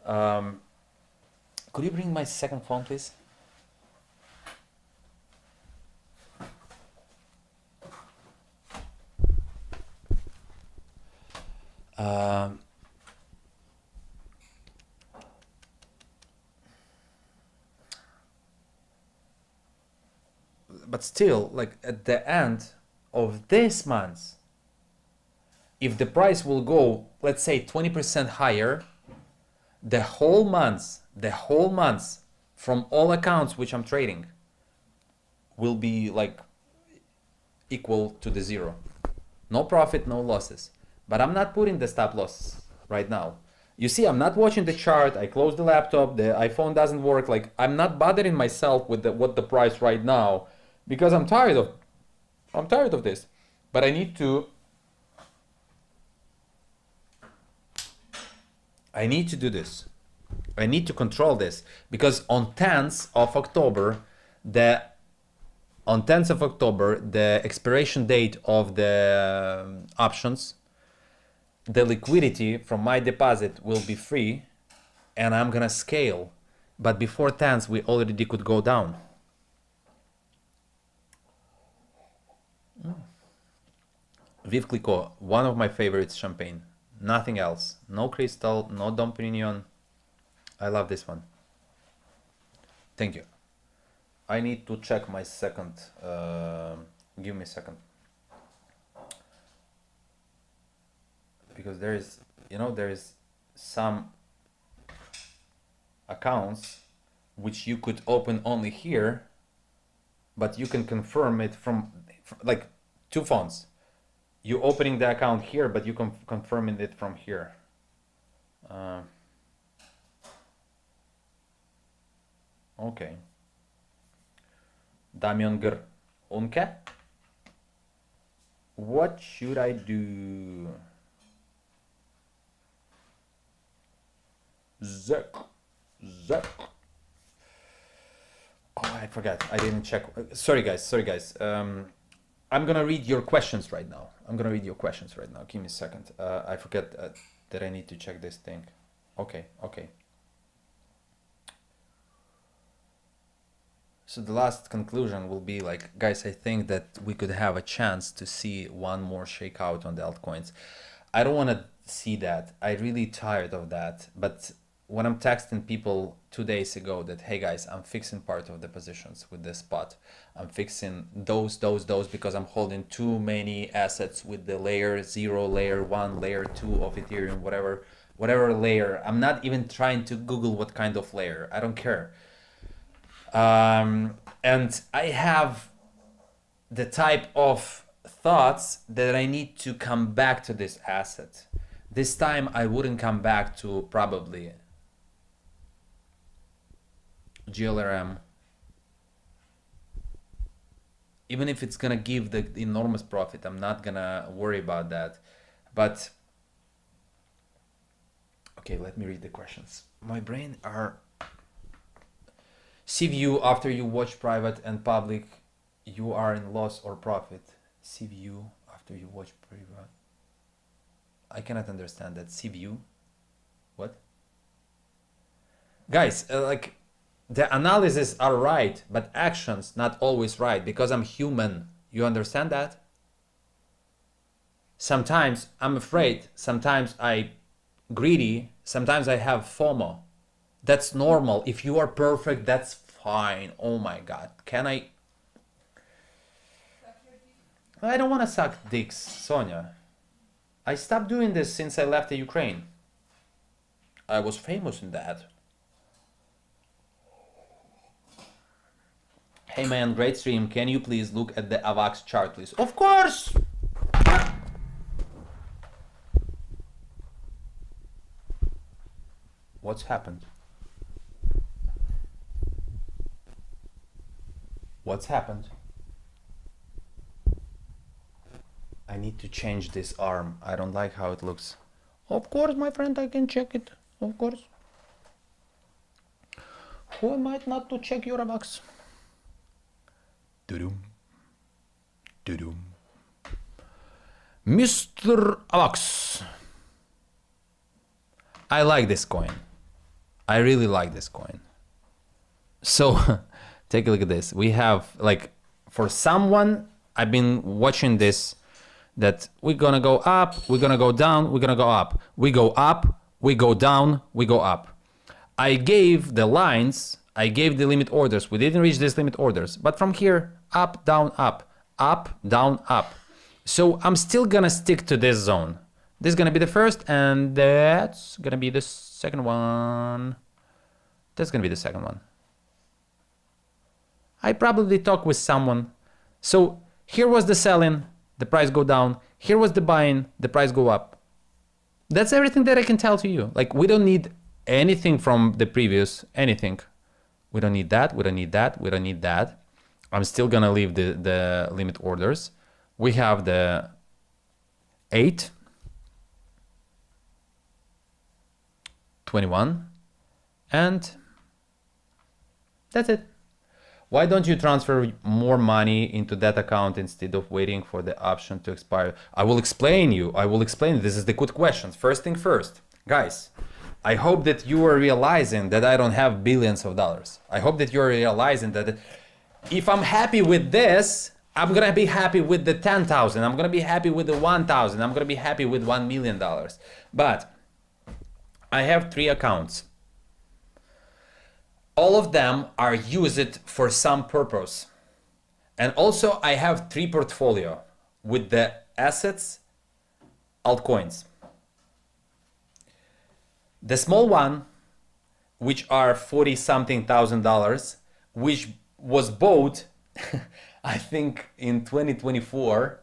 Could you bring my second phone, please? But still, like at the end of this month, if the price will go, let's say 20% higher, the whole month from all accounts which I'm trading will be like equal to the zero. No profit, no losses. But I'm not putting the stop loss right now. You see, I'm not watching the chart. I closed the laptop. The iPhone doesn't work. Like, I'm not bothering myself with what the price right now, because I'm tired of this. But I need to do this. I need to control this, because on 10th of October, the expiration date of the options, the liquidity from my deposit will be free, and I'm gonna scale. But before 10th, we already could go down. Vive Clicquot, one of my favorites champagne. Nothing else. No crystal, no Dom Perignon. I love this one. Thank you. I need to check my second. Give me a second. Because there is some accounts which you could open only here, but you can confirm it from like two phones. You opening the account here, but you can confirming it from here. Okay. Damian Gr. Unke. What should I do? ZEC. Oh, I forgot. I didn't check. Sorry guys. I'm gonna read your questions right now. Give me a second. I forget that I need to check this thing. Okay. So the last conclusion will be like, guys, I think that we could have a chance to see one more shakeout on the altcoins. I don't want to see that. I'm really tired of that. But when I'm texting people 2 days ago that, hey guys, I'm fixing part of the positions with this spot. I'm fixing those because I'm holding too many assets with the layer 0, layer 1, layer 2 of Ethereum, whatever layer. I'm not even trying to Google what kind of layer. I don't care. And I have the type of thoughts that I need to come back to this asset. This time I wouldn't come back to probably GLRM, even if it's gonna give the enormous profit. I'm not gonna worry about that. But okay, let me read the questions. My brain are CVU. After you watch private and public, you are in loss or profit. CVU after you watch private. I cannot understand that. CVU, what? Guys, like, the analysis are right, but actions not always right, because I'm human. You understand that? Sometimes I'm afraid, sometimes I greedy, sometimes I have FOMO. That's normal. If you are perfect, that's fine. Oh my God. Can I don't want to suck dicks, Sonia. I stopped doing this since I left the Ukraine. I was famous in that. Hey man, great stream. Can you please look at the AVAX chart, please? Of course! What's happened? What's happened? I need to change this arm. I don't like how it looks. Of course, my friend, I can check it. Of course. Who might not to check your AVAX? Mr. AVAX. I like this coin. I really like this coin. So take a look at this. We have, like, for someone, I've been watching this, that we're gonna go up, we're gonna go down, we're gonna go up. We go up, we go down, we go up. I gave the lines I gave the limit orders. We didn't reach these limit orders. But from here, up, down, up, up, down, up. So I'm still gonna stick to this zone. This is gonna be the first, and that's gonna be the second one. That's gonna be the second one. I probably talked with someone. So here was the selling, the price go down. Here was the buying, the price go up. That's everything that I can tell to you. Like, we don't need anything from the previous, anything. We don't need that, we don't need that, we don't need that. I'm still gonna leave the limit orders. We have the 8, 21, and that's it. Why don't you transfer more money into that account instead of waiting for the option to expire? I will explain you. I will explain. This is the good questions. First thing first. Guys, I hope that you are realizing that I don't have billions of dollars. I hope that you're realizing that if I'm happy with this, I'm gonna be happy with the 10,000. I'm gonna be happy with the 1,000. I'm gonna be happy with $1 million. But I have 3 accounts. All of them are used for some purpose. And also I have 3 portfolio with the assets, altcoins. The small one, which are 40 something thousand dollars, which was bought, I think in 2024,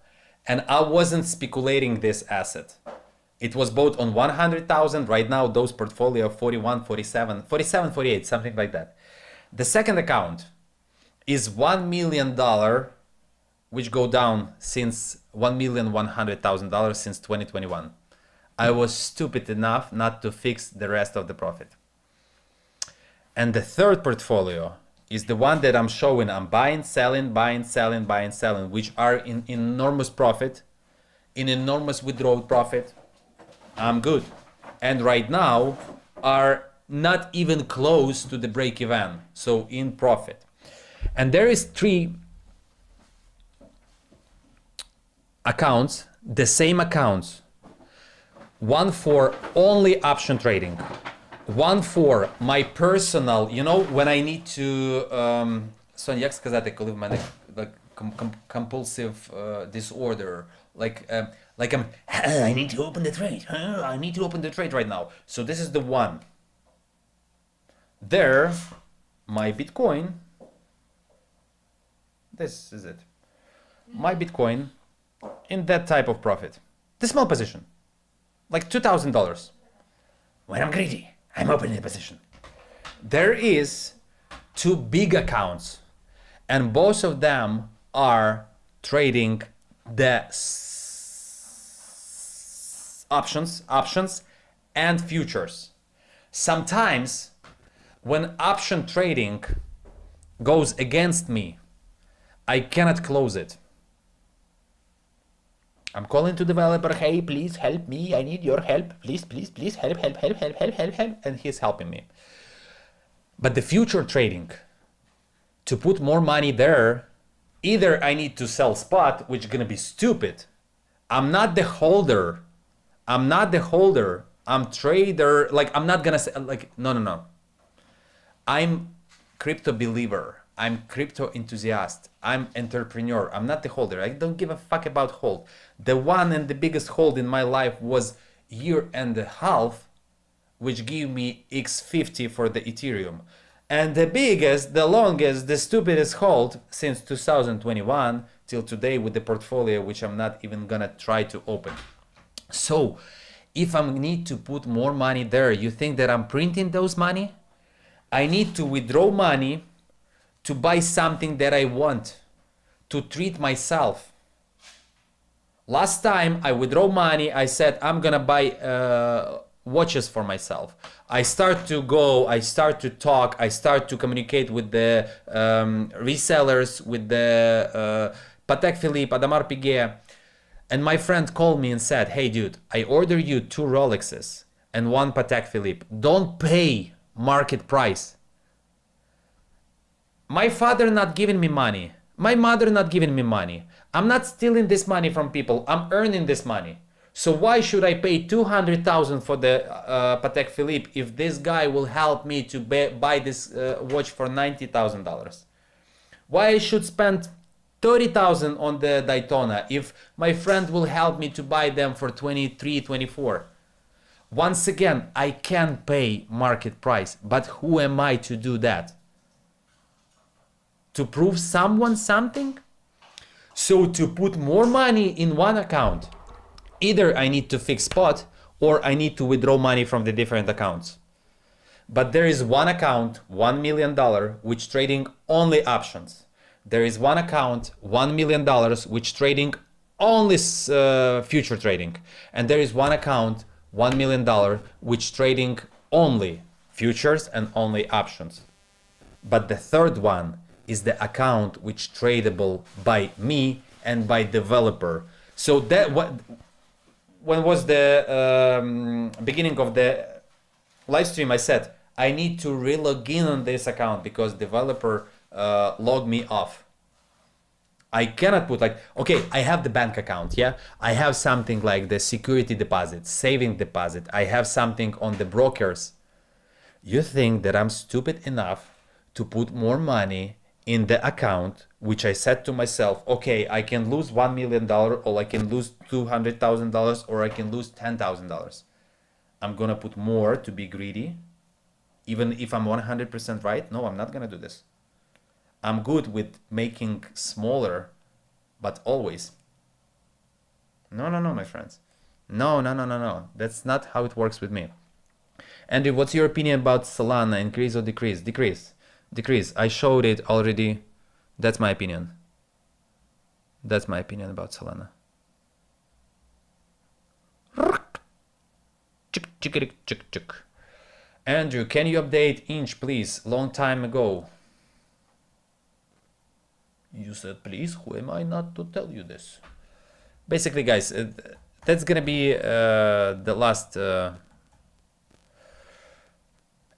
and I wasn't speculating this asset. It was bought on 100,000. Right now, those portfolio 41, 47, 47, 48, something like that. The second account is $1 million, which go down since $1,100,000 since 2021. I was stupid enough not to fix the rest of the profit. And the third portfolio is the one that I'm showing. I'm buying, selling, buying, selling, buying, selling, which are in enormous profit, in enormous withdrawal profit. I'm good. And right now are not even close to the break even, so in profit. And there is 3 accounts, the same accounts. One for only option trading, one for my personal, you know, when I need to, як сказати, коли в мене compulsive disorder, like I need to open the trade, I need to open the trade right now. So this is the one. There, my Bitcoin, this is it. My Bitcoin in that type of profit, the small position, like $2,000. When I'm greedy, I'm opening the position. There is 2 big accounts, and both of them are trading the options and futures. Sometimes when option trading goes against me, I cannot close it. I'm calling to developer, hey, please help me. I need your help. Please, please, please help. And he's helping me. But the future trading, to put more money there, either I need to sell spot, which is gonna be stupid. I'm not the holder. I'm trader. Like, I'm not gonna say, like, no. I'm crypto believer. I'm crypto enthusiast. I'm entrepreneur. I'm not the holder. I don't give a fuck about hold. The one and the biggest hold in my life was 1.5 years, which gave me X50 for the Ethereum. And the biggest, the longest, the stupidest hold since 2021 till today with the portfolio, which I'm not even gonna try to open. So if I need to put more money there, you think that I'm printing those money? I need to withdraw money to buy something that I want, to treat myself. Last time I withdraw money, I said I'm gonna buy watches for myself. I start to go, I start to talk, I start to communicate with the resellers, with the Patek Philippe, Audemars Piguet, and my friend called me and said, hey dude, I order you 2 Rolexes and 1 Patek Philippe. Don't pay market price. My father not giving me money. My mother not giving me money. I'm not stealing this money from people. I'm earning this money. So why should I pay 200,000 for the Patek Philippe if this guy will help me to buy this watch for $90,000? Why I should spend 30,000 on the Daytona if my friend will help me to buy them for 23, 24? Once again, I can pay market price, but who am I to do that? To prove someone something? So to put more money in one account, either I need to fix spot or I need to withdraw money from the different accounts. But there is one account, $1 million, which trading only options. There is one account, $1 million, which trading only future trading. And there is one account, $1 million, which trading only futures and only options. But the third one is the account which tradable by me and by developer. So that when was the beginning of the live stream, I said I need to re-log in on this account because developer logged me off. I cannot put like, okay, I have the bank account, yeah? I have something like the security deposit, saving deposit. I have something on the brokers. You think that I'm stupid enough to put more money in the account, which I said to myself, okay, I can lose $1 million or I can lose $200,000 or I can lose $10,000. I'm gonna put more to be greedy, even if I'm 100% right. No, I'm not gonna do this. I'm good with making smaller, but always. No, my friends. No. That's not how it works with me. Andrew, what's your opinion about Solana? Increase or decrease? Decrease. I showed it already. That's my opinion. That's my opinion about Solana. Chick. Andrew, can you update Inch, please? Long time ago. You said please, who am I not to tell you this? Basically, guys, that's gonna be the last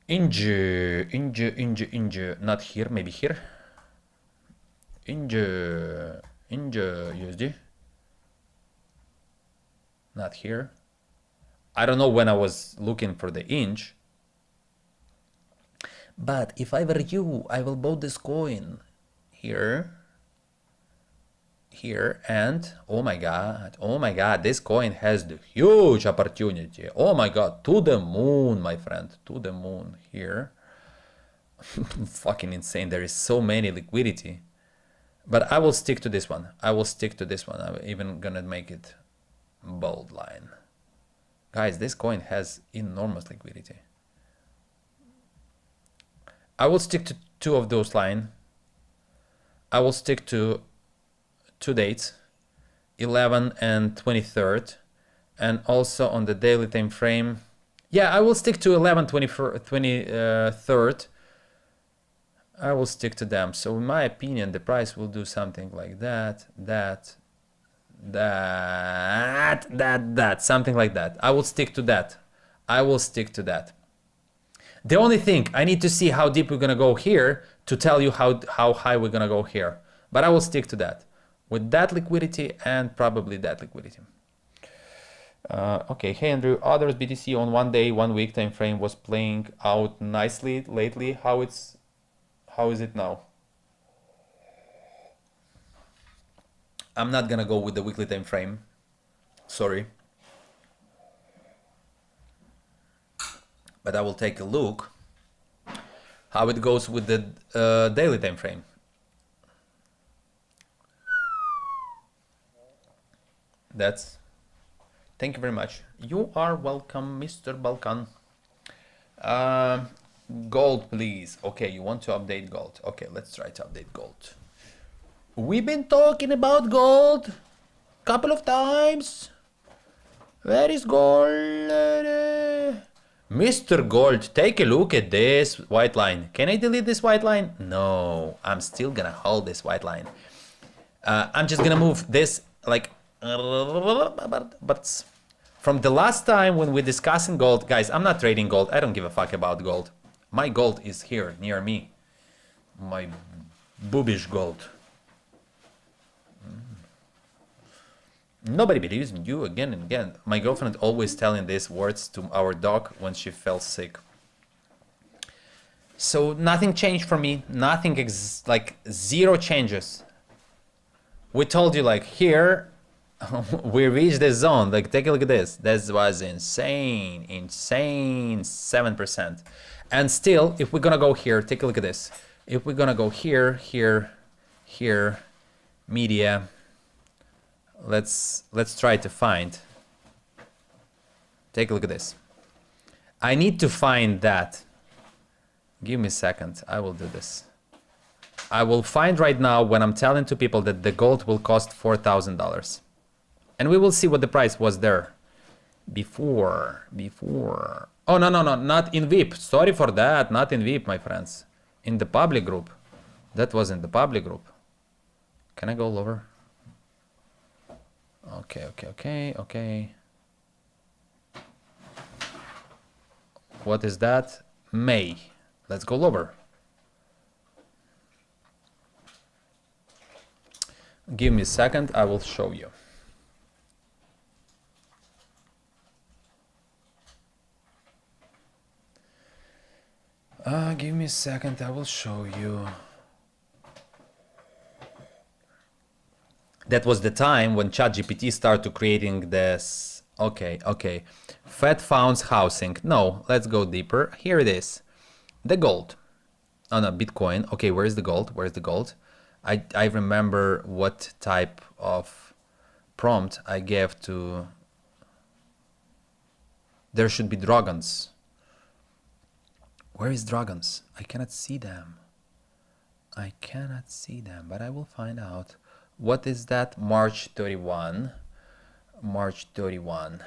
Inge, not here, maybe here. Inge USD, not here. I don't know when I was looking for the Inch, but if I were you, I will buy this coin here, and oh my god, this coin has the huge opportunity. Oh my god, to the moon, my friend, to the moon here. Fucking insane. There is so many liquidity, but I will stick to this one. I'm even gonna make it bold line. Guys, this coin has enormous liquidity. I will stick to two of those line. I will stick to 2 dates, 11 and 23rd, and also on the daily time frame. Yeah, I will stick to 11, 23rd. I will stick to them. So in my opinion, the price will do something like that, something like that. I will stick to that. The only thing, I need to see how deep we're gonna go here to tell you how high we're gonna go here. But I will stick to that. With that liquidity and probably that liquidity. Okay, hey Andrew, others BTC on 1 day, 1 week time frame was playing out nicely lately. How is it now? I'm not gonna go with the weekly time frame. Sorry. But I will take a look how it goes with the daily time frame. Thank you very much. You are welcome, Mr. Balkan. Gold, please. Okay, you want to update gold. Okay, let's try to update gold. We've been talking about gold couple of times. Where is gold? Mr. Gold, take a look at this white line. Can I delete this white line? No, I'm still gonna hold this white line. I'm just gonna move this like, but from the last time when we're discussing gold, guys, I'm not trading gold. I don't give a fuck about gold. My gold is here near me. My boobish gold. Nobody believes in you again and again. My girlfriend always telling these words to our dog when she fell sick. So nothing changed for me. Nothing, like zero changes. We told you like here, we reached the zone. Like take a look at this. This was insane, insane 7%. And still, if we're gonna go here, take a look at this. If we're gonna go here, here, here, media, let's try to find. Take a look at this. I need to find that. Give me a second. I will do this. I will find right now when I'm telling to people that the gold will cost $4,000. And we will see what the price was there before. Oh, no, not in VIP. Sorry for that. Not in VIP, my friends. In the public group. That was in the public group. Can I go lower? Okay. What is that? May. Let's go lower. Give me a second, I will show you. Give me a second, I will show you. That was the time when ChatGPT started creating this. Okay. Fed funds housing. No, let's go deeper. Here it is. The gold. Oh no, Bitcoin. Okay, where's the gold? Where's the gold? I remember what type of prompt I gave to. There should be dragons. Where is dragons? I cannot see them. But I will find out. What is that? March 31. March 31.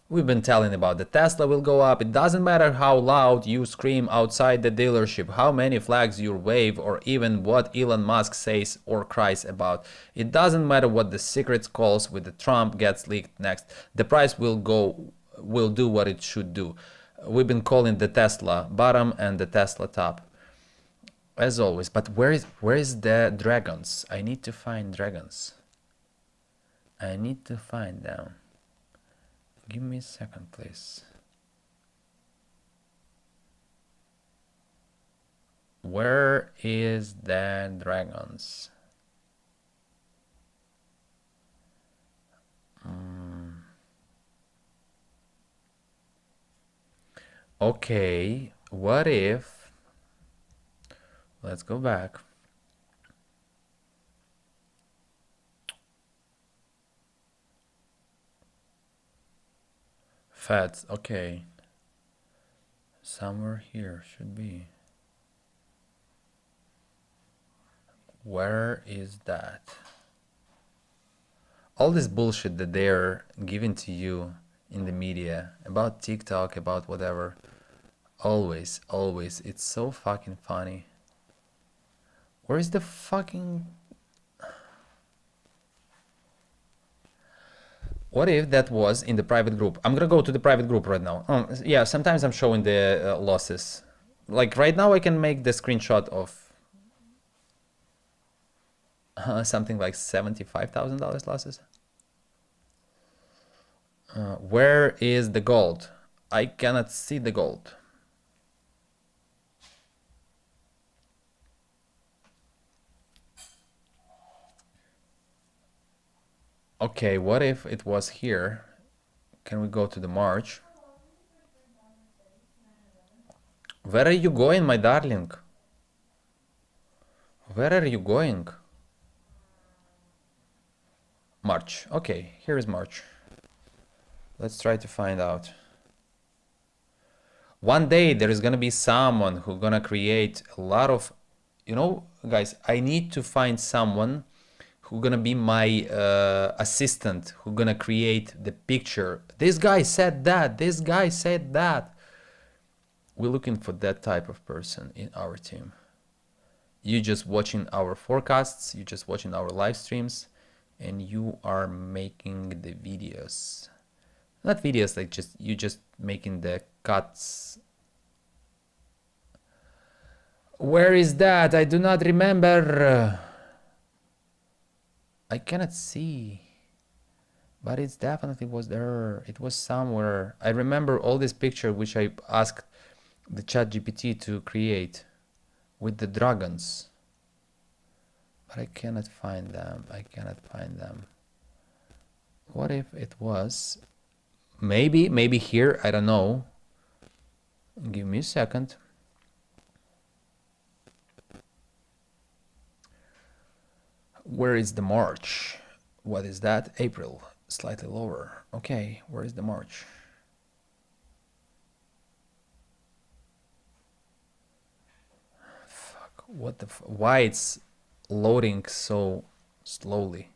We've been telling about the Tesla will go up. It doesn't matter how loud you scream outside the dealership, how many flags you wave, or even what Elon Musk says or cries about. It doesn't matter what the secrets calls with the Trump gets leaked next. The price will do what it should do. We've been calling the Tesla bottom and the Tesla top. As always, but where is the dragons? I need to find dragons. I need to find them. Give me a second, please. Where is the dragons? Okay, what if... Let's go back. Feds, okay. Somewhere here should be. Where is that? All this bullshit that they're giving to you in the media about TikTok, about whatever. Always, it's so fucking funny. Where is the fucking... What if that was in the private group? I'm gonna go to the private group right now. Yeah, sometimes I'm showing the losses. Like right now I can make the screenshot of something like $75,000 losses. Where is the gold? I cannot see the gold. Okay, what if it was here? Can we go to the March? Where are you going, my darling? Where are you going? March. Okay, here is March. Let's try to find out. One day there is gonna be someone who's gonna create a lot of, you know, guys, I need to find someone who's gonna be my assistant, who's gonna create the picture. This guy said that, this guy said that. We're looking for that type of person in our team. You just watching our forecasts, you just watching our live streams, and you are making the videos. Not videos, like you just making the cuts. Where is that? I do not remember. I cannot see. but it definitely was there. It was somewhere. I remember all this picture which I asked the ChatGPT to create with the dragons, but I cannot find them. I cannot find them. What if it was maybe here? I don't know. Give me a second. Where is the March? What is that? April, slightly lower. Okay, where is the March? Fuck, what the why it's loading so slowly?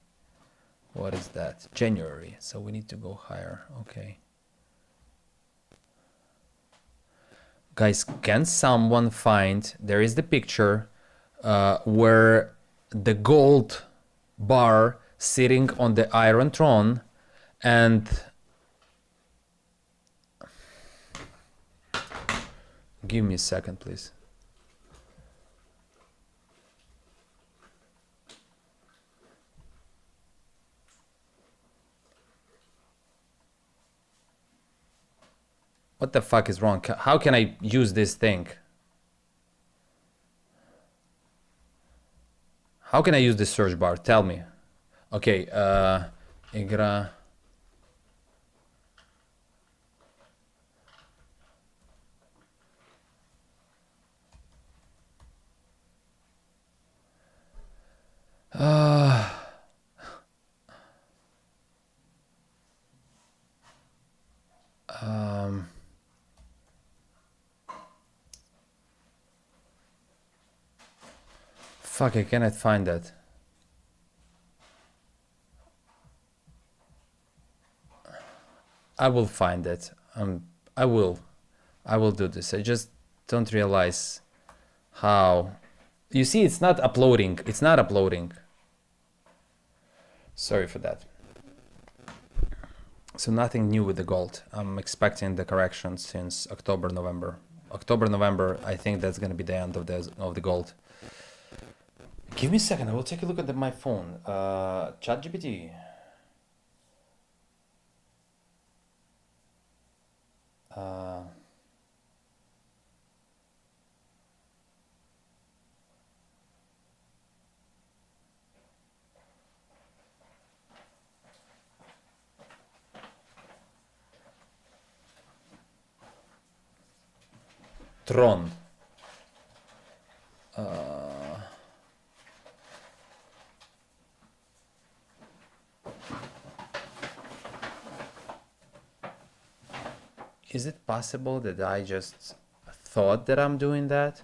What is that? January, so we need to go higher. Okay. Guys, can someone find, there is the picture where the gold bar sitting on the iron throne, and give me a second, please. What the fuck is wrong? How can I use this thing? How can I use the search bar? Tell me. Okay, Igra. Fuck, I cannot find that. I will find it. I will do this. I just don't realize how. You see, it's not uploading. It's not uploading. Sorry for that. So nothing new with the gold. I'm expecting the correction since October, November. October, November, I think that's going to be the end of the gold. Give me a second. I will take a look at my phone. ChatGPT. Tron. Is it possible that I just thought that I'm doing that?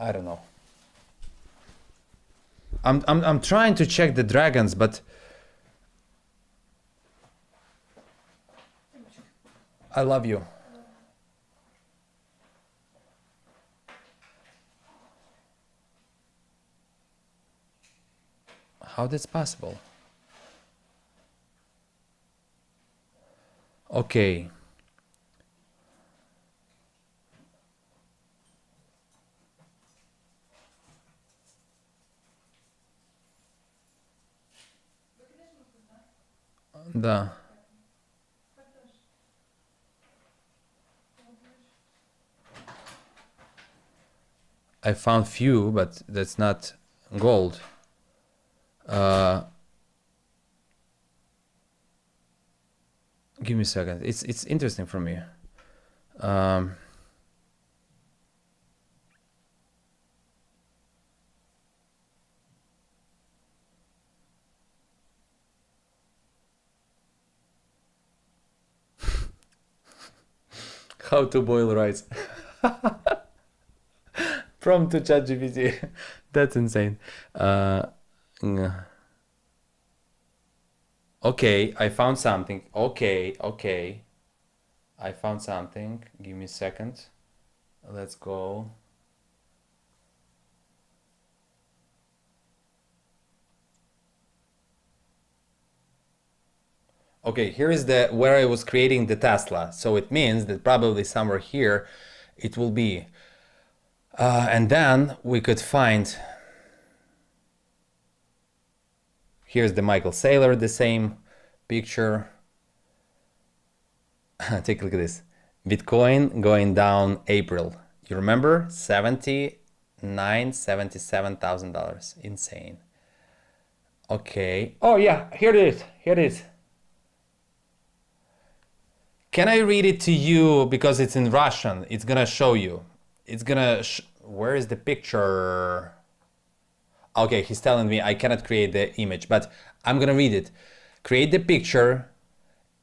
I don't know. I'm trying to check the dragons, but I love you. How that's possible? Okay. Да. I found few, but that's not gold. Give me a second. It's interesting for me. How to boil rice. Prompt to ChatGPT. That's insane. Okay, I found something. Okay. I found something. Give me a second. Let's go. Okay, here is where I was creating the Tesla. So it means that probably somewhere here it will be. And then we could find, here's the Michael Saylor, the same picture. Take a look at this. Bitcoin going down April. You remember? $77,000. Insane. Okay. Oh yeah, here it is. Here it is. Can I read it to you because it's in Russian? It's gonna show you. It's gonna. Where is the picture? Okay, he's telling me I cannot create the image, but I'm gonna read it. Create the picture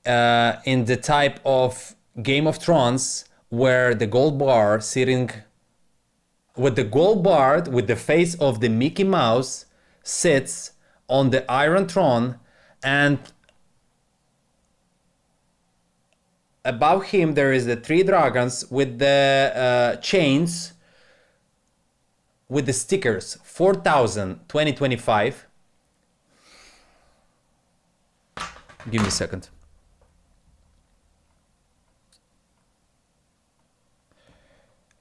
in the type of Game of Thrones where the gold bar sitting with the gold bar with the face of the Mickey Mouse sits on the Iron Throne, and above him there is the three dragons with the chains with the stickers 4000 2025. Give me a second.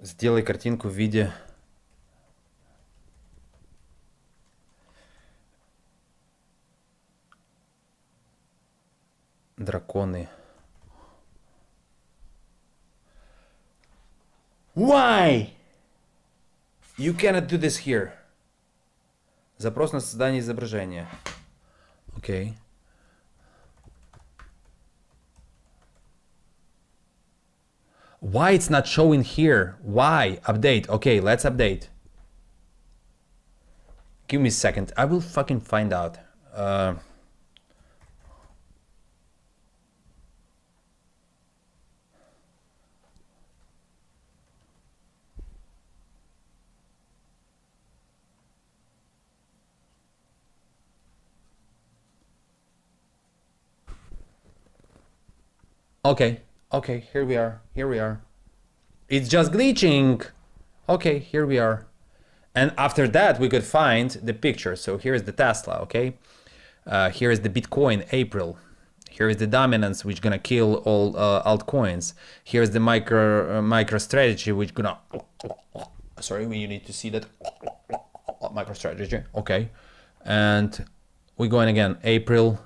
Сделай картинку в виде драконы. Why? You cannot do this here. Запрос на создание изображения. Okay. Why it's not showing here? Why? Update. Okay, let's update. Give me a second. I will fucking find out. Okay, here we are. It's just glitching. Okay, here we are. And after that, we could find the picture. So here is the Tesla, okay? Here is the Bitcoin, April. Here is the dominance, which gonna kill all altcoins. Here's the micro strategy, which gonna... Sorry, you need to see that micro strategy. Okay. And we're going again, April.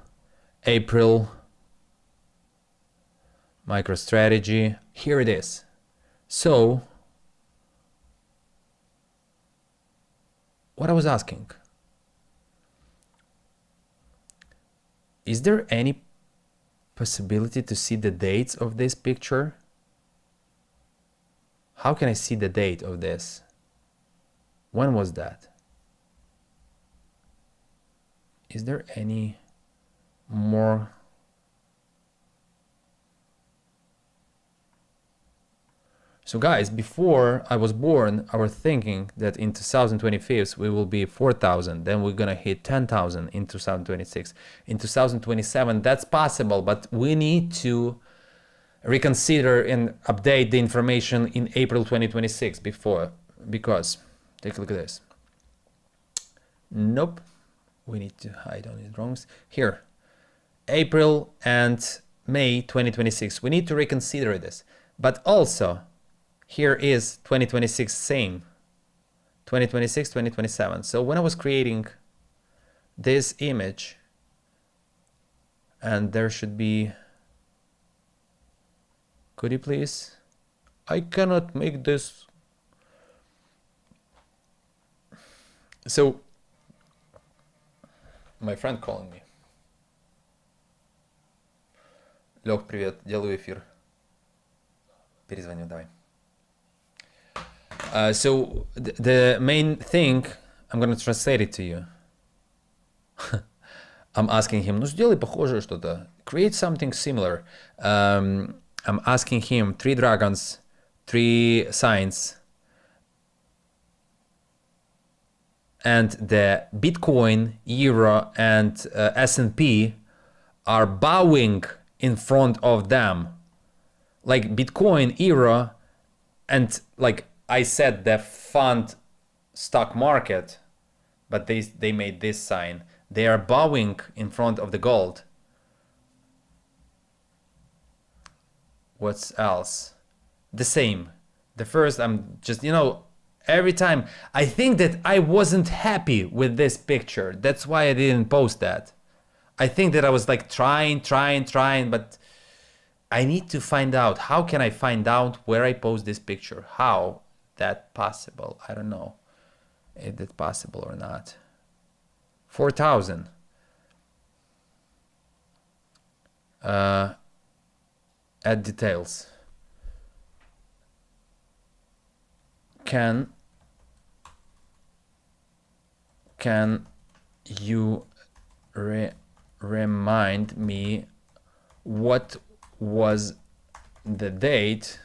MicroStrategy, here it is. So, what I was asking, is there any possibility to see the dates of this picture? How can I see the date of this? When was that? Is there any more? So guys, before I was born, I was thinking that in 2025 we will be 4,000, then we're gonna hit 10,000 in 2026. In 2027, that's possible, but we need to reconsider and update the information in April 2026 because, take a look at this. Nope, we need to hide on the wrongs. Here, April and May 2026, we need to reconsider this, but also, here is 2026 same, 2026, 2027. So when I was creating this image, and there should be, could you please? I cannot make this. So, my friend calling me. Лёг, привет, делаю эфир. Перезвоню, давай. So the main thing, I'm gonna translate it to you. I'm asking him, ну сделай похожее что-то. Create something similar. I'm asking him 3 dragons, 3 signs, and the Bitcoin, Euro, and S&P are bowing in front of them. Like Bitcoin, Euro, and like I said the fund stock market, but they made this sign. They are bowing in front of the gold. What's else? The same. The first, I'm just, Every time. I think that I wasn't happy with this picture. That's why I didn't post that. I think that I was like trying, but I need to find out. How can I find out where I post this picture? How that possible? I don't know if that's possible or not. 4,000. Add details. Can you remind me what was the date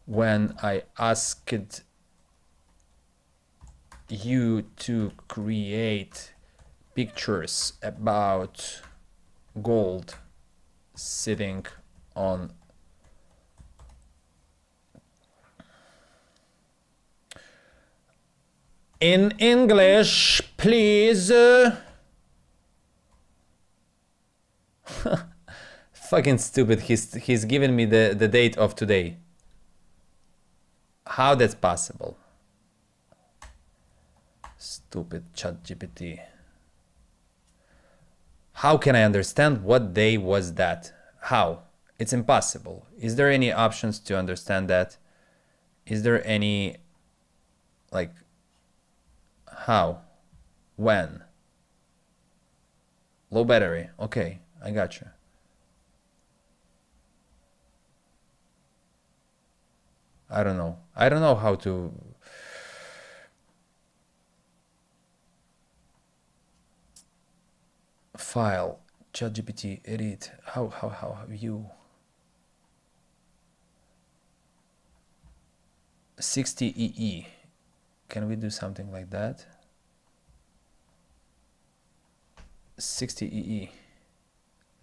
when I asked you to create pictures about gold sitting on in English, please? Fucking stupid. He's given me the date of today. How that's possible? Stupid ChatGPT. How can I understand what day was that? How? It's impossible. Is there any options to understand that? Is there any, like, how? When? Low battery. Okay, I got you. I don't know. I don't know how to... File, ChatGPT, edit. How view? 60 EE. Can we do something like that? 60 EE.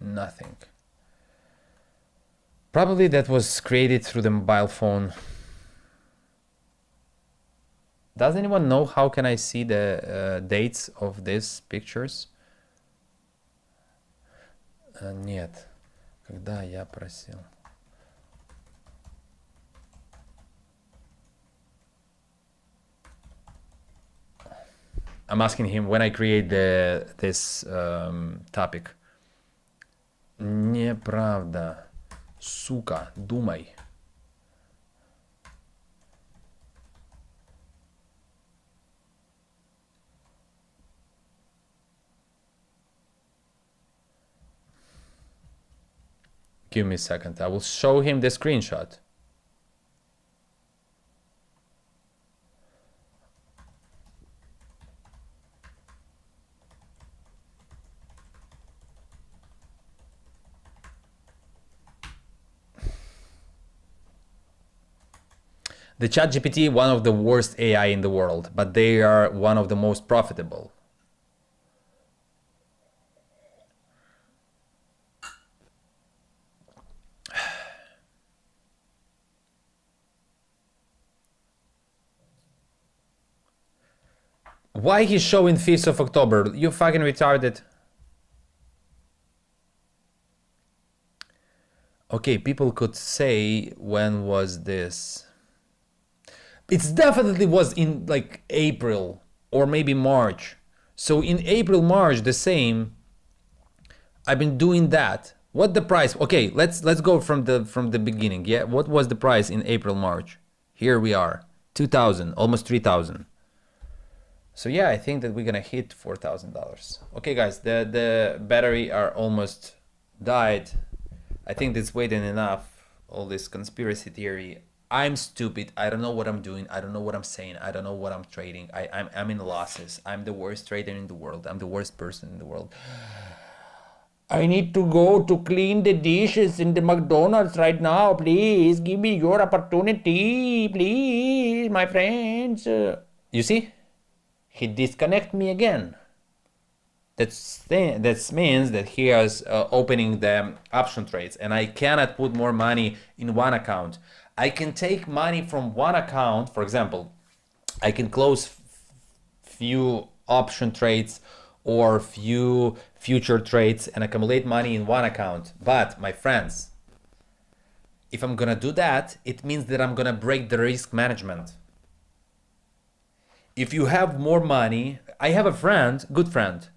Nothing. Probably that was created through the mobile phone. Does anyone know how can I see the dates of these pictures? Нет. Когда я просил? I'm asking him when I create this topic. Неправда. Сука, думай. Give me a second. I will show him the screenshot. The ChatGPT, one of the worst AI in the world, but they are one of the most profitable. Why he's showing 5th of October? You fucking retarded. Okay, people could say, when was this? It definitely was in like April or maybe March. So in April, March, the same. I've been doing that. What the price? Okay, let's go from the beginning. Yeah, what was the price in April, March? Here we are, 2,000, almost 3,000. So yeah, I think that we're gonna hit $4,000. Okay, guys, the battery are almost died. I think that's waiting enough. All this conspiracy theory. I'm stupid. I don't know what I'm doing. I don't know what I'm saying. I don't know what I'm trading. I'm in losses. I'm the worst trader in the world. I'm the worst person in the world. I need to go to clean the dishes in the McDonald's right now. Please give me your opportunity. Please, my friends. You see? He disconnect me again. That means that he is opening the option trades, and I cannot put more money in one account. I can take money from one account. For example, I can close few option trades or few future trades and accumulate money in one account. But my friends, if I'm gonna do that, it means that I'm gonna break the risk management. if you have more money, I have a friend, good friend.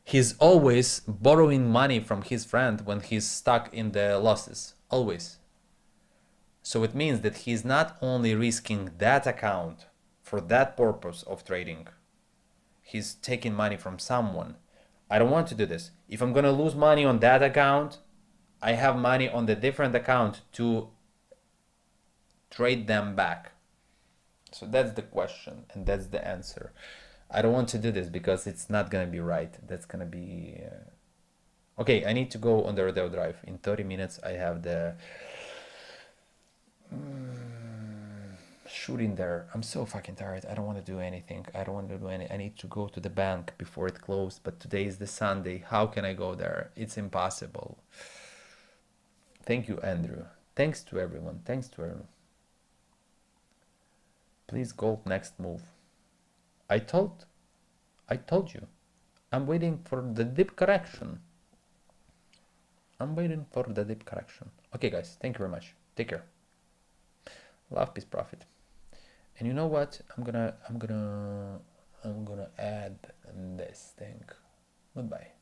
He's always borrowing money from his friend when he's stuck in the losses, always. So it means that he's not only risking that account for that purpose of trading, he's taking money from someone. I don't want to do this. If I'm gonna lose money on that account, I have money on the different account to trade them back. So that's the question and that's the answer. I don't want to do this because it's not gonna be right. That's gonna be okay. I need to go on the Rodeo Drive in 30 minutes. I have the shooting there. I'm so fucking tired. I don't want to do anything. I don't want to do any. I need to go to the bank before it closed, but today is the Sunday. How can I go there? It's impossible. Thank you, Andrew. Thanks to everyone. Thanks to everyone. Please gold next move. I told you. I'm waiting for the dip correction. I'm waiting for the dip correction. Okay, guys. Thank you very much. Take care. Love, peace, profit. And you know what? I'm gonna add this thing. Goodbye.